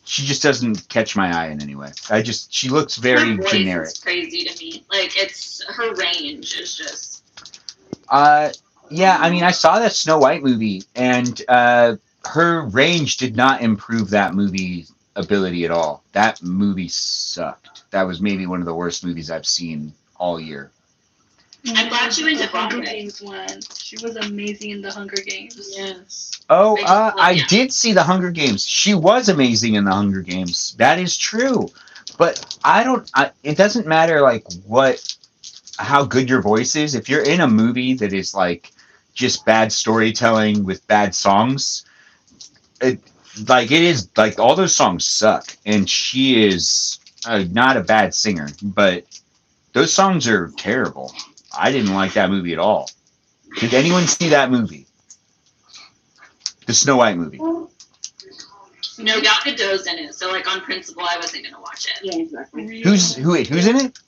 She just doesn't catch my eye in any way. She looks very Her voice generic. is crazy to me. Like it's her range is just. Yeah, I mean, I saw that Snow White movie, and her range did not improve that movie's ability at all. That movie sucked. That was maybe one of the worst movies I've seen all year. I'm glad she went to Hunger Broadway. Games one. She was amazing in the Hunger Games. Yes. Oh, I Yeah. did see the Hunger Games. She was amazing in the Hunger Games. That is true. But it doesn't matter like how good your voice is. If you're in a movie that is like just bad storytelling with bad songs, it is like all those songs suck. And she is not a bad singer, but those songs are terrible. I didn't like that movie at all. Did anyone see that movie? The Snow White movie. No, Gal Gadot's in it, so like on principle, I wasn't gonna watch it. Yeah, exactly. Who's in it?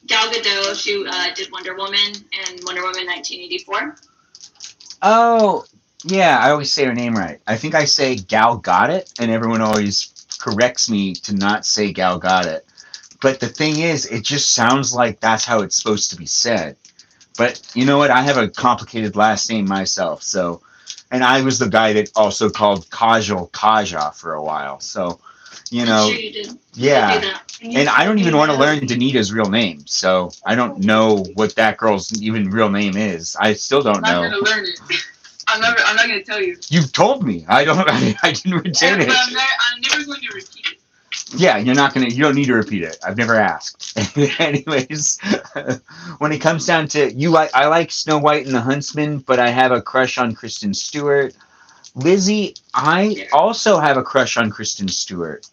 Gal Gadot, she did Wonder Woman and Wonder Woman 1984. Oh, yeah, I always say her name right. I think I say Gal Gadot, and everyone always corrects me to not say Gal Gadot. But the thing is, it just sounds like that's how it's supposed to be said. But you know what? I have a complicated last name myself, so, and I was the guy that also called Kajal Kaja for a while. So, you know, I'm sure you did. yeah. You did that. And I don't even want to learn Danita's real name, so I don't know what that girl's even real name is. I still don't I'm not know. gonna learn it. I'm not gonna tell you. You've told me. I didn't retain But it. I'm never going to repeat it. Yeah, you don't need to repeat it. I've never asked. Anyways, when it comes down to I like Snow White and the Huntsman, but I have a crush on Kristen Stewart. Lizzie, I also have a crush on Kristen Stewart.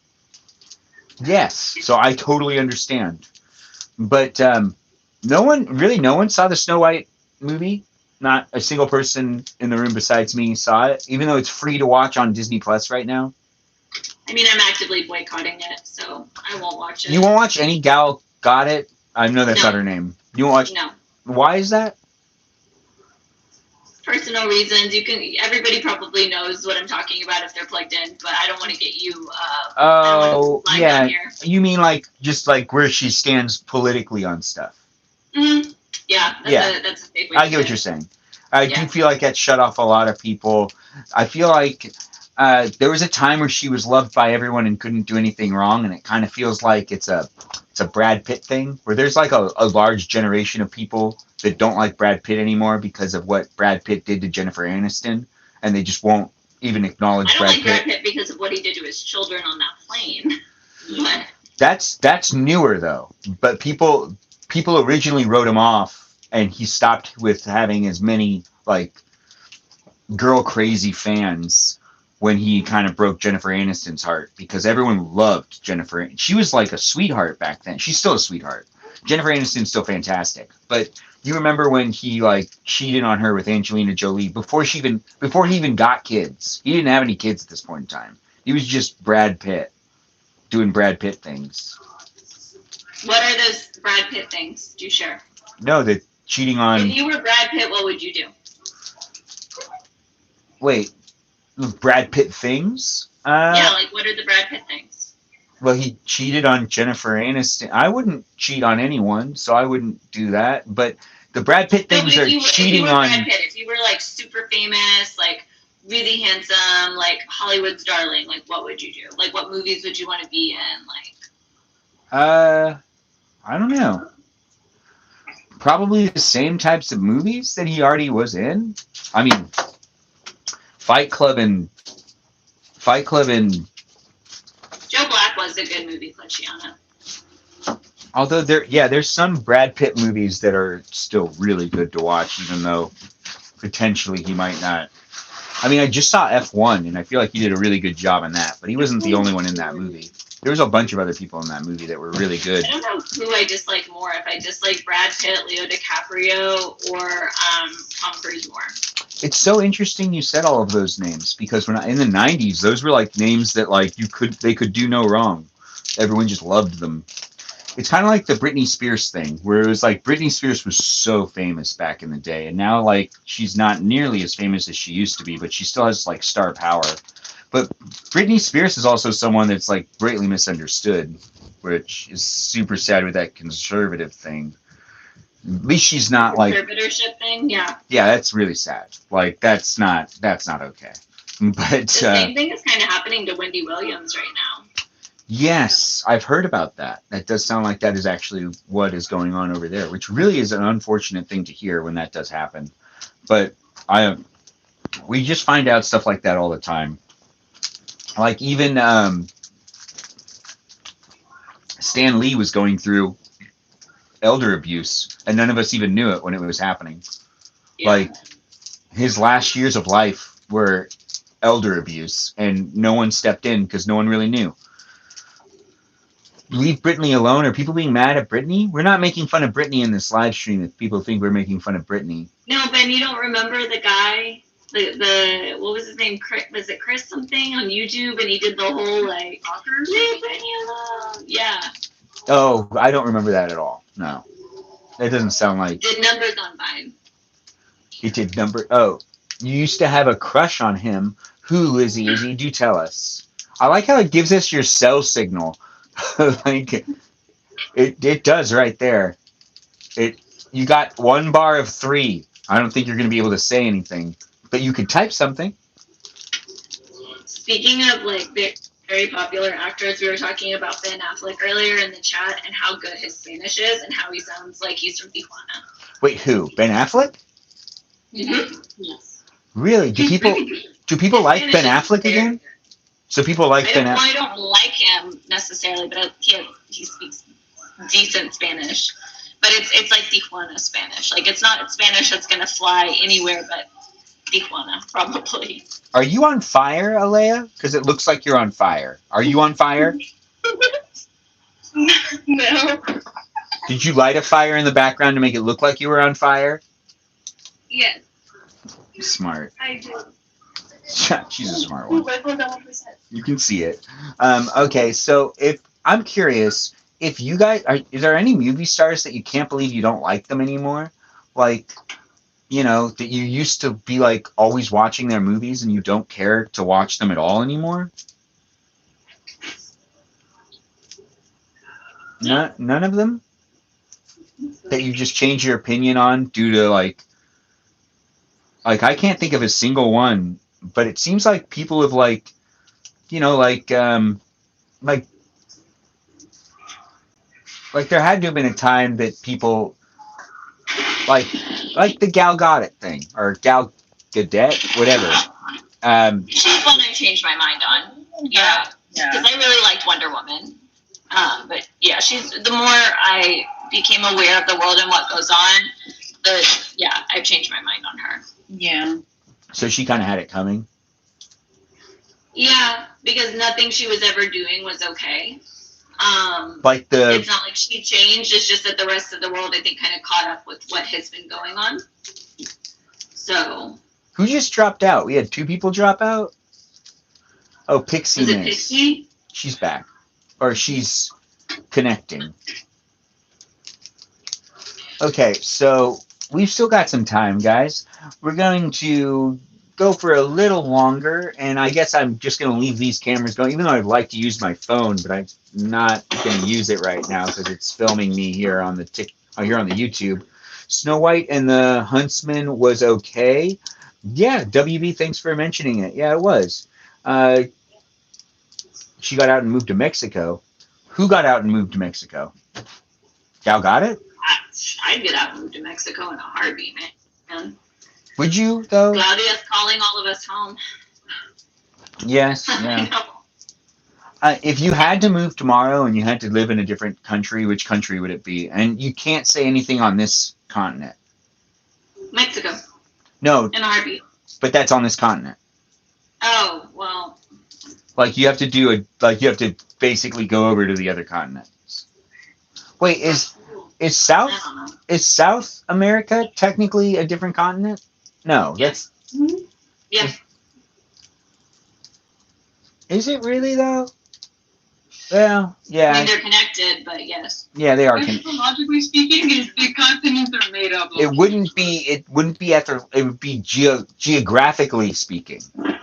Yes, so I totally understand. But no one saw the Snow White movie. Not a single person in the room besides me saw it, even though it's free to watch on Disney Plus right now. I mean, I'm actively boycotting it, so I won't watch it. You won't watch any Gal Gadot? I know that's No. not her name. You won't watch? No. Why is that? Personal reasons. Everybody probably knows what I'm talking about if they're plugged in, but I don't want to get you. Oh, lined yeah. on here. You mean just like where she stands politically on stuff? Mm-hmm. Yeah. Yeah. That's a safe way I to get what say you're it. saying. I Yeah. do feel like that shut off a lot of people. I feel like there was a time where she was loved by everyone and couldn't do anything wrong, and it kind of feels like it's a Brad Pitt thing, where there's like a large generation of people that don't like Brad Pitt anymore because of what Brad Pitt did to Jennifer Aniston, and they just won't even acknowledge I don't Brad like Pitt. Brad Pitt because of what he did to his children on that plane. But That's newer though, but people originally wrote him off, and he stopped with having as many like girl crazy fans when he kind of broke Jennifer Aniston's heart, because everyone loved Jennifer. She was like a sweetheart back then. She's still a sweetheart. Jennifer Aniston's still fantastic, but you remember when he like cheated on her with Angelina Jolie before he even got kids? He didn't have any kids at this point in time. He was just Brad Pitt doing Brad Pitt things. what are those Brad Pitt things? Do you share? No, the cheating on. If you were Brad Pitt, what would you do? Wait, Brad Pitt things? Yeah, like what are the Brad Pitt things? Well, he cheated on Jennifer Aniston. I wouldn't cheat on anyone, so I wouldn't do that. But the Brad Pitt So things are if you cheating were on. Brad Pitt, if you were like super famous, like really handsome, like Hollywood's darling, like what would you do? Like what movies would you want to be in? Like I don't know. Probably the same types of movies that he already was in. I mean, Fight Club and Joe Black was a good movie, Luciana. although there's some Brad Pitt movies that are still really good to watch, even though potentially he might not. I mean, I just saw F1, and I feel like he did a really good job in that, but he wasn't the only one in that movie. There was a bunch of other people in that movie that were really good. I don't know who I dislike more. If I dislike Brad Pitt, Leo DiCaprio, or Tom Cruise more. It's so interesting you said all of those names, because when in the 90s, those were like names that like they could do no wrong. Everyone just loved them. It's kind of like the Britney Spears thing, where it was like Britney Spears was so famous back in the day, and now like she's not nearly as famous as she used to be, but she still has like star power. But Britney Spears is also someone that's like greatly misunderstood, which is super sad with that conservative thing. At least she's not like, Conservatorship thing, yeah. yeah, that's really sad. Like that's not okay. But The same thing is kind of happening to Wendy Williams right now. yes, I've heard about that. That does sound like that is actually what is going on over there, which really is an unfortunate thing to hear when that does happen. But we just find out stuff like that all the time. Like even Stan Lee was going through elder abuse, and none of us even knew it when it was happening. Yeah. Like his last years of life were elder abuse, and no one stepped in because no one really knew. Leave Britney alone. Are people being mad at Britney? We're not making fun of Britney in this live stream if people think we're making fun of Britney. No, Ben, you don't remember the guy, the what was his name? Was it Chris something on YouTube? And he did the whole like, leave Britney alone. Yeah. Oh, I don't remember that at all. No. That doesn't sound like... Did numbers on Vine. He did number... Oh, you used to have a crush on him. Who, Lizzie? Izzy, do tell us. I like how it gives us your cell signal. Like, it does right there. You got 1 bar of 3. I don't think you're going to be able to say anything. But you could type something. Speaking of, like, very popular actors, we were talking about Ben Affleck earlier in the chat and how good his Spanish is and how he sounds like he's from Tijuana. Wait, who? Ben Affleck? Mm-hmm. Yes. Really? Do people like Ben Affleck again? So people like Ben Affleck. I don't like him necessarily, but he speaks decent Spanish. But it's like Tijuana Spanish. Like it's not Spanish that's gonna fly anywhere but Tijuana, probably. Are you on fire, Alea? Because it looks like you're on fire. Are you on fire? No. Did you light a fire in the background to make it look like you were on fire? Yes, Smart. I do. She's a smart one. Hold on 1%. You can see it. Okay, so if I'm curious, if you guys is there any movie stars that you can't believe you don't like them anymore? Like, you know, that you used to be like always watching their movies and you don't care to watch them at all anymore? None of them? That you just change your opinion on due to like I can't think of a single one, but it seems like people have like, you know, like there had to have been a time that people like the Gal Gadot thing or Gal Gadot, whatever. She's one I changed my mind on. Yeah, because I really liked Wonder Woman. But yeah, the more I became aware of the world and what goes on, I've changed my mind on her. Yeah. So she kind of had it coming. Yeah, because nothing she was ever doing was okay. It's not like she changed. It's just that the rest of the world, I think, kind of caught up with what has been going on. So. Who just dropped out? We had 2 people drop out. Oh, Pixie. Was it Pixie? She's back, or she's connecting. Okay, so we've still got some time, guys. We're going to go for a little longer, and I guess I'm just going to leave these cameras going, even though I'd like to use my phone, but I'm not going to use it right now because it's filming me here on the YouTube. Snow White and the Huntsman was okay. Yeah, WB, thanks for mentioning it. Yeah, it was. She got out and moved to Mexico. Who got out and moved to Mexico? Gal got it? I'd get out and move to Mexico in a heartbeat, man. Would you, though? Claudia's calling all of us home. Yes, yeah. If you had to move tomorrow and you had to live in a different country, which country would it be? And you can't say anything on this continent. Mexico. No. In a heartbeat. But that's on this continent. Oh, well. Like you have to basically go over to the other continents. Wait, is South America technically a different continent? No, that's. Yeah. Is it really though? Well, I yeah, mean, they're connected, but yes. yeah, they are. Astrologically speaking, the continents are made up. It wouldn't be. It wouldn't be at the. It would be geographically speaking. I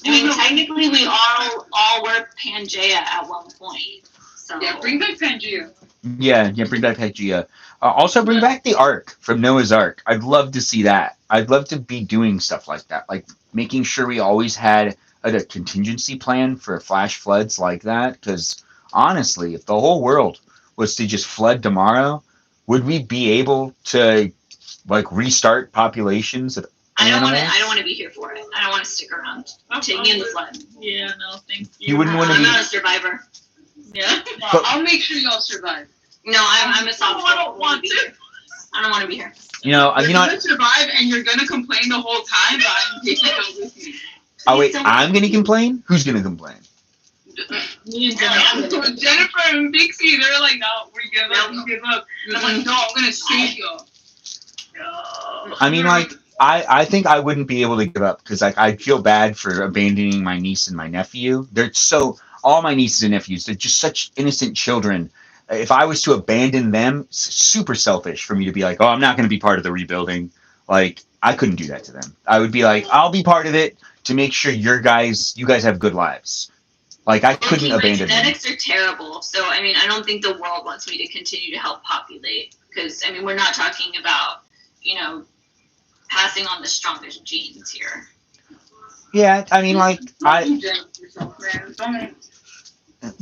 mean, technically, we all were Pangea at one point. So Yeah, bring back Pangea. Yeah, bring back Hygeia. Also, bring back the Ark from Noah's Ark. I'd love to see that. I'd love to be doing stuff like that, like making sure we always had a contingency plan for flash floods like that. Because honestly, if the whole world was to just flood tomorrow, would we be able to like restart populations of animals? I don't want to be here for it. I don't want to stick around. Take me in the flood. Yeah, no, thank you. You wouldn't want to I'm be. not a survivor. Yeah. But- I'll make sure y'all survive. No, I'm a soft. I don't want be to. here. I don't want to be here. You're You know. gonna survive, and you're gonna complain the whole time, but I'm taking it with me. Oh wait, I'm gonna complain. Who's gonna complain? Me and Jennifer and Pixie, they're like, no, we give up, we give up. And I'm like, no, I'm gonna save y'all. I mean, like, I think I wouldn't be able to give up because like I feel bad for abandoning my niece and my nephew. They're so all my nieces and nephews. They're just such innocent children. If I was to abandon them, it's super selfish for me to be like, oh, I'm not going to be part of the rebuilding. Like, I couldn't do that to them. I would be like, I'll be part of it to make sure you guys have good lives. Like, I couldn't abandon them. Genetics are terrible. So, I mean, I don't think the world wants me to continue to help populate. Because, I mean, we're not talking about, passing on the strongest genes here. Yeah, I mean, like,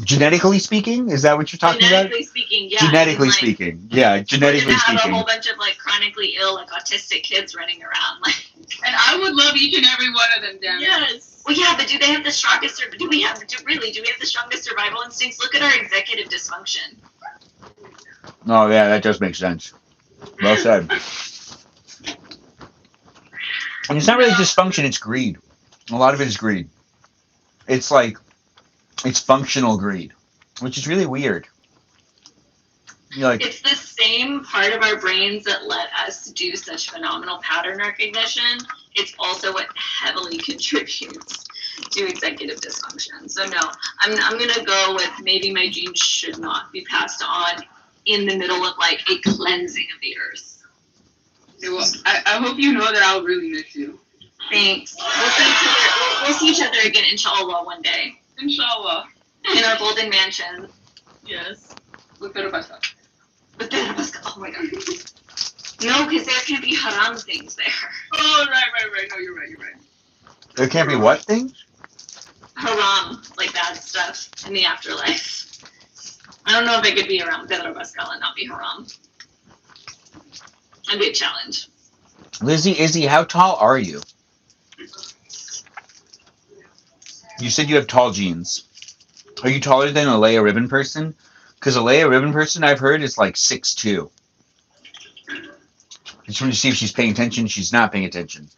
genetically speaking, is that what you're talking about? Genetically speaking, yeah. Genetically speaking, yeah. Genetically we're gonna have speaking. a whole bunch of like chronically ill, like autistic kids running around, like. And I would love each and every one of them, damn it. Yes. Well, yeah, but do they have the strongest? Do we have the strongest survival instincts? Look at our executive dysfunction. Oh yeah, that does make sense. Well said. And it's not really dysfunction; it's greed. A lot of it is greed. It's like it's functional greed, which is really weird. It's the same part of our brains that let us do such phenomenal pattern recognition. It's also what heavily contributes to executive dysfunction. So no, I'm gonna go with maybe my genes should not be passed on in the middle of like a cleansing of the earth. Well, I hope you know that I'll really miss you. Thanks. We'll see each other again, inshallah, one day. Inshallah. In our golden mansion. Yes. With Pedro Pascal. Oh my god. No, because there can be haram things there. Oh, right. No, you're right. There can't be what things? Haram, like bad stuff in the afterlife. I don't know if I could be around Pedro Pascal and not be haram. That'd be a challenge. Izzy, how tall are you? You said you have tall genes. Are you taller than a Leia Ribbon person? Because a Leia Ribbon person I've heard is like 6'2". I just want to see if she's paying attention. She's not paying attention.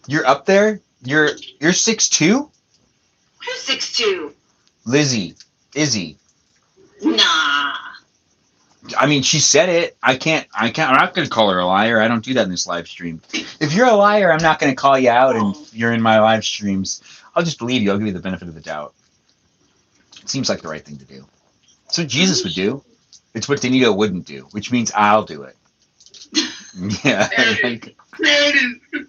You're up there? You're 6'2"? Who's 6'2"? Izzy. Nah. I mean, she said it. I'm not going to call her a liar. I don't do that in this live stream. If you're a liar, I'm not going to call you out and you're in my live streams. I'll just believe you. I'll give you the benefit of the doubt. It seems like the right thing to do. It's what Jesus would do. It's what Danito wouldn't do, which means I'll do it. Yeah. There it is.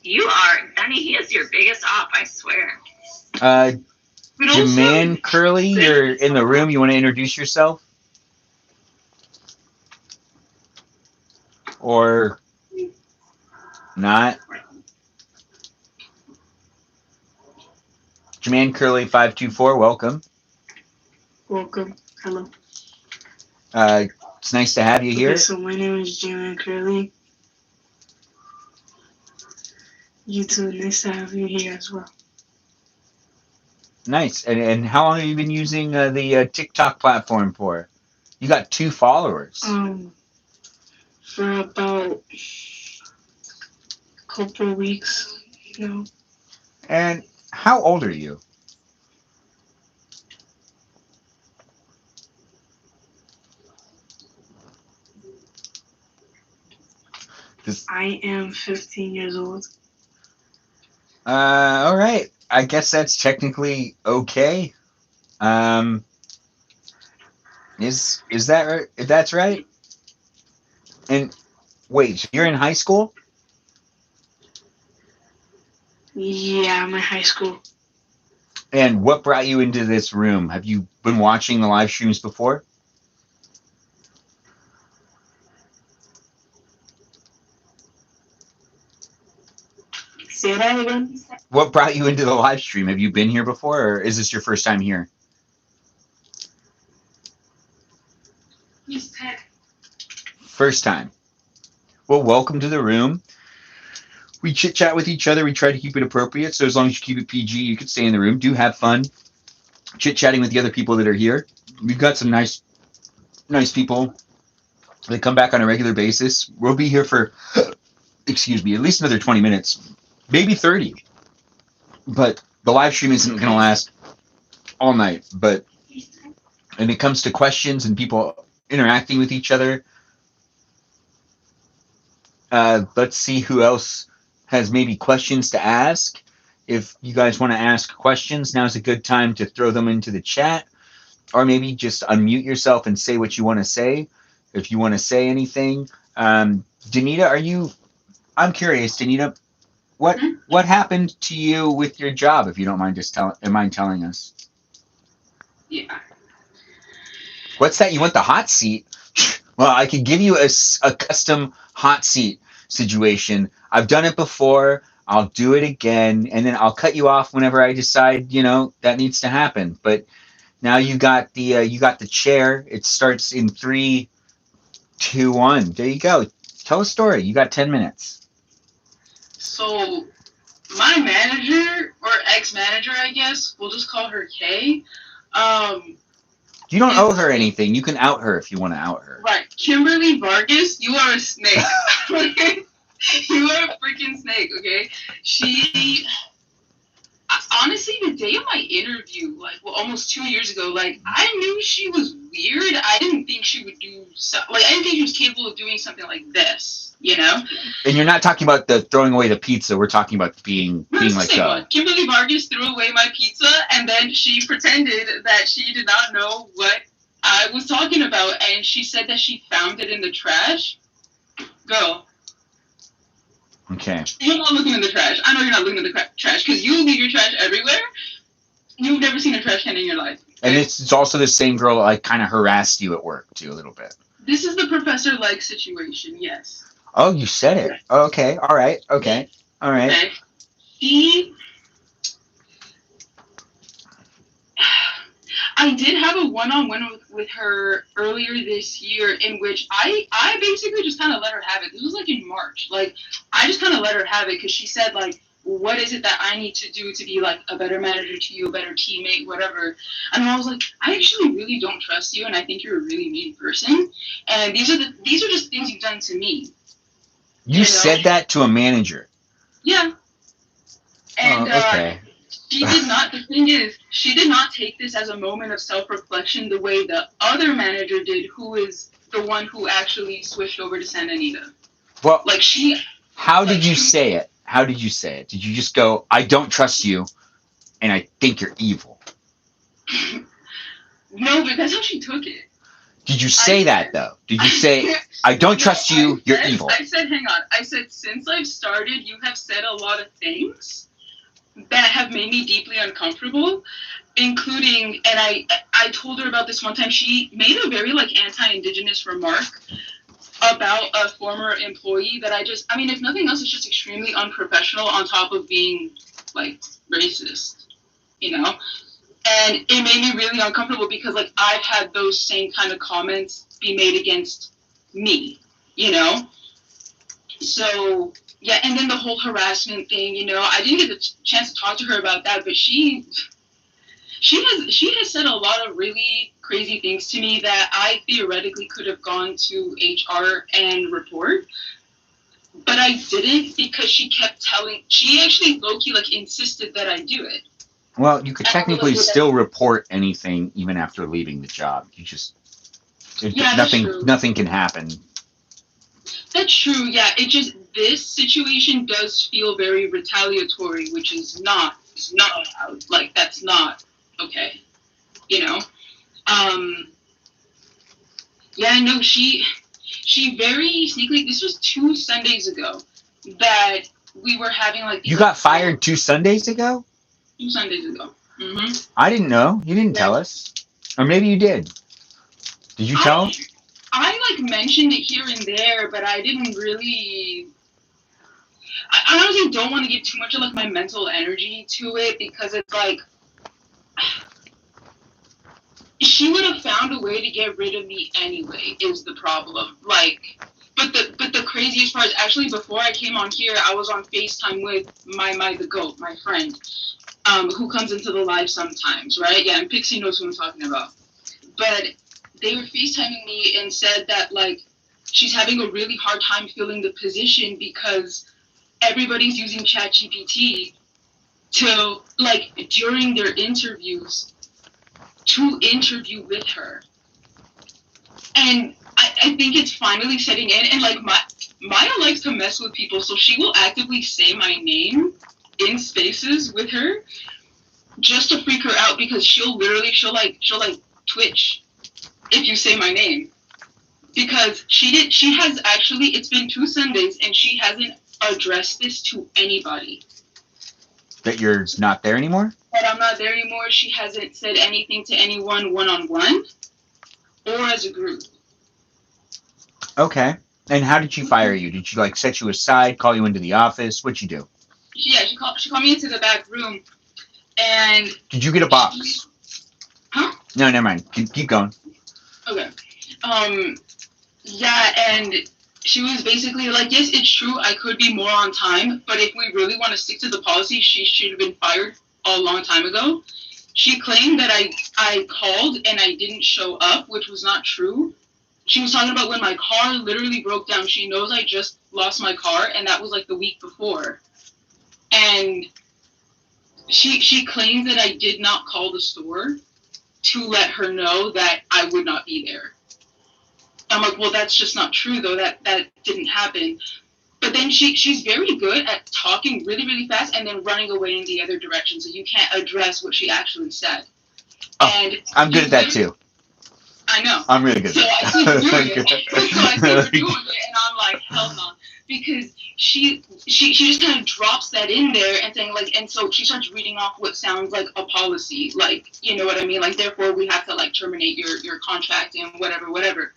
You are, Danny, he is your biggest op, I swear. Jermaine Curley, you're in the room. You want to introduce yourself? Or not? Jermaine Curley 524, welcome. Welcome. Hello. It's nice to have you here. Okay, so my name is Jermaine Curley. You too, nice to have you here as well. Nice. And how long have you been using the TikTok platform for? You got 2 followers. For about a couple weeks now. And how old are you? I am 15 years old. All right. I guess that's technically okay. Um, is that right? If that's right? And wait, so you're in high school? Yeah, my high school. And what brought you into this room? Have you been watching the live streams before? Say that again. What brought you into the live stream? Have you been here before, or is this your first time here? First time. Well, welcome to the room. We chit chat with each other. We try to keep it appropriate. So as long as you keep it PG, you can stay in the room. Do have fun chit chatting with the other people that are here. We've got some nice people. They come back on a regular basis. We'll be here for, excuse me, at least another 20 minutes, maybe 30. But the live stream isn't going to last all night. But when it comes to questions and people interacting with each other, let's see who else has maybe questions to ask. If you guys want to ask questions, now's a good time to throw them into the chat, or maybe just unmute yourself and say what you want to say. If you want to say anything, Danita, I'm curious, Danita, what happened to you with your job? If you don't mind telling us. Yeah. What's that? You want the hot seat? Well, I could give you a custom hot seat situation. I've done it before. I'll do it again, and then I'll cut you off whenever I decide, that needs to happen. But now you got the chair. It starts in 3, 2, 1. There you go. Tell a story. You got 10 minutes. So, my manager, or ex-manager, I guess, we'll just call her Kay. You don't owe her anything. You can out her if you want to out her. Right. Kimberly Vargas, you are a snake. You are a freaking snake, okay? Honestly, the day of my interview, almost 2 years ago, I knew she was weird. I didn't think she would do I didn't think she was capable of doing something like this, And you're not talking about the throwing away the pizza. We're talking about being like that. Kimberly Vargas threw away my pizza, and then she pretended that she did not know what I was talking about, and she said that she found it in the trash. Girl. Okay. You're not looking in the trash. I know you're not looking in the trash because you leave your trash everywhere. You've never seen a trash can in your life. Okay? And it's also the same girl that kind of harassed you at work too a little bit. This is the professor-like situation, yes. Oh, you said it. Okay. All right. Okay. All right. Okay. I did have a one-on-one with her earlier this year in which I basically just kind of let her have it. This was in March. I just kind of let her have it because she said, what is it that I need to do to be, a better manager to you, a better teammate, whatever. And I was like, I actually really don't trust you, and I think you're a really mean person. And these are just things you've done to me. You said that to a manager? Yeah. And, okay. She did not. The thing is, she did not take this as a moment of self-reflection the way the other manager did, who is the one who actually switched over to Santa Anita. Well, how did you say it? How did you say it? Did you just go, "I don't trust you, and I think you're evil"? No, but that's how she took it. Did you say that though? Did you say, "I don't trust you, you're evil"? I said, hang on. I said, since I've started, you have said a lot of things that have made me deeply uncomfortable, including, and I told her about this one time, she made a very anti-Indigenous remark about a former employee that if nothing else, it's just extremely unprofessional on top of being racist, and it made me really uncomfortable because I've had those same kind of comments be made against me, so yeah, and then the whole harassment thing, I didn't get the chance to talk to her about that, but she has said a lot of really crazy things to me that I theoretically could have gone to HR and report, but I didn't because she actually low-key insisted that I do it. Well, you could technically still report anything even after leaving the job. Nothing can happen. That's true, yeah. This situation does feel very retaliatory, which is not is not allowed. Like, that's not okay, you know? Yeah, no, she very sneakily, this was 2 Sundays ago, that we were having like You got fired 2 Sundays ago? 2 Sundays ago. Mm-hmm. I didn't know. You didn't tell us. Or maybe you did. Did you tell? I like mentioned it here and there, but I didn't really. I honestly don't want to give too much of like my mental energy to it, because it's like she would have found a way to get rid of me anyway, is the problem. Like, but the craziest part is actually before I came on here, I was on FaceTime with the goat, my friend, who comes into the live sometimes, right? Yeah, and Pixie knows who I'm talking about. But they were FaceTiming me and said that like she's having a really hard time filling the position because everybody's using ChatGPT to like during their interviews to interview with her. And I think it's finally setting in, and like Maya likes to mess with people, so she will actively say my name in spaces with her just to freak her out, because she'll twitch if you say my name, because she has actually, it's been 2 Sundays and she hasn't addressed this to anybody. That you're not there anymore? That I'm not there anymore. She hasn't said anything to anyone one-on-one or as a group. Okay. And how did she fire you? Did she like set you aside, call you into the office? What'd you do? Yeah, she called me into the back room, and did you get a box? Huh? No, never mind. Keep going. Okay. Yeah, and she was basically like, yes, it's true, I could be more on time, but if we really want to stick to the policy, she should have been fired a long time ago. She claimed that I called and I didn't show up, which was not true. She was talking about when my car literally broke down. She knows I just lost my car, and that was like the week before. And she claims that I did not call the store to let her know that I would not be there. I'm like, well, that's just not true, though. That didn't happen. But then she's very good at talking really, really fast and then running away in the other direction, so you can't address what she actually said. Oh, and I'm good at that, too. I know. I'm really good so at that. I see her doing it. Okay. So I see her doing it, and I'm like, hell no. Because she just kind of drops that in there and saying, like, and so she starts reading off what sounds like a policy. Like, you know what I mean? Like, therefore, we have to, like, terminate your contract and whatever.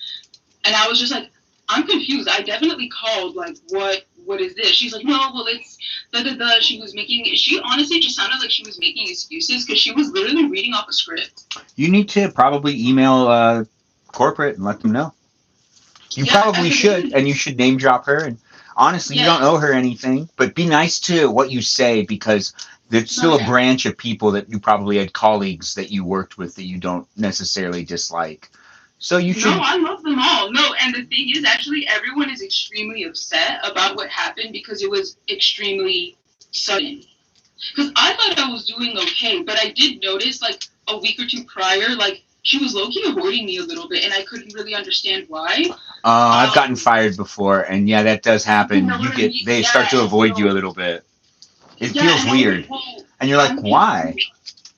And I was just like, I'm confused. I definitely called, like, what is this? She's like, no, well, it's da-da-da. She honestly just sounded like she was making excuses, because she was literally reading off a script. You need to probably email corporate and let them know. You probably should, and you should name drop her. And honestly, you don't owe her anything, but be nice to what you say, because there's still a branch of people that you probably had colleagues that you worked with that you don't necessarily dislike. So you should. No, I love them all. No, and the thing is, actually, everyone is extremely upset about what happened because it was extremely sudden. Because I thought I was doing okay, but I did notice, like, a week or two prior, like, she was low-key avoiding me a little bit, and I couldn't really understand why. I've gotten fired before, and yeah, that does happen. They start to avoid you a little bit. It feels weird, and you're like, why?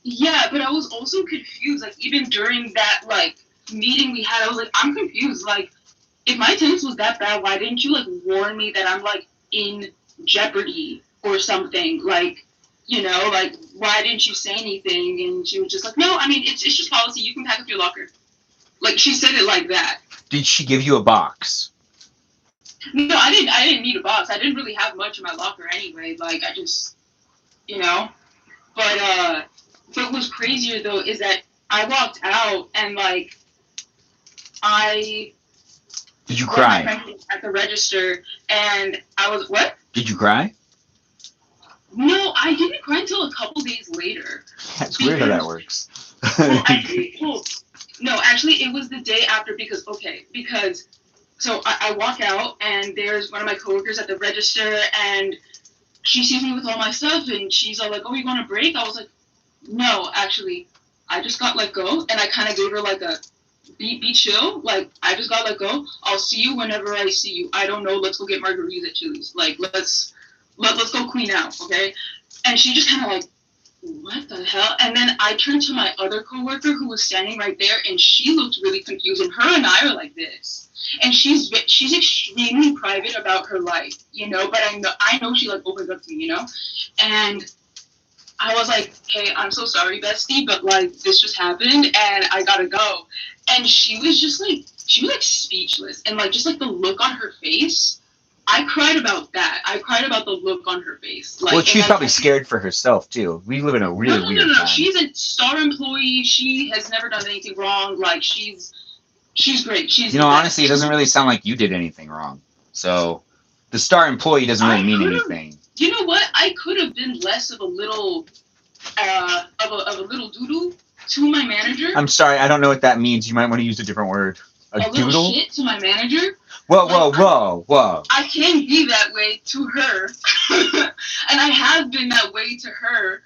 Yeah, but I was also confused. Like, even during that, like, meeting we had, I was like, I'm confused. Like, if my attendance was that bad, why didn't you, like, warn me that I'm, like, in jeopardy or something? Like, you know, like, why didn't you say anything? And she was just like, no, I mean, it's just policy. You can pack up your locker. Like, she said it like that. Did she give you a box? No, I didn't need a box. I didn't really have much in my locker anyway. Like, I just, you know. But what was crazier, though, is that I walked out and, like, Did you cry? At the register, and I was, what? Did you cry? No, I didn't cry until a couple days later. That's weird how that works. No, actually, it was the day after, because so I walk out, and there's one of my coworkers at the register, and she sees me with all my stuff, and she's all like, oh, you going to break? I was like, no, actually, I just got let go, and I kind of gave her, like, a be chill, like, I just got let go. I'll see you whenever I see you. I don't know, let's go get margaritas at Chili's. Like, let's go clean out, okay? And she just kind of, like, what the hell? And then I turned to my other coworker who was standing right there, and she looked really confused. And her and I are like this. And she's extremely private about her life, you know. But I know she like opens up to me, you know. And I was like, hey, I'm so sorry, bestie, but like this just happened, and I gotta go. And she was like speechless, and like just like the look on her face. I cried about that. I cried about the look on her face. Like, Well, she's and probably I, scared for herself too. We live in a really weird no. time. She's a star employee. She has never done anything wrong. Like she's great. She's You know, honestly, it doesn't really sound like you did anything wrong. So the star employee doesn't really mean anything. You know what? I could have been less of a little of a little doodle to my manager. I'm sorry, I don't know what that means. You might want to use a different word. A little doodle? shit to my manager. Whoa. I can be that way to her, and I have been that way to her.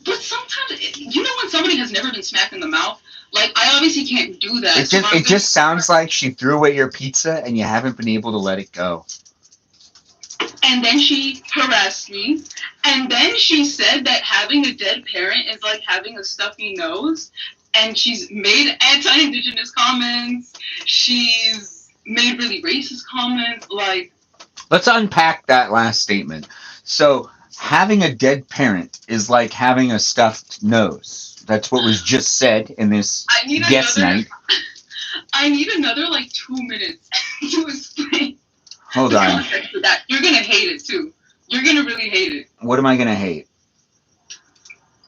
But sometimes, you know, when somebody has never been smacked in the mouth, like I obviously can't do that. It just sounds like she threw away your pizza and you haven't been able to let it go. And then she harassed me. And then she said that having a dead parent is like having a stuffy nose. And she's made anti-Indigenous comments. She's made really racist comments. Like, let's unpack that last statement. So, having a dead parent is like having a stuffed nose. That's what was just said in this guest night. I need another like 2 minutes to explain. Hold on. That. You're gonna hate it too. You're gonna really hate it. What am I gonna hate?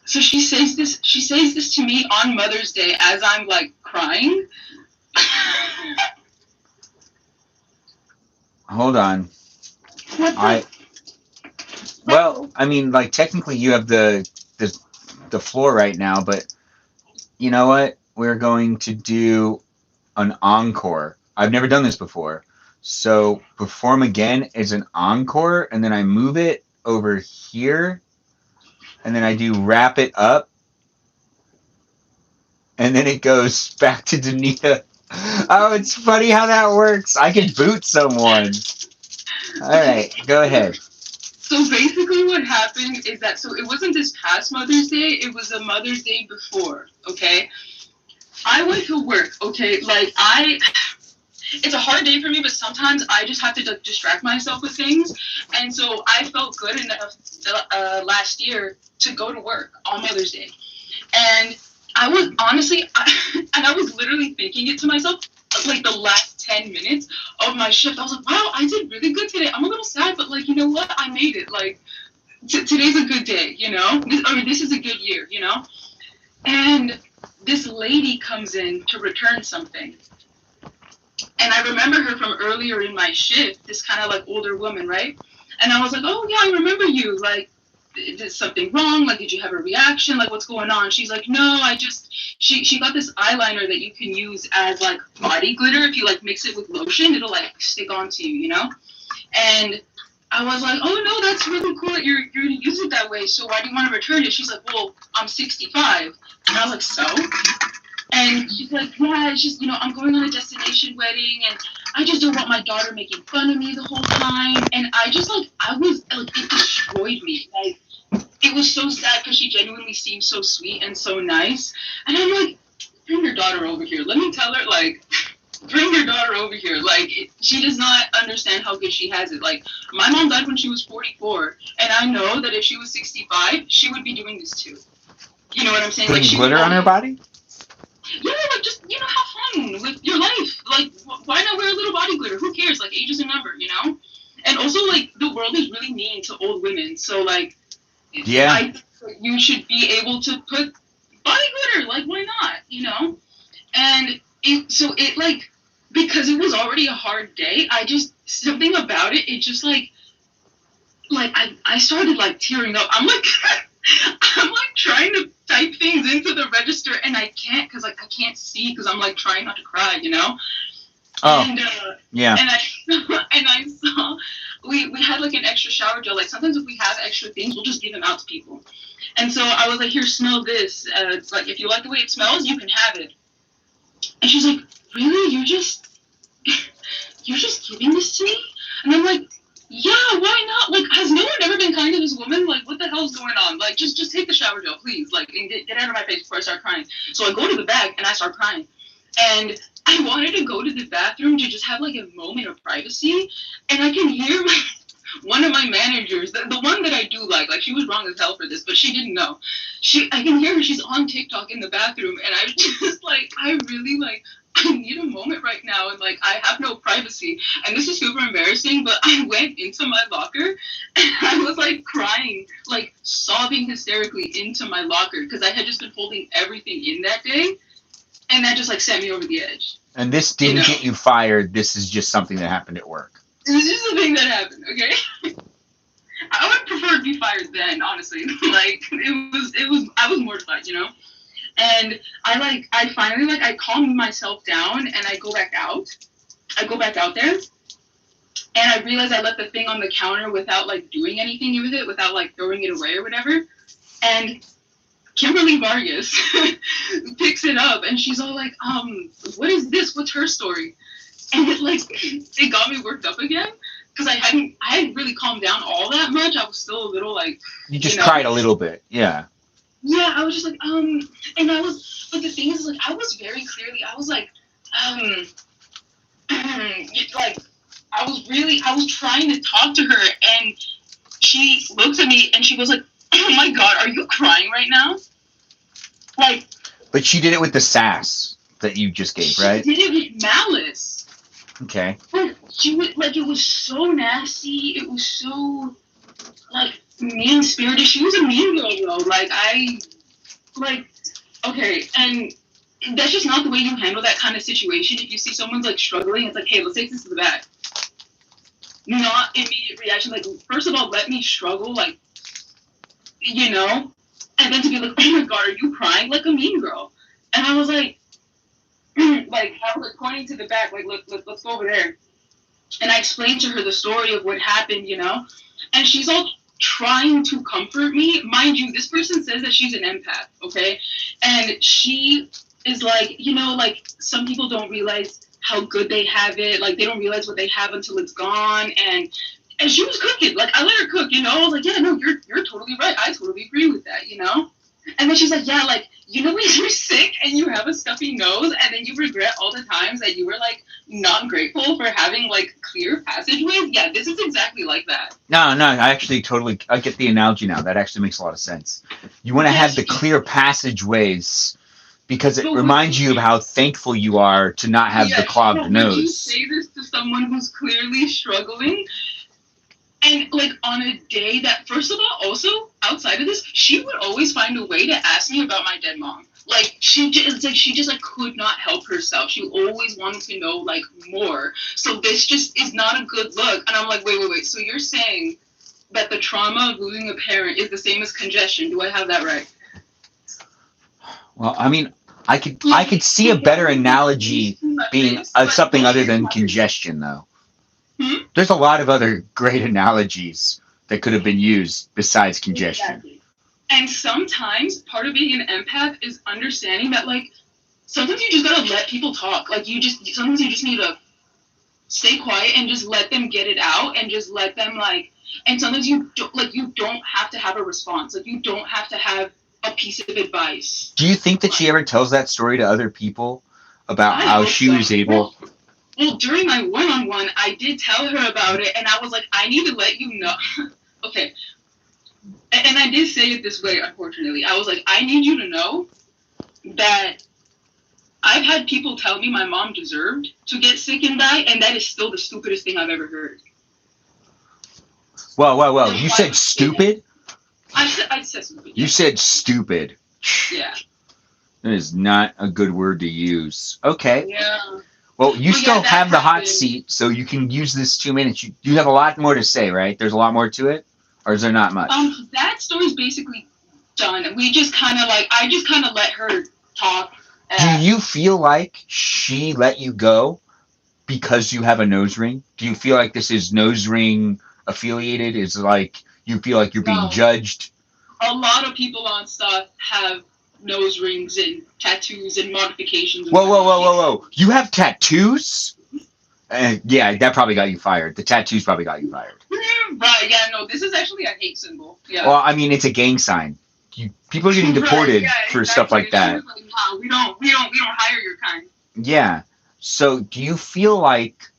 So she says this to me on Mother's Day as I'm like crying. Hold on. Well, I mean, like technically you have the floor right now, but you know what? We're going to do an encore. I've never done this before. So perform again is an encore, and then I move it over here, and then I do wrap it up, and then it goes back to Danita. Oh, it's funny how that works. I can boot someone. All right, go ahead. So basically what happened is that, so it wasn't this past Mother's Day, it was a Mother's Day before, okay? I went to work, okay? Like, it's a hard day for me, but sometimes I just have to distract myself with things. And so I felt good enough last year to go to work on Mother's Day. And I was honestly, I was literally thinking it to myself, like the last 10 minutes of my shift. I was like, wow, I did really good today. I'm a little sad, but like, you know what? I made it. Like, today's a good day, you know? This is a good year, you know? And this lady comes in to return something. And I remember her from earlier in my shift, this kind of like older woman, right? And I was like, oh yeah, I remember you. Like, did something wrong? Like, did you have a reaction? Like, what's going on? She's like, no, she got this eyeliner that you can use as like body glitter. If you like mix it with lotion, it'll like stick onto you, you know? And I was like, oh no, that's really cool that you're gonna use it that way. So why do you want to return it? She's like, well, I'm 65. And I was like, so? And she's like, yeah, it's just, you know, I'm going on a destination wedding, and I just don't want my daughter making fun of me the whole time. And I just, like, it destroyed me. Like, it was so sad because she genuinely seemed so sweet and so nice. And I'm like, bring your daughter over here. Let me tell her, like, bring your daughter over here. Like, she does not understand how good she has it. Like, my mom died when she was 44, and I know that if she was 65, she would be doing this too. You know what I'm saying? Putting like, glitter on her body? Yeah, like, just, you know, have fun with your life. Like, why not wear a little body glitter? Who cares? Like, age is a number, you know? And also, like, the world is really mean to old women. So, like, yeah, you should be able to put body glitter. Like, why not? You know? And it, like, because it was already a hard day, something about it, it just, like I started, like, tearing up. I'm like trying to type things into the register, and I can't because, like, I can't see because I'm, like, trying not to cry, you know? Oh, and, yeah. And I saw, we had, like, an extra shower gel. Like, sometimes if we have extra things, we'll just give them out to people. And so I was like, here, smell this. It's like, if you like the way it smells, you can have it. And she's like, really? You're just giving this to me? And I'm like, yeah, why not? Like, has no one ever been kind to this woman, like, what the hell's going on? Like, just take the shower gel, please. Like, and get out of my face before I start crying. So I go to the back and I start crying. And I wanted to go to the bathroom to just have, like, a moment of privacy. And I can hear one of my managers, the one that I do like she was wrong as hell for this, but she didn't know. I can hear her, she's on TikTok in the bathroom, and I just, like, I really, like, I need a moment right now, and, like, I have no privacy. And this is super embarrassing, but I went into my locker, and I was, like, crying, like, sobbing hysterically into my locker, because I had just been holding everything in that day, and that just, like, sent me over the edge. And this didn't get you fired. This is just something that happened at work. This is the thing that happened, okay? I would prefer to be fired then, honestly. Like, I was mortified, you know? And I finally, like, I calmed myself down, and I go back out. I go back out there, and I realize I left the thing on the counter without, like, doing anything with it, without, like, throwing it away or whatever. And Kimberly Vargas picks it up, and she's all like, what is this? What's her story? And it got me worked up again, because I hadn't really calmed down all that much. I was still a little, like, You just cried a little bit, yeah. Yeah, I was just like, and I was, but the thing is, like, I was very clearly, I was like, like, I was trying to talk to her, and she looked at me, and she was like, oh my God, are you crying right now? Like. But she did it with the sass that you just gave, right? She did it with malice. Okay. She was, like, it was so nasty, it was so, like, mean-spirited. She was a mean girl, though. Like, okay, and that's just not the way you handle that kind of situation. If you see someone's, like, struggling, it's like, hey, let's take this to the back. Not immediate reaction. Like, first of all, let me struggle, like, you know? And then to be like, oh my God, are you crying? Like a mean girl. And I was like, I was, like, pointing to the back, like, let's go over there. And I explained to her the story of what happened, you know? And she's all trying to comfort me. Mind you, this person says that she's an empath, okay? And she is like, you know, like, some people don't realize how good they have it. Like, they don't realize what they have until it's gone. And she was cooking. Like, I let her cook, you know? I was like, yeah, no, you're totally right. I totally agree with that, you know? And then she's like, yeah, like, you know when you're sick and you have a stuffy nose and then you regret all the times that you were, like, not grateful for having, like, clear passageways? Yeah, this is exactly like that. No, I actually I get the analogy now. That actually makes a lot of sense. You want to have the clear passageways because it reminds you of how thankful you are to not have the clogged nose. Would you say this to someone who's clearly struggling? And, like, on a day that, first of all, also, outside of this, she would always find a way to ask me about my dead mom. Like, she just, like, could not help herself. She always wanted to know, like, more. So this just is not a good look. And I'm like, wait. So you're saying that the trauma of losing a parent is the same as congestion. Do I have that right? Well, I mean, I could see a better analogy being something other than congestion, though. There's a lot of other great analogies that could have been used besides congestion. Exactly. And sometimes part of being an empath is understanding that, like, sometimes you just gotta let people talk. Like, sometimes you just need to stay quiet and just let them get it out and just let them, like, and sometimes you don't have to have a response. Like, you don't have to have a piece of advice. Do you think that she ever tells that story to other people about how she was able? Well, during my one-on-one, I did tell her about it, and I was like, I need to let you know. Okay. And I did say it this way, unfortunately. I was like, I need you to know that I've had people tell me my mom deserved to get sick and die, and that is still the stupidest thing I've ever heard. Whoa. You said stupid? I said stupid. You said stupid. Yeah. That is not a good word to use. Okay. Yeah. Well, you still have the hot seat, so you can use this 2 minutes. You have a lot more to say, right? There's a lot more to it? Or is there not much? That story's basically done. I just kind of let her talk. Do you feel like she let you go because you have a nose ring? Do you feel like this is nose ring affiliated? Is it like you feel like you're being judged? A lot of people on stuff have nose rings and tattoos and modifications. And whoa. You have tattoos? Yeah, that probably got you fired. The tattoos probably got you fired. Right, yeah, no, this is actually a hate symbol. Yeah. Well, I mean, it's a gang sign. People are getting deported Right, for stuff like exactly. that. She was like, "Nah, we don't hire your kind." Yeah. So, do you feel like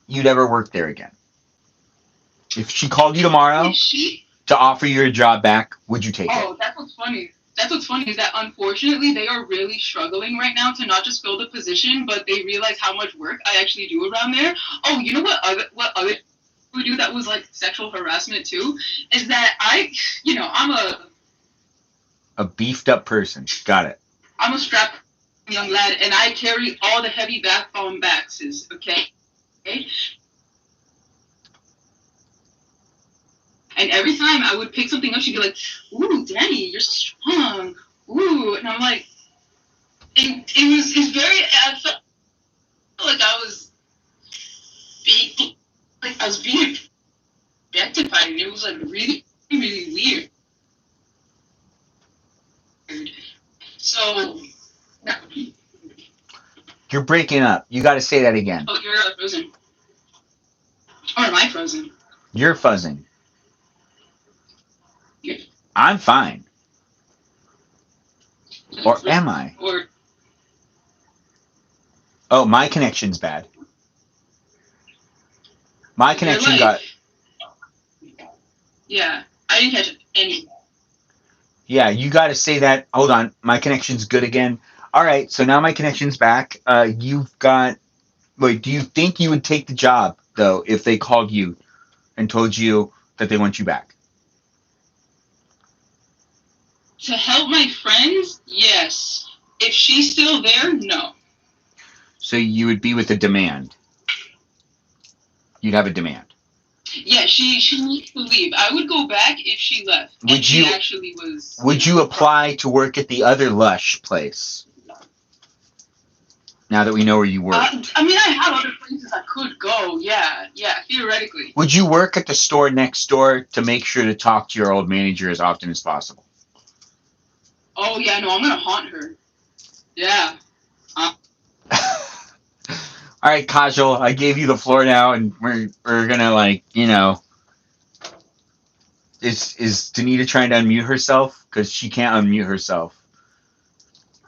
you'd ever work there again? If she called you tomorrow Is she? to offer you your job back, would you take it? Oh, that's what's funny. That's what's funny is that unfortunately they are really struggling right now to not just fill the position, but they realize how much work I actually do around there. Oh, you know what other we do that was like sexual harassment too? Is that I'm A beefed up person. Got it. a strapped young lad and I carry all the heavy backbone boxes, okay? And every time I would pick something up, she'd be like, "Ooh, Danny, you're so strong. Ooh," and I'm like, it's very. I felt like I was being objectified, and it was like really, really weird. So, You're breaking up. You got to say that again. oh, you're frozen, or am I frozen? You're fuzzing. Yeah. I'm fine. Or am I? Or Oh, my connection's bad. My connection like- got. yeah, I didn't catch any. Yeah, you got to say that. Hold on. My connection's good again. All right. So now my connection's back. You've got. Wait, do you think you would take the job, though, if they called you and told you that they want you back? To help my friends, yes. If she's still there, no. So you would be with a demand. You'd have a demand. Yeah, she needs to leave. I would go back if she left. Would and she you- actually was. Would you apply to work at the other Lush place? Now that we know where you work. I mean, I have other places I could go. Yeah, theoretically. Would you work at the store next door to make sure to talk to your old manager as often as possible? Oh yeah, no, I'm gonna haunt her. Yeah. All right, Kajal, I gave you the floor now, and we're gonna is Danita trying to unmute herself because she can't unmute herself?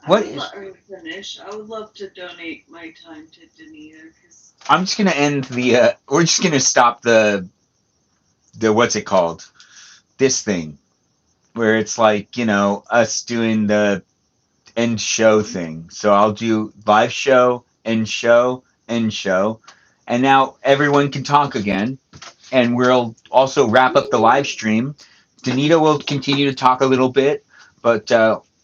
What I would is- let her finish. I would love to donate my time to Danita because I'm just gonna end the. We're just gonna stop the what's it called? This thing, where it's like us doing the end show thing. So I'll do live show, end show, end show, and now everyone can talk again. And we'll also wrap up the live stream. Danita will continue to talk a little bit, but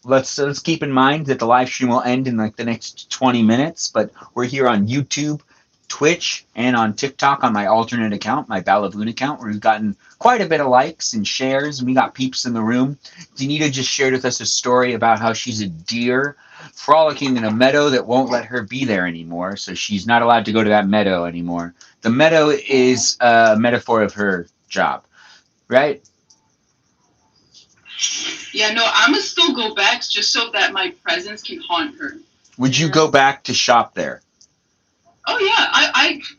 let's keep in mind that the live stream will end in like the next 20 minutes. But we're here on YouTube, Twitch, and on TikTok on my alternate account, my Balavoon account, where we've gotten quite a bit of likes and shares, and we got peeps in the room. Danita just shared with us a story about how she's a deer frolicking in a meadow that won't let her be there anymore, so she's not allowed to go to that meadow anymore. The meadow is a metaphor of her job, right? Yeah, no, I'm gonna still go back just so that my presence can haunt her. Would you go back to shop there? Oh yeah,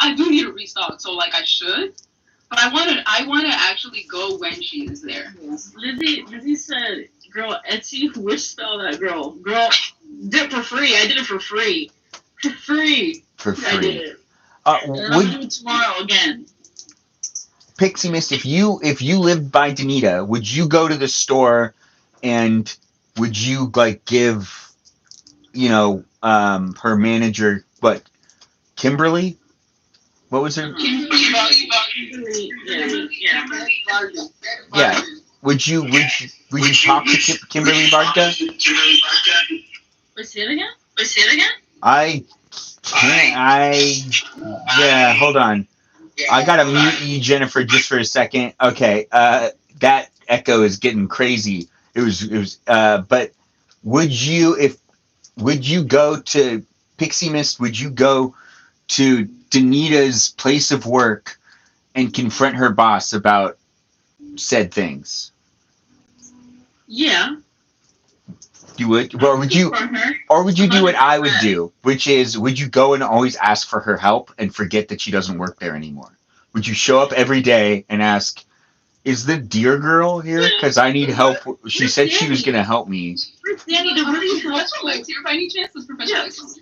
I do need a restock, so like I should. But I wanna actually go when she is there. Lizzie said, "Girl, Etsy, which spell that girl? Girl, did it for free. I did it for free. For free. For I did free. it. And I'll do it tomorrow again." Pixie Mist, if you lived by Danita, would you go to the store and would you like give her manager Kimberly? What was her? Yeah. Would you talk to Kimberly Varga? Wait, say it again? I can't. Yeah. Hold on. I gotta mute you, Jennifer, just for a second. Okay. That echo is getting crazy. It was. But would you go to Pixie Mist? Would you go to Danita's place of work and confront her boss about said things? Yeah. You would, or would you, For her. or would you do what I would do, which is, would you go and always ask for her help and forget that she doesn't work there anymore? Would you show up every day and ask, "Is the dear girl here? Because I need help." She said she was going to help me. Danny, the really professional legs here by any chance? Those professional legs.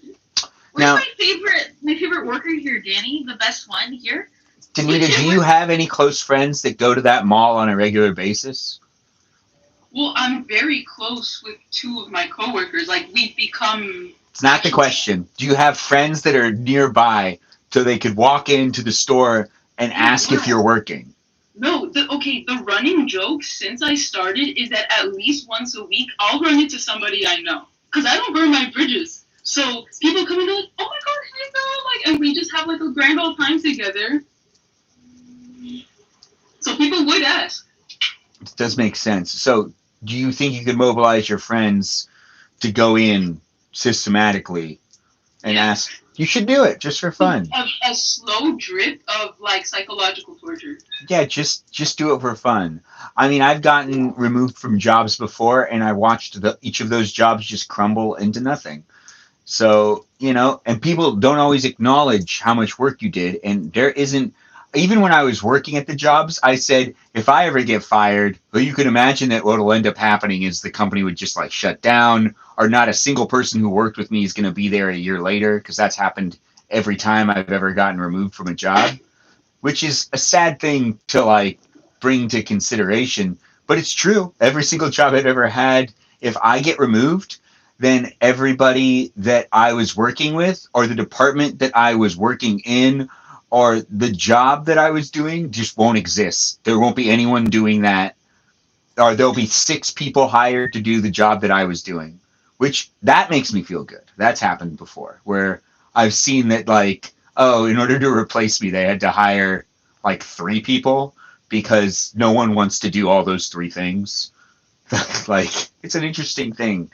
Now, my favorite worker here, Danny, the best one here. Danita, do you have any close friends that go to that mall on a regular basis? Well, I'm very close with two of my coworkers. Like, we've become. It's not the question. Do you have friends that are nearby so they could walk into the store and ask if you're working? No, the running joke since I started is that at least once a week I'll run into somebody I know. Because I don't burn my bridges. So people come in and they're like, "Oh my god, hey girl," like, and we just have like a grand old time together. So people would ask. It does make sense. So do you think you could mobilize your friends to go in systematically and ask? You should do it just for fun. A slow drip of like psychological torture. Yeah, just do it for fun. I mean, I've gotten removed from jobs before, and I watched each of those jobs just crumble into nothing. So, and people don't always acknowledge how much work you did. And there isn't, even when I was working at the jobs, I said, if I ever get fired, well, you can imagine that what will end up happening is the company would just like shut down, or not a single person who worked with me is going to be there a year later, because that's happened every time I've ever gotten removed from a job, which is a sad thing to like bring to consideration. But it's true. Every single job I've ever had, if I get removed, then everybody that I was working with, or the department that I was working in, or the job that I was doing just won't exist. There won't be anyone doing that, or there'll be 6 people hired to do the job that I was doing, which that makes me feel good. That's happened before, where I've seen that, like, oh, in order to replace me, they had to hire like 3 people because no one wants to do all those 3 things. Like, it's an interesting thing.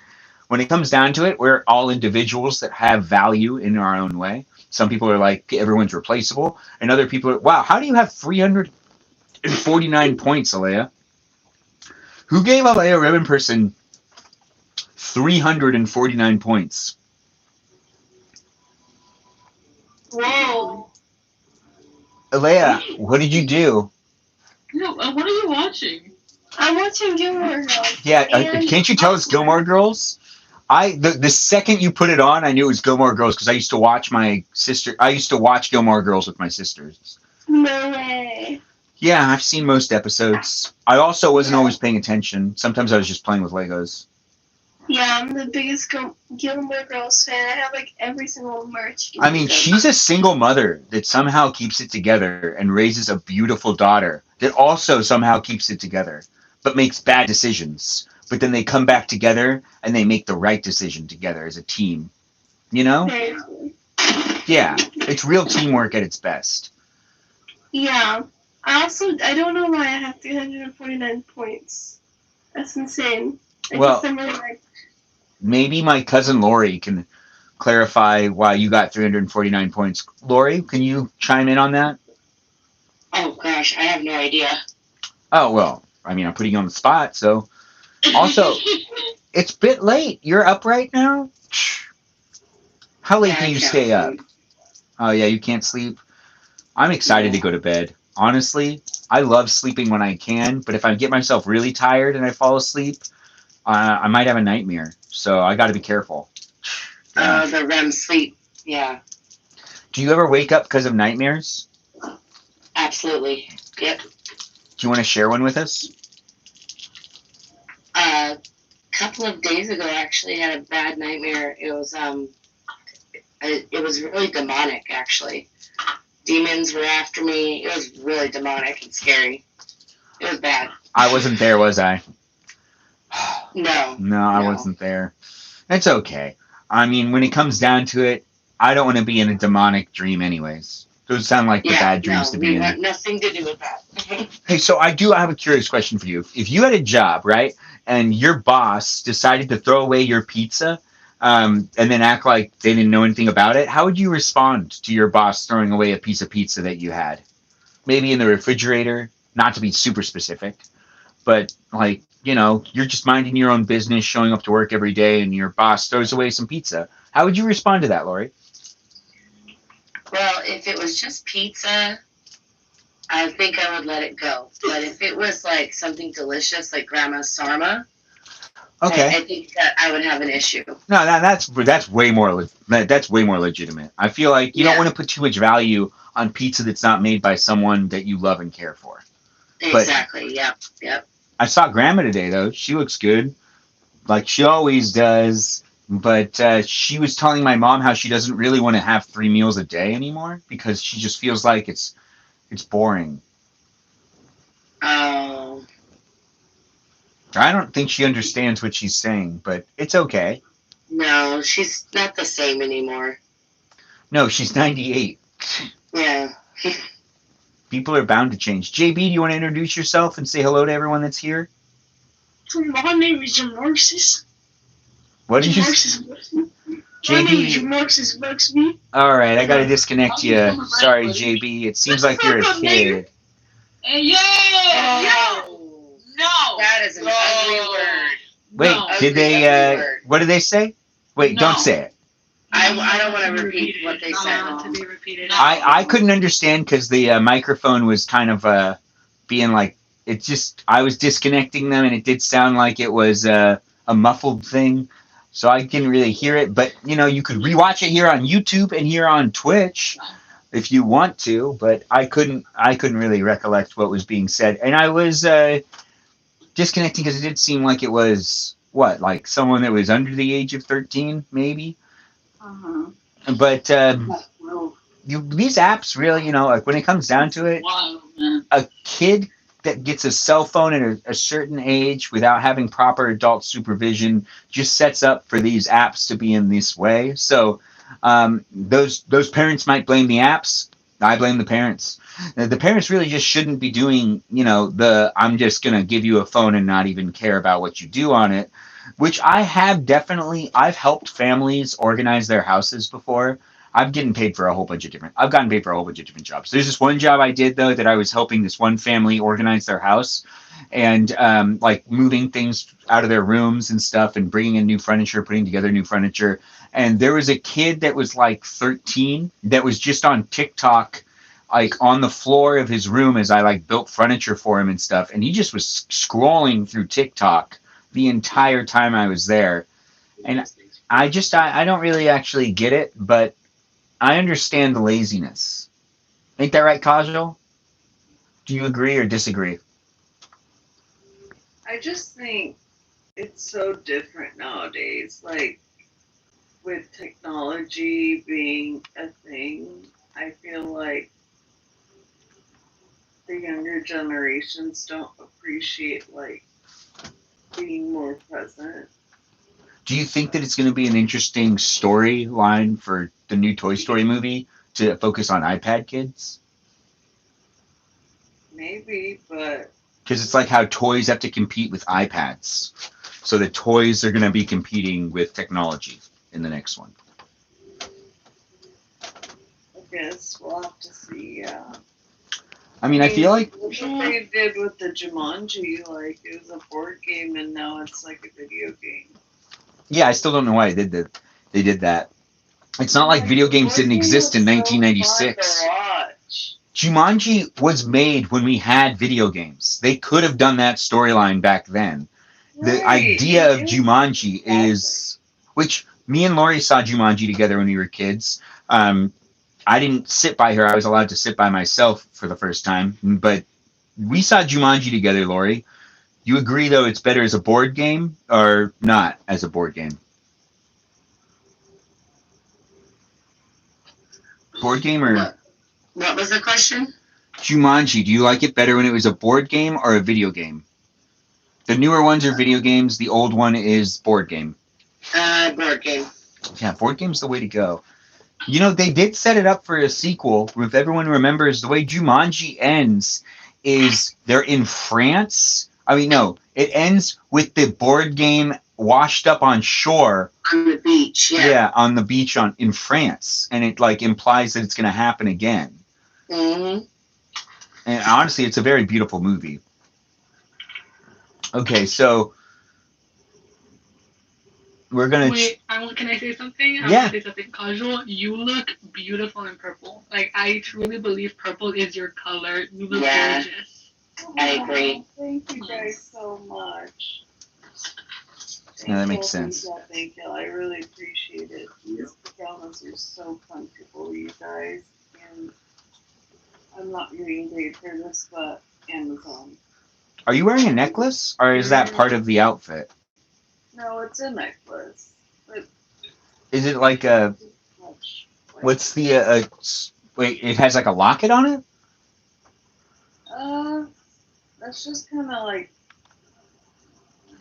When it comes down to it, we're all individuals that have value in our own way. Some people are like, everyone's replaceable. And other people are, wow, how do you have 349 points, Alea? Who gave Alea Ribbon 349 points? Whoa. Alea, what did you do? No, what are you watching? I'm watching Gilmore Girls. Yeah, And can't you tell it's Gilmore Girls? The second you put it on, I knew it was Gilmore Girls because I used to watch Gilmore Girls with my sisters. No way. Yeah, I've seen most episodes. I also wasn't always paying attention. Sometimes I was just playing with Legos. Yeah, I'm the biggest Gilmore Girls fan. I have like every single merch. I mean, she's a single mother that somehow keeps it together and raises a beautiful daughter that also somehow keeps it together, but makes bad decisions. But then they come back together and they make the right decision together as a team. You know? Yeah, it's real teamwork at its best. Yeah. I don't know why I have 349 points. That's insane. Well, maybe my cousin Lori can clarify why you got 349 points. Lori, can you chime in on that? Oh gosh, I have no idea. Oh, well, I mean, I'm putting you on the spot, so. Also, it's a bit late. You're up right now? How late can you stay up? Oh, yeah, you can't sleep? I'm excited to go to bed. Honestly, I love sleeping when I can, but if I get myself really tired and I fall asleep, I might have a nightmare. So I got to be careful. The REM sleep, yeah. Do you ever wake up because of nightmares? Absolutely, yep. Do you want to share one with us? A couple of days ago, I actually had a bad nightmare. It was really demonic, actually. Demons were after me. It was really demonic and scary. It was bad. I wasn't there, was I? No. No, I wasn't there. It's okay. I mean, when it comes down to it, I don't want to be in a demonic dream anyways. Those sound like the bad dreams to be in. We want nothing to do with that. Hey, so I have a curious question for you. If you had a job, right, and your boss decided to throw away your pizza and then act like they didn't know anything about it, how would you respond to your boss throwing away a piece of pizza that you had? Maybe in the refrigerator, not to be super specific, but like you're just minding your own business, showing up to work every day, and your boss throws away some pizza. How would you respond to that, Lori? Well, if it was just pizza, I think I would let it go. But if it was like something delicious, like Grandma's sarma, Okay. I think that I would have an issue. No, that's way more legitimate. I feel like you don't want to put too much value on pizza that's not made by someone that you love and care for. Exactly. Yep. I saw Grandma today though. She looks good, like she always does. But she was telling my mom how she doesn't really want to have 3 meals a day anymore because she just feels like it's boring. Oh. I don't think she understands what she's saying, but it's okay. No, she's not the same anymore. No, she's 98. Yeah. People are bound to change. JB, do you want to introduce yourself and say hello to everyone that's here? My name is Marxist. What did you say? My name is JB? Marxist Buxby. All right, I got to disconnect you. Sorry, JB. It seems like you're a kid. Hey, yo! No! That is an ugly word. Wait, No. did they, what did they say? Wait, No. don't say it. I don't want to repeat what they said. Not to be repeated. I couldn't understand because the microphone was kind of being like, I was disconnecting them and it did sound like it was a muffled thing. So I didn't really hear it. But, you could rewatch it here on YouTube and here on Twitch if you want to. But I couldn't really recollect what was being said. And I was disconnecting because it did seem like it was, like someone that was under the age of 13, maybe? Uh-huh. But these apps really, like when it comes down to it, Wow, man. a kid that gets a cell phone at a certain age without having proper adult supervision just sets up for these apps to be in this way. So those parents might blame the apps. I blame the parents. The parents really just shouldn't be doing, I'm just going to give you a phone and not even care about what you do on it, which I've helped families organize their houses before. I've gotten paid for a whole bunch of different jobs. There's this one job I did though that I was helping this one family organize their house and like moving things out of their rooms and stuff and bringing in new furniture, putting together new furniture. And there was a kid that was like 13 that was just on TikTok, like on the floor of his room as I like built furniture for him and stuff. And he just was scrolling through TikTok the entire time I was there. And I don't really actually get it, but I understand the laziness. Ain't that right, Kajal? Do you agree or disagree? I just think it's so different nowadays. Like, with technology being a thing, I feel like the younger generations don't appreciate, like, being more present. Do you think that it's going to be an interesting storyline for the new Toy Story movie to focus on iPad kids? Maybe, but Because it's like how toys have to compete with iPads. So the toys are going to be competing with technology in the next one. I guess we'll have to see. I feel like what they did with the Jumanji, like it was a board game and now it's like a video game. yeah, I still don't know why they did that. It's not like video games didn't exist in 1996. Jumanji was made when we had video games. They could have done that storyline back then. The idea of Jumanji is, which me and Lori saw Jumanji together when we were kids. I didn't sit by her. I was allowed to sit by myself for the first time. But we saw Jumanji together, Lori. You agree, though, it's better as a board game or not as a board game? Board game or... What was the question? Jumanji, do you like it better when it was a board game or a video game? The newer ones are video games. The old one is board game. Board game. Yeah, board game's the way to go. They did set it up for a sequel. If everyone remembers, the way Jumanji ends is they're in France. It ends with the board game washed up on shore. On the beach, yeah. Yeah, on the beach in France. And it implies that it's going to happen again. Mm-hmm. And honestly, it's a very beautiful movie. Okay, so we're gonna. Wait, can I say something? I Yeah. want to say something casual. You look beautiful in purple. Like, I truly believe purple is your color. You look Yeah. gorgeous. I agree. Thank you guys so much. Yeah, that makes Thank sense. you. Thank you. I really appreciate it. These pajamas are so comfortable, you guys. And I'm not getting paid for this, but Amazon. Are you wearing a necklace, or is that part of the outfit? No, it's a necklace. Is it like a? Much. What's the? Wait, it has like a locket on it. That's just kind of like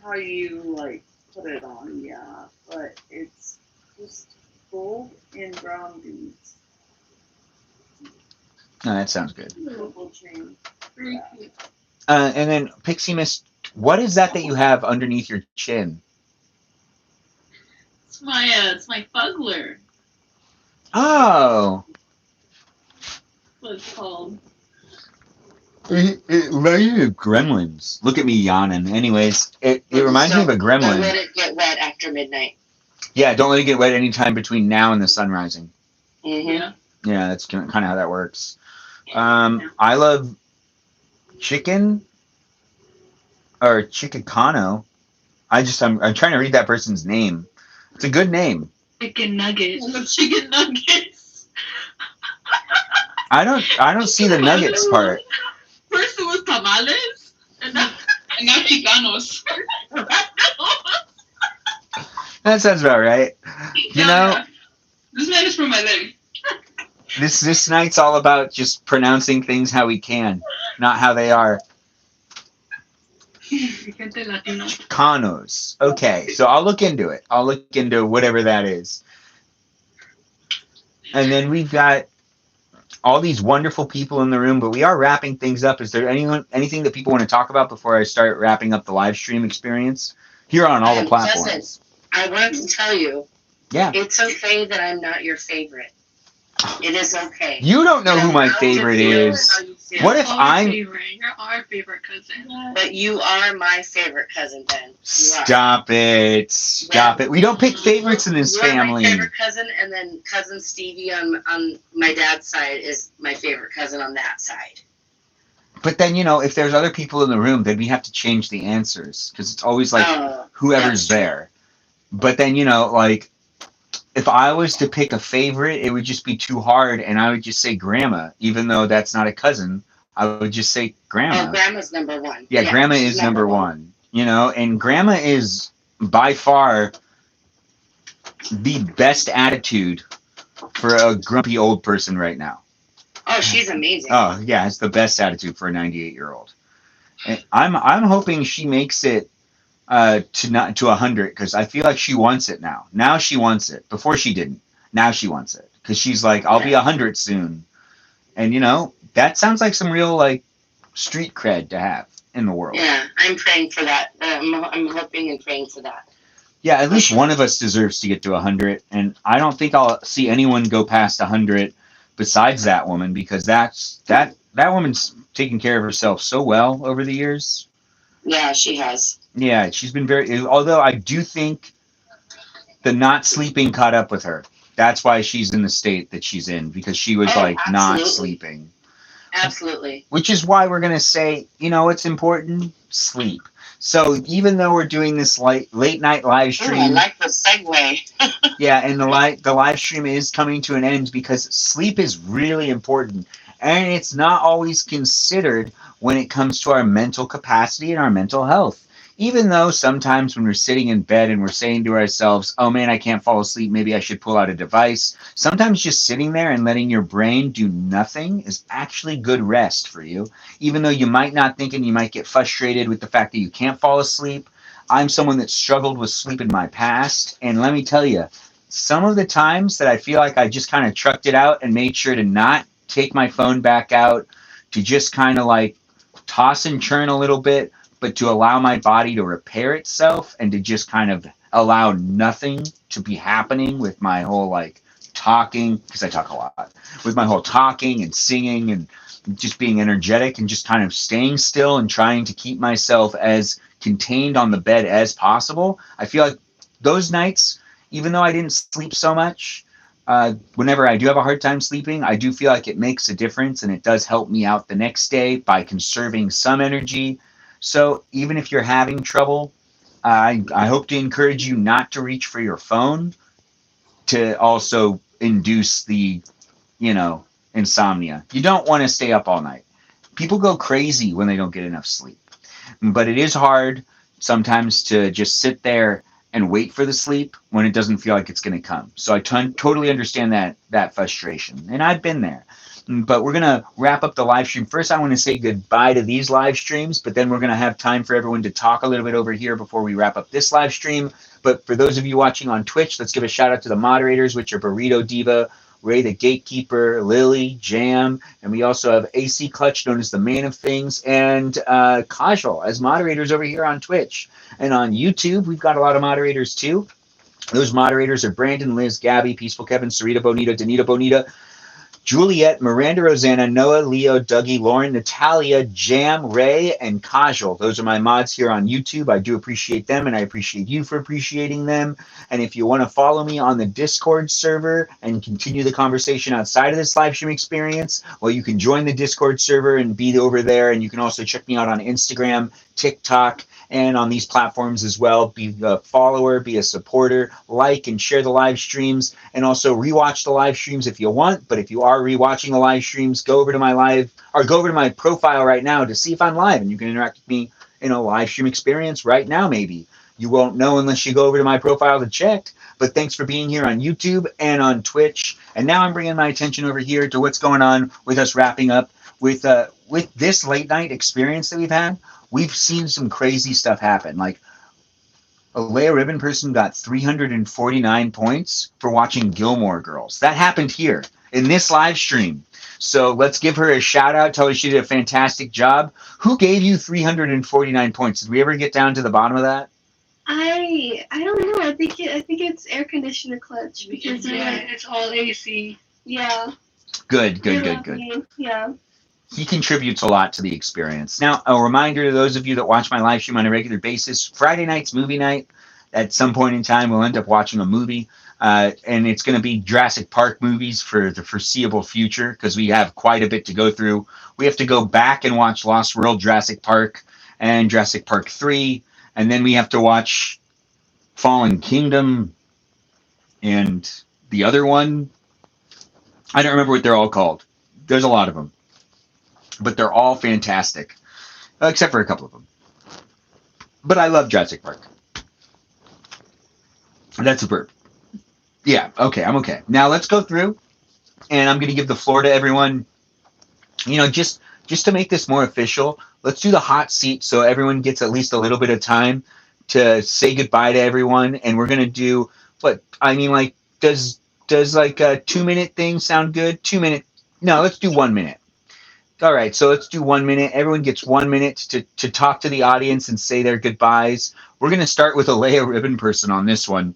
how you like put it on, yeah. But it's just gold and brown beads. No, that sounds good. Purple chain. Very Yeah. cute. And then Pixie Mist, what is that you have underneath your chin? It's my fuggler. Oh, What it's called. it reminds me of Gremlins. Look at me yawning. Anyways, it reminds me of a Don't gremlin. let it get wet after midnight. Yeah, don't let it get wet anytime between now and the sun rising. Mm-hmm. Yeah. Yeah, that's kind of how that works. I love chicken or Chicano. I'm trying to read that person's name. It's a good name. Chicken nuggets. I love chicken nuggets. I don't see the nuggets part. First it was tamales, and now And now Chicanos. That sounds about right. You know, This man is from LA. this night's all about just pronouncing things how we can, not how they are. Gente Latino. Chicanos. Okay, so I'll look into it. I'll look into whatever that is. And then we've got all these wonderful people in the room, but we are wrapping things up. Is there anything that people want to talk about before I start wrapping up the live stream experience here on all the platforms? I wanted to tell you, Yeah. it's okay that I'm not your favorite. It is okay. You don't know who my favorite is. What if I'm... You're our favorite cousin. But you are my favorite cousin, Ben. You are. Stop it. Stop it. We don't pick favorites in this You are my family. favorite cousin, and then cousin Stevie on my dad's side is my favorite cousin on that side. But then, if there's other people in the room, then we have to change the answers. Because it's always like whoever's there. But then, like... If I was to pick a favorite, it would just be too hard, and I would just say Grandma, even though that's not a cousin. I would just say Grandma. Oh, Grandma's number one. Yeah, Grandma is number one. And Grandma is by far the best attitude for a grumpy old person right now. Oh, she's amazing. Oh, yeah, it's the best attitude for a 98-year-old. And I'm hoping she makes it to 100, because I feel like she wants it now. Now she wants it. Before she didn't. Now she wants it, because she's like, I'll be 100 soon. And that sounds like some real like street cred to have in the world. Yeah, I'm praying for that. I'm hoping and praying for that. Yeah, at least one of us deserves to get to 100, and I don't think I'll see anyone go past 100 besides that woman, because that woman's taken care of herself so well over the years. Yeah, she has. Yeah, she's been although I do think the not sleeping caught up with her. That's why she's in the state that she's in, because she was not sleeping. Absolutely. Which is why we're going to say, what's important? Sleep. So even though we're doing this late night live stream. Ooh, I like the segue. Yeah, and the live stream is coming to an end because sleep is really important. And it's not always considered when it comes to our mental capacity and our mental health. Even though sometimes when we're sitting in bed and we're saying to ourselves, oh man, I can't fall asleep, maybe I should pull out a device. Sometimes just sitting there and letting your brain do nothing is actually good rest for you. Even though you might not think, and you might get frustrated with the fact that you can't fall asleep. I'm someone that struggled with sleep in my past. And let me tell you, some of the times that I feel like I just kind of trucked it out and made sure to not take my phone back out, to just kind of like toss and churn a little bit, but to allow my body to repair itself and to just kind of allow nothing to be happening with my whole like talking, because I talk a lot, with my whole talking and singing and just being energetic and just kind of staying still and trying to keep myself as contained on the bed as possible. I feel like those nights, even though I didn't sleep so much, whenever I do have a hard time sleeping, I do feel like it makes a difference and it does help me out the next day by conserving some energy. So even if you're having trouble, I hope to encourage you not to reach for your phone to also induce the, insomnia. You don't want to stay up all night. People go crazy when they don't get enough sleep. But it is hard sometimes to just sit there and wait for the sleep when it doesn't feel like it's going to come. So I totally understand that frustration, and I've been there. But we're going to wrap up the live stream. First, I want to say goodbye to these live streams, but then we're going to have time for everyone to talk a little bit over here before we wrap up this live stream. But for those of you watching on Twitch, let's give a shout out to the moderators, which are Burrito Diva, Ray the Gatekeeper, Lily, Jam, and we also have AC Clutch, known as the Man of Things, and Kajal as moderators over here on Twitch. And on YouTube, we've got a lot of moderators too. Those moderators are Brandon, Liz, Gabby, Peaceful Kevin, Sarita Bonita, Danita Bonita, Juliet, Miranda Rosanna, Noah, Leo, Dougie, Lauren, Natalia, Jam, Ray, and Kajal. Those are my mods here on YouTube. I do appreciate them, and I appreciate you for appreciating them. And if you want to follow me on the Discord server and continue the conversation outside of this live stream experience, well, you can join the Discord server and be over there. And you can also check me out on Instagram, TikTok, and on these platforms as well. Be a follower, be a supporter, like and share the live streams, and also rewatch the live streams if you want. But if you are rewatching the live streams, go over to my profile right now to see if I'm live, and you can interact with me in a live stream experience right now. Maybe you won't know unless you go over to my profile to check. But thanks for being here on YouTube and on Twitch. And now I'm bringing my attention over here to what's going on with us wrapping up with this late night experience that we've had. We've seen some crazy stuff happen. Like, Alea Ribbon Person got 349 points for watching Gilmore Girls. That happened here in this live stream. So let's give her a shout out. Tell her she did a fantastic job. Who gave you 349 points? Did we ever get down to the bottom of that? I don't know. I think it's air conditioner clutch because it's all AC. Yeah. Good. Yeah. He contributes a lot to the experience. Now, a reminder to those of you that watch my live stream on a regular basis, Friday night's movie night. At some point in time, we'll end up watching a movie, and it's going to be Jurassic Park movies for the foreseeable future because we have quite a bit to go through. We have to go back and watch Lost World, Jurassic Park, and Jurassic Park 3, and then we have to watch Fallen Kingdom and the other one. I don't remember what they're all called. There's a lot of them. But they're all fantastic, except for a couple of them. But I love Jurassic Park. That's a burp. Yeah, okay, I'm okay. Now let's go through, and I'm going to give the floor to everyone. Just to make this more official, let's do the hot seat so everyone gets at least a little bit of time to say goodbye to everyone. And we're going to do does like a 2-minute thing sound good? 2 minute? No, let's do 1 minute. All right, so let's do 1 minute. Everyone gets 1 minute to talk to the audience and say their goodbyes. We're going to start with Alea Ribbon Person on this one,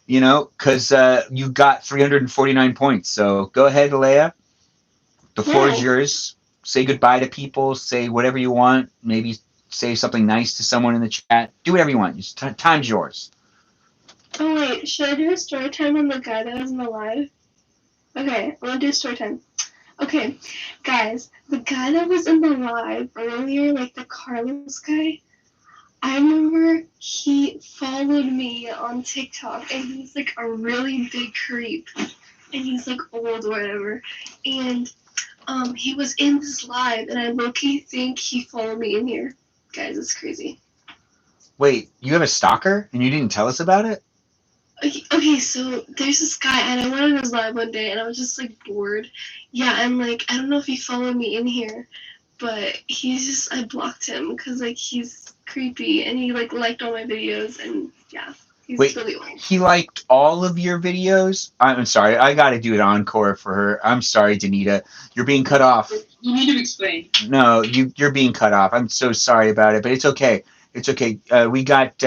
because you got 349 points. So go ahead, Alea. The floor is yours. Say goodbye to people. Say whatever you want. Maybe say something nice to someone in the chat. Do whatever you want. Time's yours. Oh, wait. Should I do a story time on the guy that was in the live? Okay, I'm going to do a story time. Okay, guys, the guy that was in the live earlier, like the Carlos guy, I remember he followed me on TikTok, and he's like a really big creep, and he's like old or whatever, and he was in this live, and I low-key think he followed me in here. Guys, it's crazy. Wait, you have a stalker, and you didn't tell us about it? Okay, so there's this guy, and I went on his live one day, and I was just, like, bored. Yeah, and, like, I don't know if he followed me in here, but I blocked him, because, like, he's creepy, and he, like, liked all my videos, and, yeah, he's really old. He liked all of your videos? I'm sorry, I gotta do an encore for her. I'm sorry, Danita. You're being cut off. You need to explain. No, you're being cut off. I'm so sorry about it, but it's okay. It's okay. We got...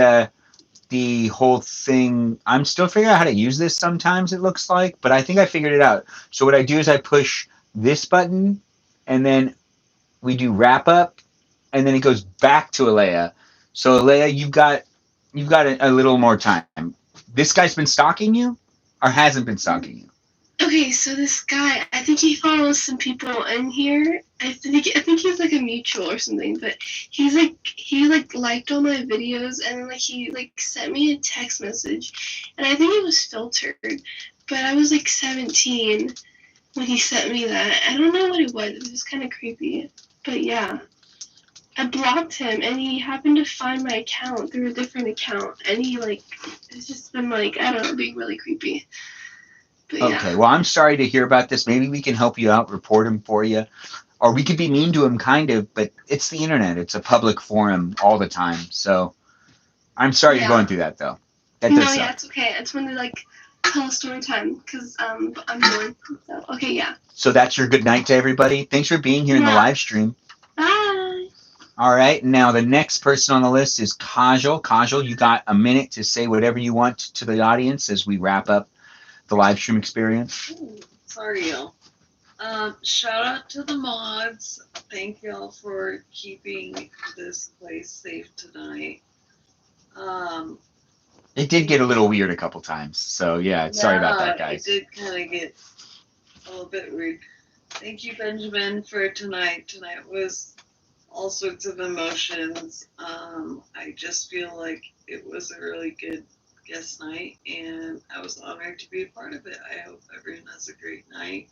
the whole thing, I'm still figuring out how to use this sometimes, it looks like, but I think I figured it out. So what I do is I push this button, and then we do wrap up, and then it goes back to Alea. So Leia, you've got a little more time. This guy's been stalking you, or hasn't been stalking you? Okay, so this guy, I think he follows some people in here. I think he's like a mutual or something, but he liked all my videos and then like he like sent me a text message, and I think it was filtered, but I was like 17 when he sent me that. I don't know what it was. It was kind of creepy, but yeah. I blocked him, and he happened to find my account through a different account, and he like, it's just been like, I don't know, being really creepy. But yeah. Okay, well, I'm sorry to hear about this. Maybe we can help you out, report him for you. Or we could be mean to him, kind of, but it's the internet. It's a public forum all the time. So I'm sorry you're going through that, though. That No, does yeah, suck. it's okay. I just wanted to like tell a story time because I'm bored. So okay, yeah. So that's your good night to everybody. Thanks for being here in the Yeah. live stream. Bye. All right, now the next person on the list is Kajal. Kajal, you got a minute to say whatever you want to the audience as we wrap up the live stream experience. Ooh, sorry, y'all. Shout out to the mods. Thank y'all for keeping this place safe tonight. It did get a little weird a couple times, so yeah, sorry about that, guys. It did kind of get a little bit weird. Thank you, Benjamin, for tonight. Tonight was all sorts of emotions. I just feel like it was a really good guest night, and I was honored to be a part of it. I hope everyone has a great night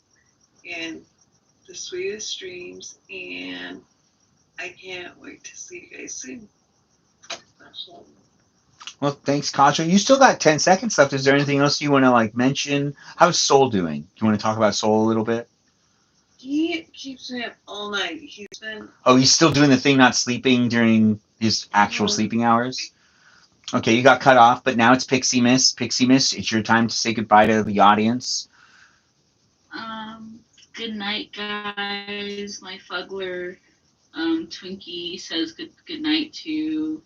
and the sweetest dreams, and I can't wait to see you guys soon. Much love. Well, thanks, Kajal. You still got 10 seconds left. Is there anything else you want to like mention? How's Soul doing? Do you want to talk about Soul a little bit? He keeps me up all night. He's been. Oh, he's still doing the thing, not sleeping during his actual sleeping hours? Okay, you got cut off, but now it's Pixie Miss. Pixie Miss, it's your time to say goodbye to the audience. Good night, guys. My Fuggler, Twinkie says good night to,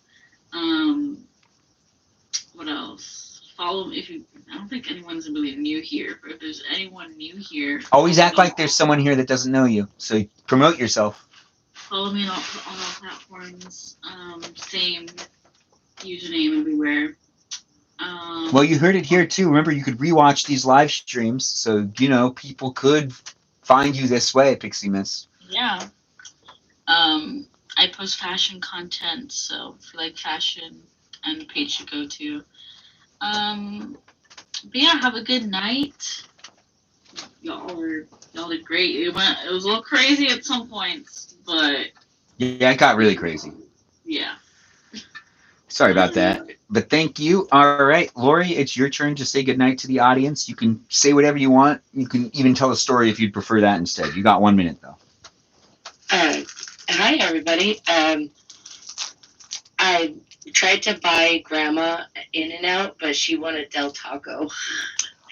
what else? Follow me if you. I don't think anyone's really new here, but if there's anyone new here, Always act like there's someone here that doesn't know you. So promote yourself. follow me on all platforms. Same username everywhere. Well, you heard it here too. Remember, you could rewatch these live streams, so you know people could find you this way, Pixie Miss. Yeah. I post fashion content, so if you like fashion, and the page to go to. But yeah, have a good night. Y'all did great. It was a little crazy at some points, but Yeah, it got really crazy. yeah. Sorry about that. But thank you. All right, Lori, it's your turn to say goodnight to the audience. You can say whatever you want. You can even tell a story if you'd prefer that instead. You got 1 minute, though. Hi, everybody. I tried to buy Grandma In-N-Out, but she wanted Del Taco.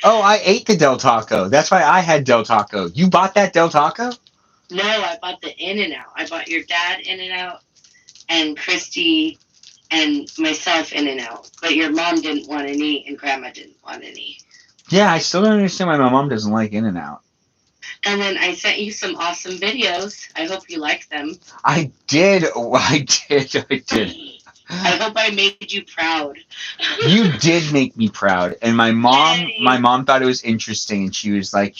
Oh, I ate the Del Taco. That's why I had Del Taco. You bought that Del Taco? No, I bought the In-N-Out. I bought your dad In-N-Out and Christy and myself In-N-Out. But your mom didn't want any and Grandma didn't want any. Yeah, I still don't understand why my mom doesn't like In-N-Out. And then I sent you some awesome videos. I hope you like them. I did. I did. I hope I made you proud. You did make me proud. And my mom thought it was interesting, and she was like,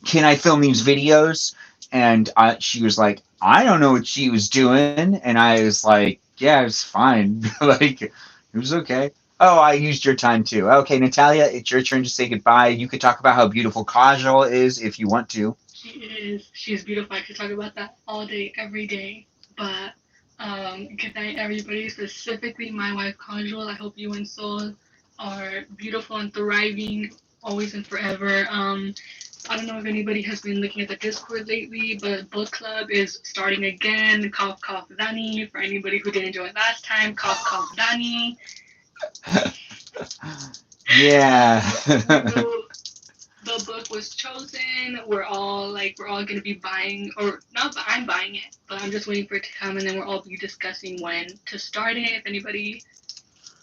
can I film these videos? And she was like, I don't know what she was doing. And I was like, yeah, it was fine. Like, it was okay. Oh, I used your time too. Okay, Natalia, it's your turn to say goodbye. You could talk about how beautiful Kajal is if you want to. She is. She's beautiful. I could talk about that all day, every day. But good night, everybody. Specifically, my wife Kajal. I hope you and Soul are beautiful and thriving, always and forever. I don't know if anybody has been looking at the Discord lately, but book club is starting again. Cough, cough, Danny. For anybody who didn't join last time, cough, cough, Danny. Yeah. The book was chosen. We're all gonna be buying, or not. I'm buying it, but I'm just waiting for it to come, and then we'll all be discussing when to start it. If anybody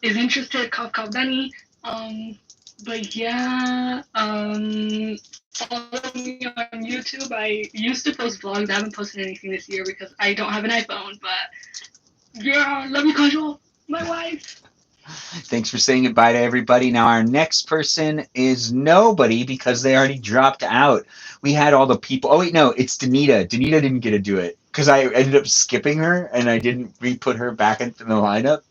is interested, cough, cough, Danny. But yeah, follow me on YouTube. I used to post vlogs. I haven't posted anything this year because I don't have an iPhone, but Yeah, love you, Kajol. My wife. Thanks for saying goodbye to everybody. Now, our next person is nobody because they already dropped out. We had all the people. Oh, wait, no, it's Danita. Danita didn't get to do it because I ended up skipping her and I didn't re-put her back into the lineup.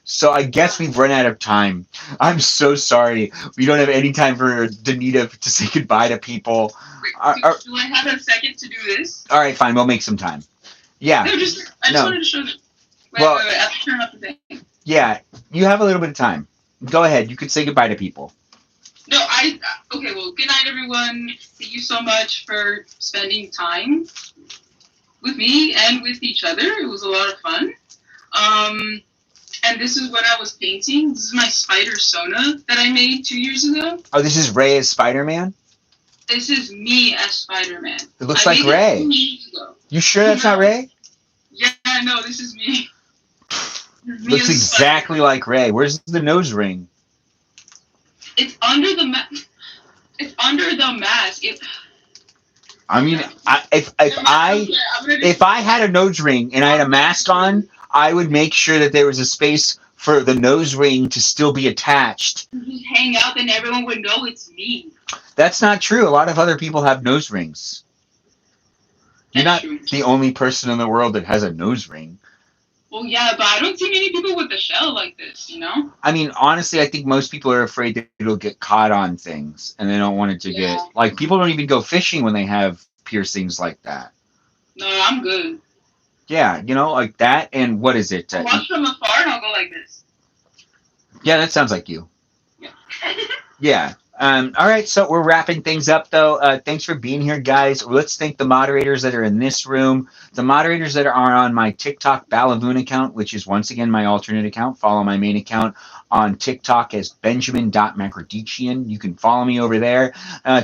So I guess we've run out of time. I'm so sorry. We don't have any time for Danita to say goodbye to people. Do I have a second to do this? All right, fine. We'll make some time. Yeah. No, I just wanted to show them. Wait, Well- I have to turn off the thing. Yeah, you have a little bit of time. Go ahead. You could say goodbye to people. No, okay, well, good night, everyone. Thank you so much for spending time with me and with each other. It was a lot of fun. And this is what I was painting. This is my spider Sona that I made 2 years ago. Oh, this is Ray as Spider-Man? This is me as Spider-Man. It looks I like made it Ray. 2 years ago. You sure that's not Ray? Yeah, no, this is me. This is me Looks as exactly like Ray. Where's the nose ring? It's under the It's under the mask. I mean, if I had a nose ring and I had a mask on, I would make sure that there was a space for the nose ring to still be attached. Just hang out, then everyone would know it's me. That's not true. A lot of other people have nose rings. You're not the only person in the world that has a nose ring. Well, yeah, but I don't see many people with a shell like this, you know? I mean, honestly, I think most people are afraid that it'll get caught on things and they don't want it to get... Like, people don't even go fishing when they have piercings like that. No, I'm good. Yeah, you know, like that, and what is it? I'll watch from afar and I'll go like this. Yeah, that sounds like you. Yeah. Yeah. All right, so we're wrapping things up, though. Thanks for being here, guys. Let's thank the moderators that are in this room, the moderators that are on my TikTok Balavoon account, which is, once again, my alternate account. Follow my main account on TikTok as Benjamin.Magrdichian. You can follow me over there.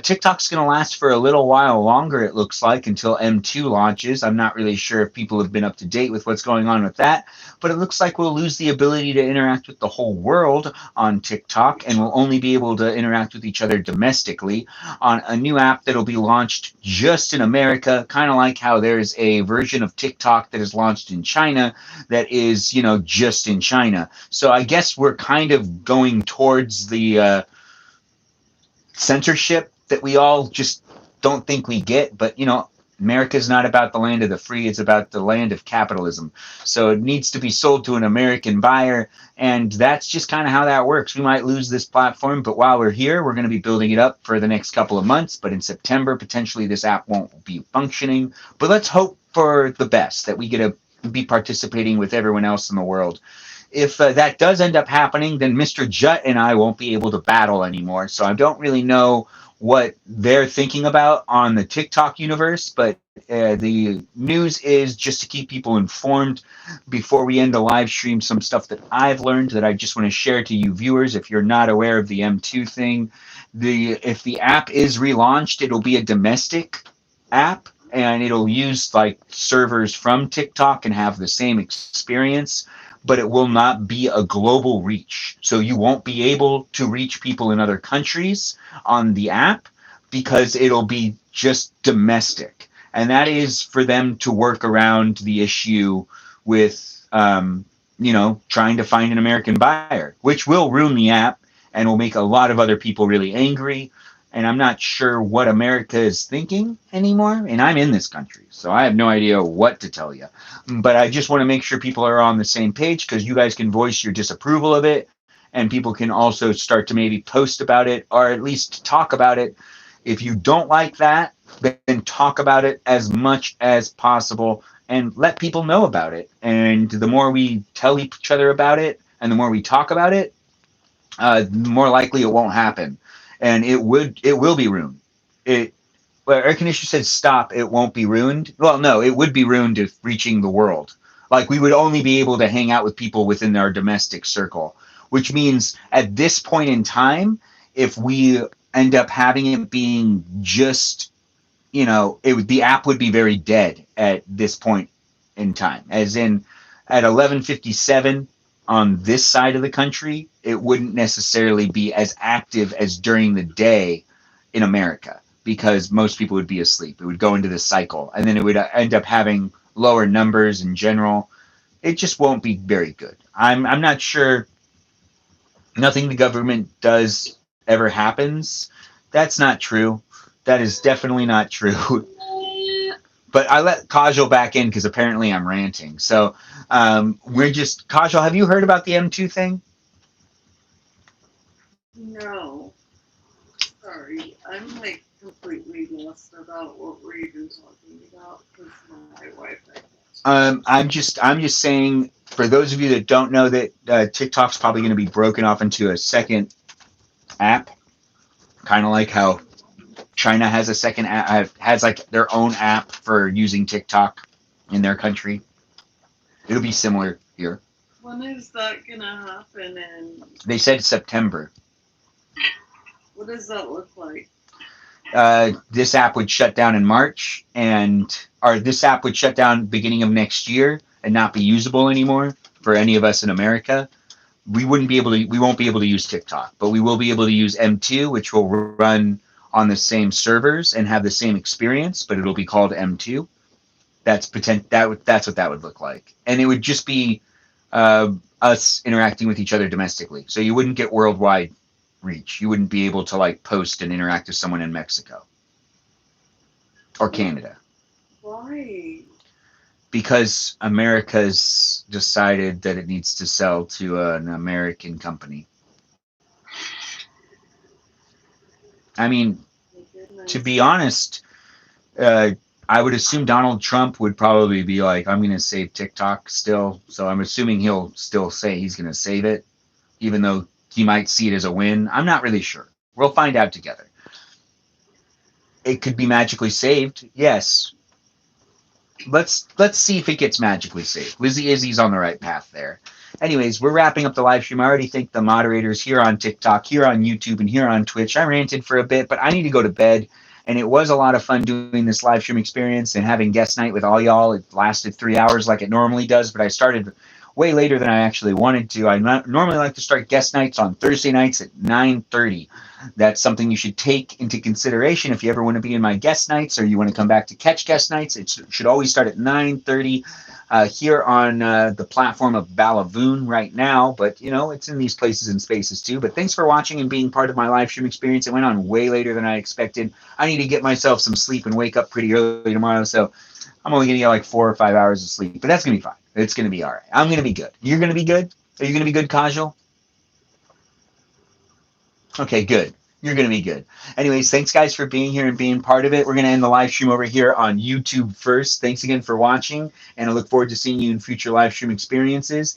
TikTok's going to last for a little while longer, it looks like, until M2 launches. I'm not really sure if people have been up to date with what's going on with that, but it looks like we'll lose the ability to interact with the whole world on TikTok, and we'll only be able to interact with each other domestically on a new app that'll be launched just in America, kind of like how there's a version of TikTok that is launched in China that is, you know, just in China. So I guess we're kind of going towards the censorship that we all just don't think we get, but, you know, America's not about the land of the free, it's about the land of capitalism. So it needs to be sold to an American buyer, and that's just kind of how that works. We might lose this platform, but while we're here, we're going to be building it up for the next couple of months, but in September, potentially this app won't be functioning. But let's hope for the best, that we get to be participating with everyone else in the world. If that does end up happening, then Mr. Jutt and I won't be able to battle anymore, so I don't really know what they're thinking about on the TikTok universe, but the news is just to keep people informed before we end the live stream. Some stuff that I've learned that I just want to share to you viewers. If you're not aware of the M2 thing, if the app is relaunched, it'll be a domestic app, and it'll use like servers from TikTok and have the same experience, but it will not be a global reach. So you won't be able to reach people in other countries on the app because it'll be just domestic. And that is for them to work around the issue with, you know, trying to find an American buyer, which will ruin the app and will make a lot of other people really angry. And I'm not sure what America is thinking anymore. And I'm in this country, so I have no idea what to tell you. But I just want to make sure people are on the same page, because you guys can voice your disapproval of it, and people can also start to maybe post about it, or at least talk about it. If you don't like that, then talk about it as much as possible and let people know about it. And the more we tell each other about it and the more we talk about it, the more likely it won't happen. And it will be ruined. Air Conditioner said stop, it won't be ruined. Well, no, it would be ruined if reaching the world. Like, we would only be able to hang out with people within our domestic circle, which means at this point in time, if we end up having it being just, you know, the app would be very dead at this point in time. As in, at 11:57 on this side of the country, it wouldn't necessarily be as active as during the day in America, because most people would be asleep. It would go into this cycle, and then it would end up having lower numbers in general. it just won't be very good. I'm not sure. Nothing the government does ever happens. That's not true. That is definitely not true. But I let Kajal back in because apparently I'm ranting. So we're just Kajal. Have you heard about the M2 thing? No. Sorry. I'm like completely lost about what we're even talking about because my Wi-Fi. I'm just saying for those of you that don't know that TikTok's probably going to be broken off into a second app, kind of like how China has a second app, has like their own app for using TikTok in their country. It'll be similar here. When is that gonna happen? And They said September. what does that look like? This app would shut down in March, or this app would shut down beginning of next year and not be usable anymore for any of us in America. We won't be able to use TikTok, but we will be able to use M2, which will run on the same servers and have the same experience, but it'll be called M2. That's that's what that would look like, and it would just be us interacting with each other domestically. So you wouldn't get worldwide reach. You wouldn't be able to like post and interact with someone in Mexico or Canada. Why? Because America's decided that it needs to sell to an American company. I mean, to be honest, I would assume Donald Trump would probably be like, I'm going to save TikTok still. So I'm assuming he'll still say he's going to save it, even though he might see it as a win. I'm not really sure. We'll find out together. It could be magically saved. Yes. Let's see if it gets magically saved. Lizzie Izzy's on the right path there. Anyways, we're wrapping up the live stream. I already thanked the moderators here on TikTok, here on YouTube, and here on Twitch. I ranted for a bit, but I need to go to bed. And it was a lot of fun doing this live stream experience and having guest night with all y'all. It lasted 3 hours like it normally does, but I started way later than I actually wanted to. I normally like to start guest nights on Thursday nights at 9:30. That's something you should take into consideration if you ever want to be in my guest nights or you want to come back to catch guest nights. It should always start at 9:30 here on the platform of Balavoon right now. But, you know, it's in these places and spaces too. But thanks for watching and being part of my live stream experience. It went on way later than I expected. I need to get myself some sleep and wake up pretty early tomorrow. So I'm only going to get like 4 or 5 hours of sleep. But that's going to be fine. It's going to be all right. I'm going to be good. You're going to be good? Are you going to be good, Kajal? Okay, good. You're going to be good. Anyways, thanks, guys, for being here and being part of it. We're going to end the live stream over here on YouTube first. Thanks again for watching, and I look forward to seeing you in future live stream experiences.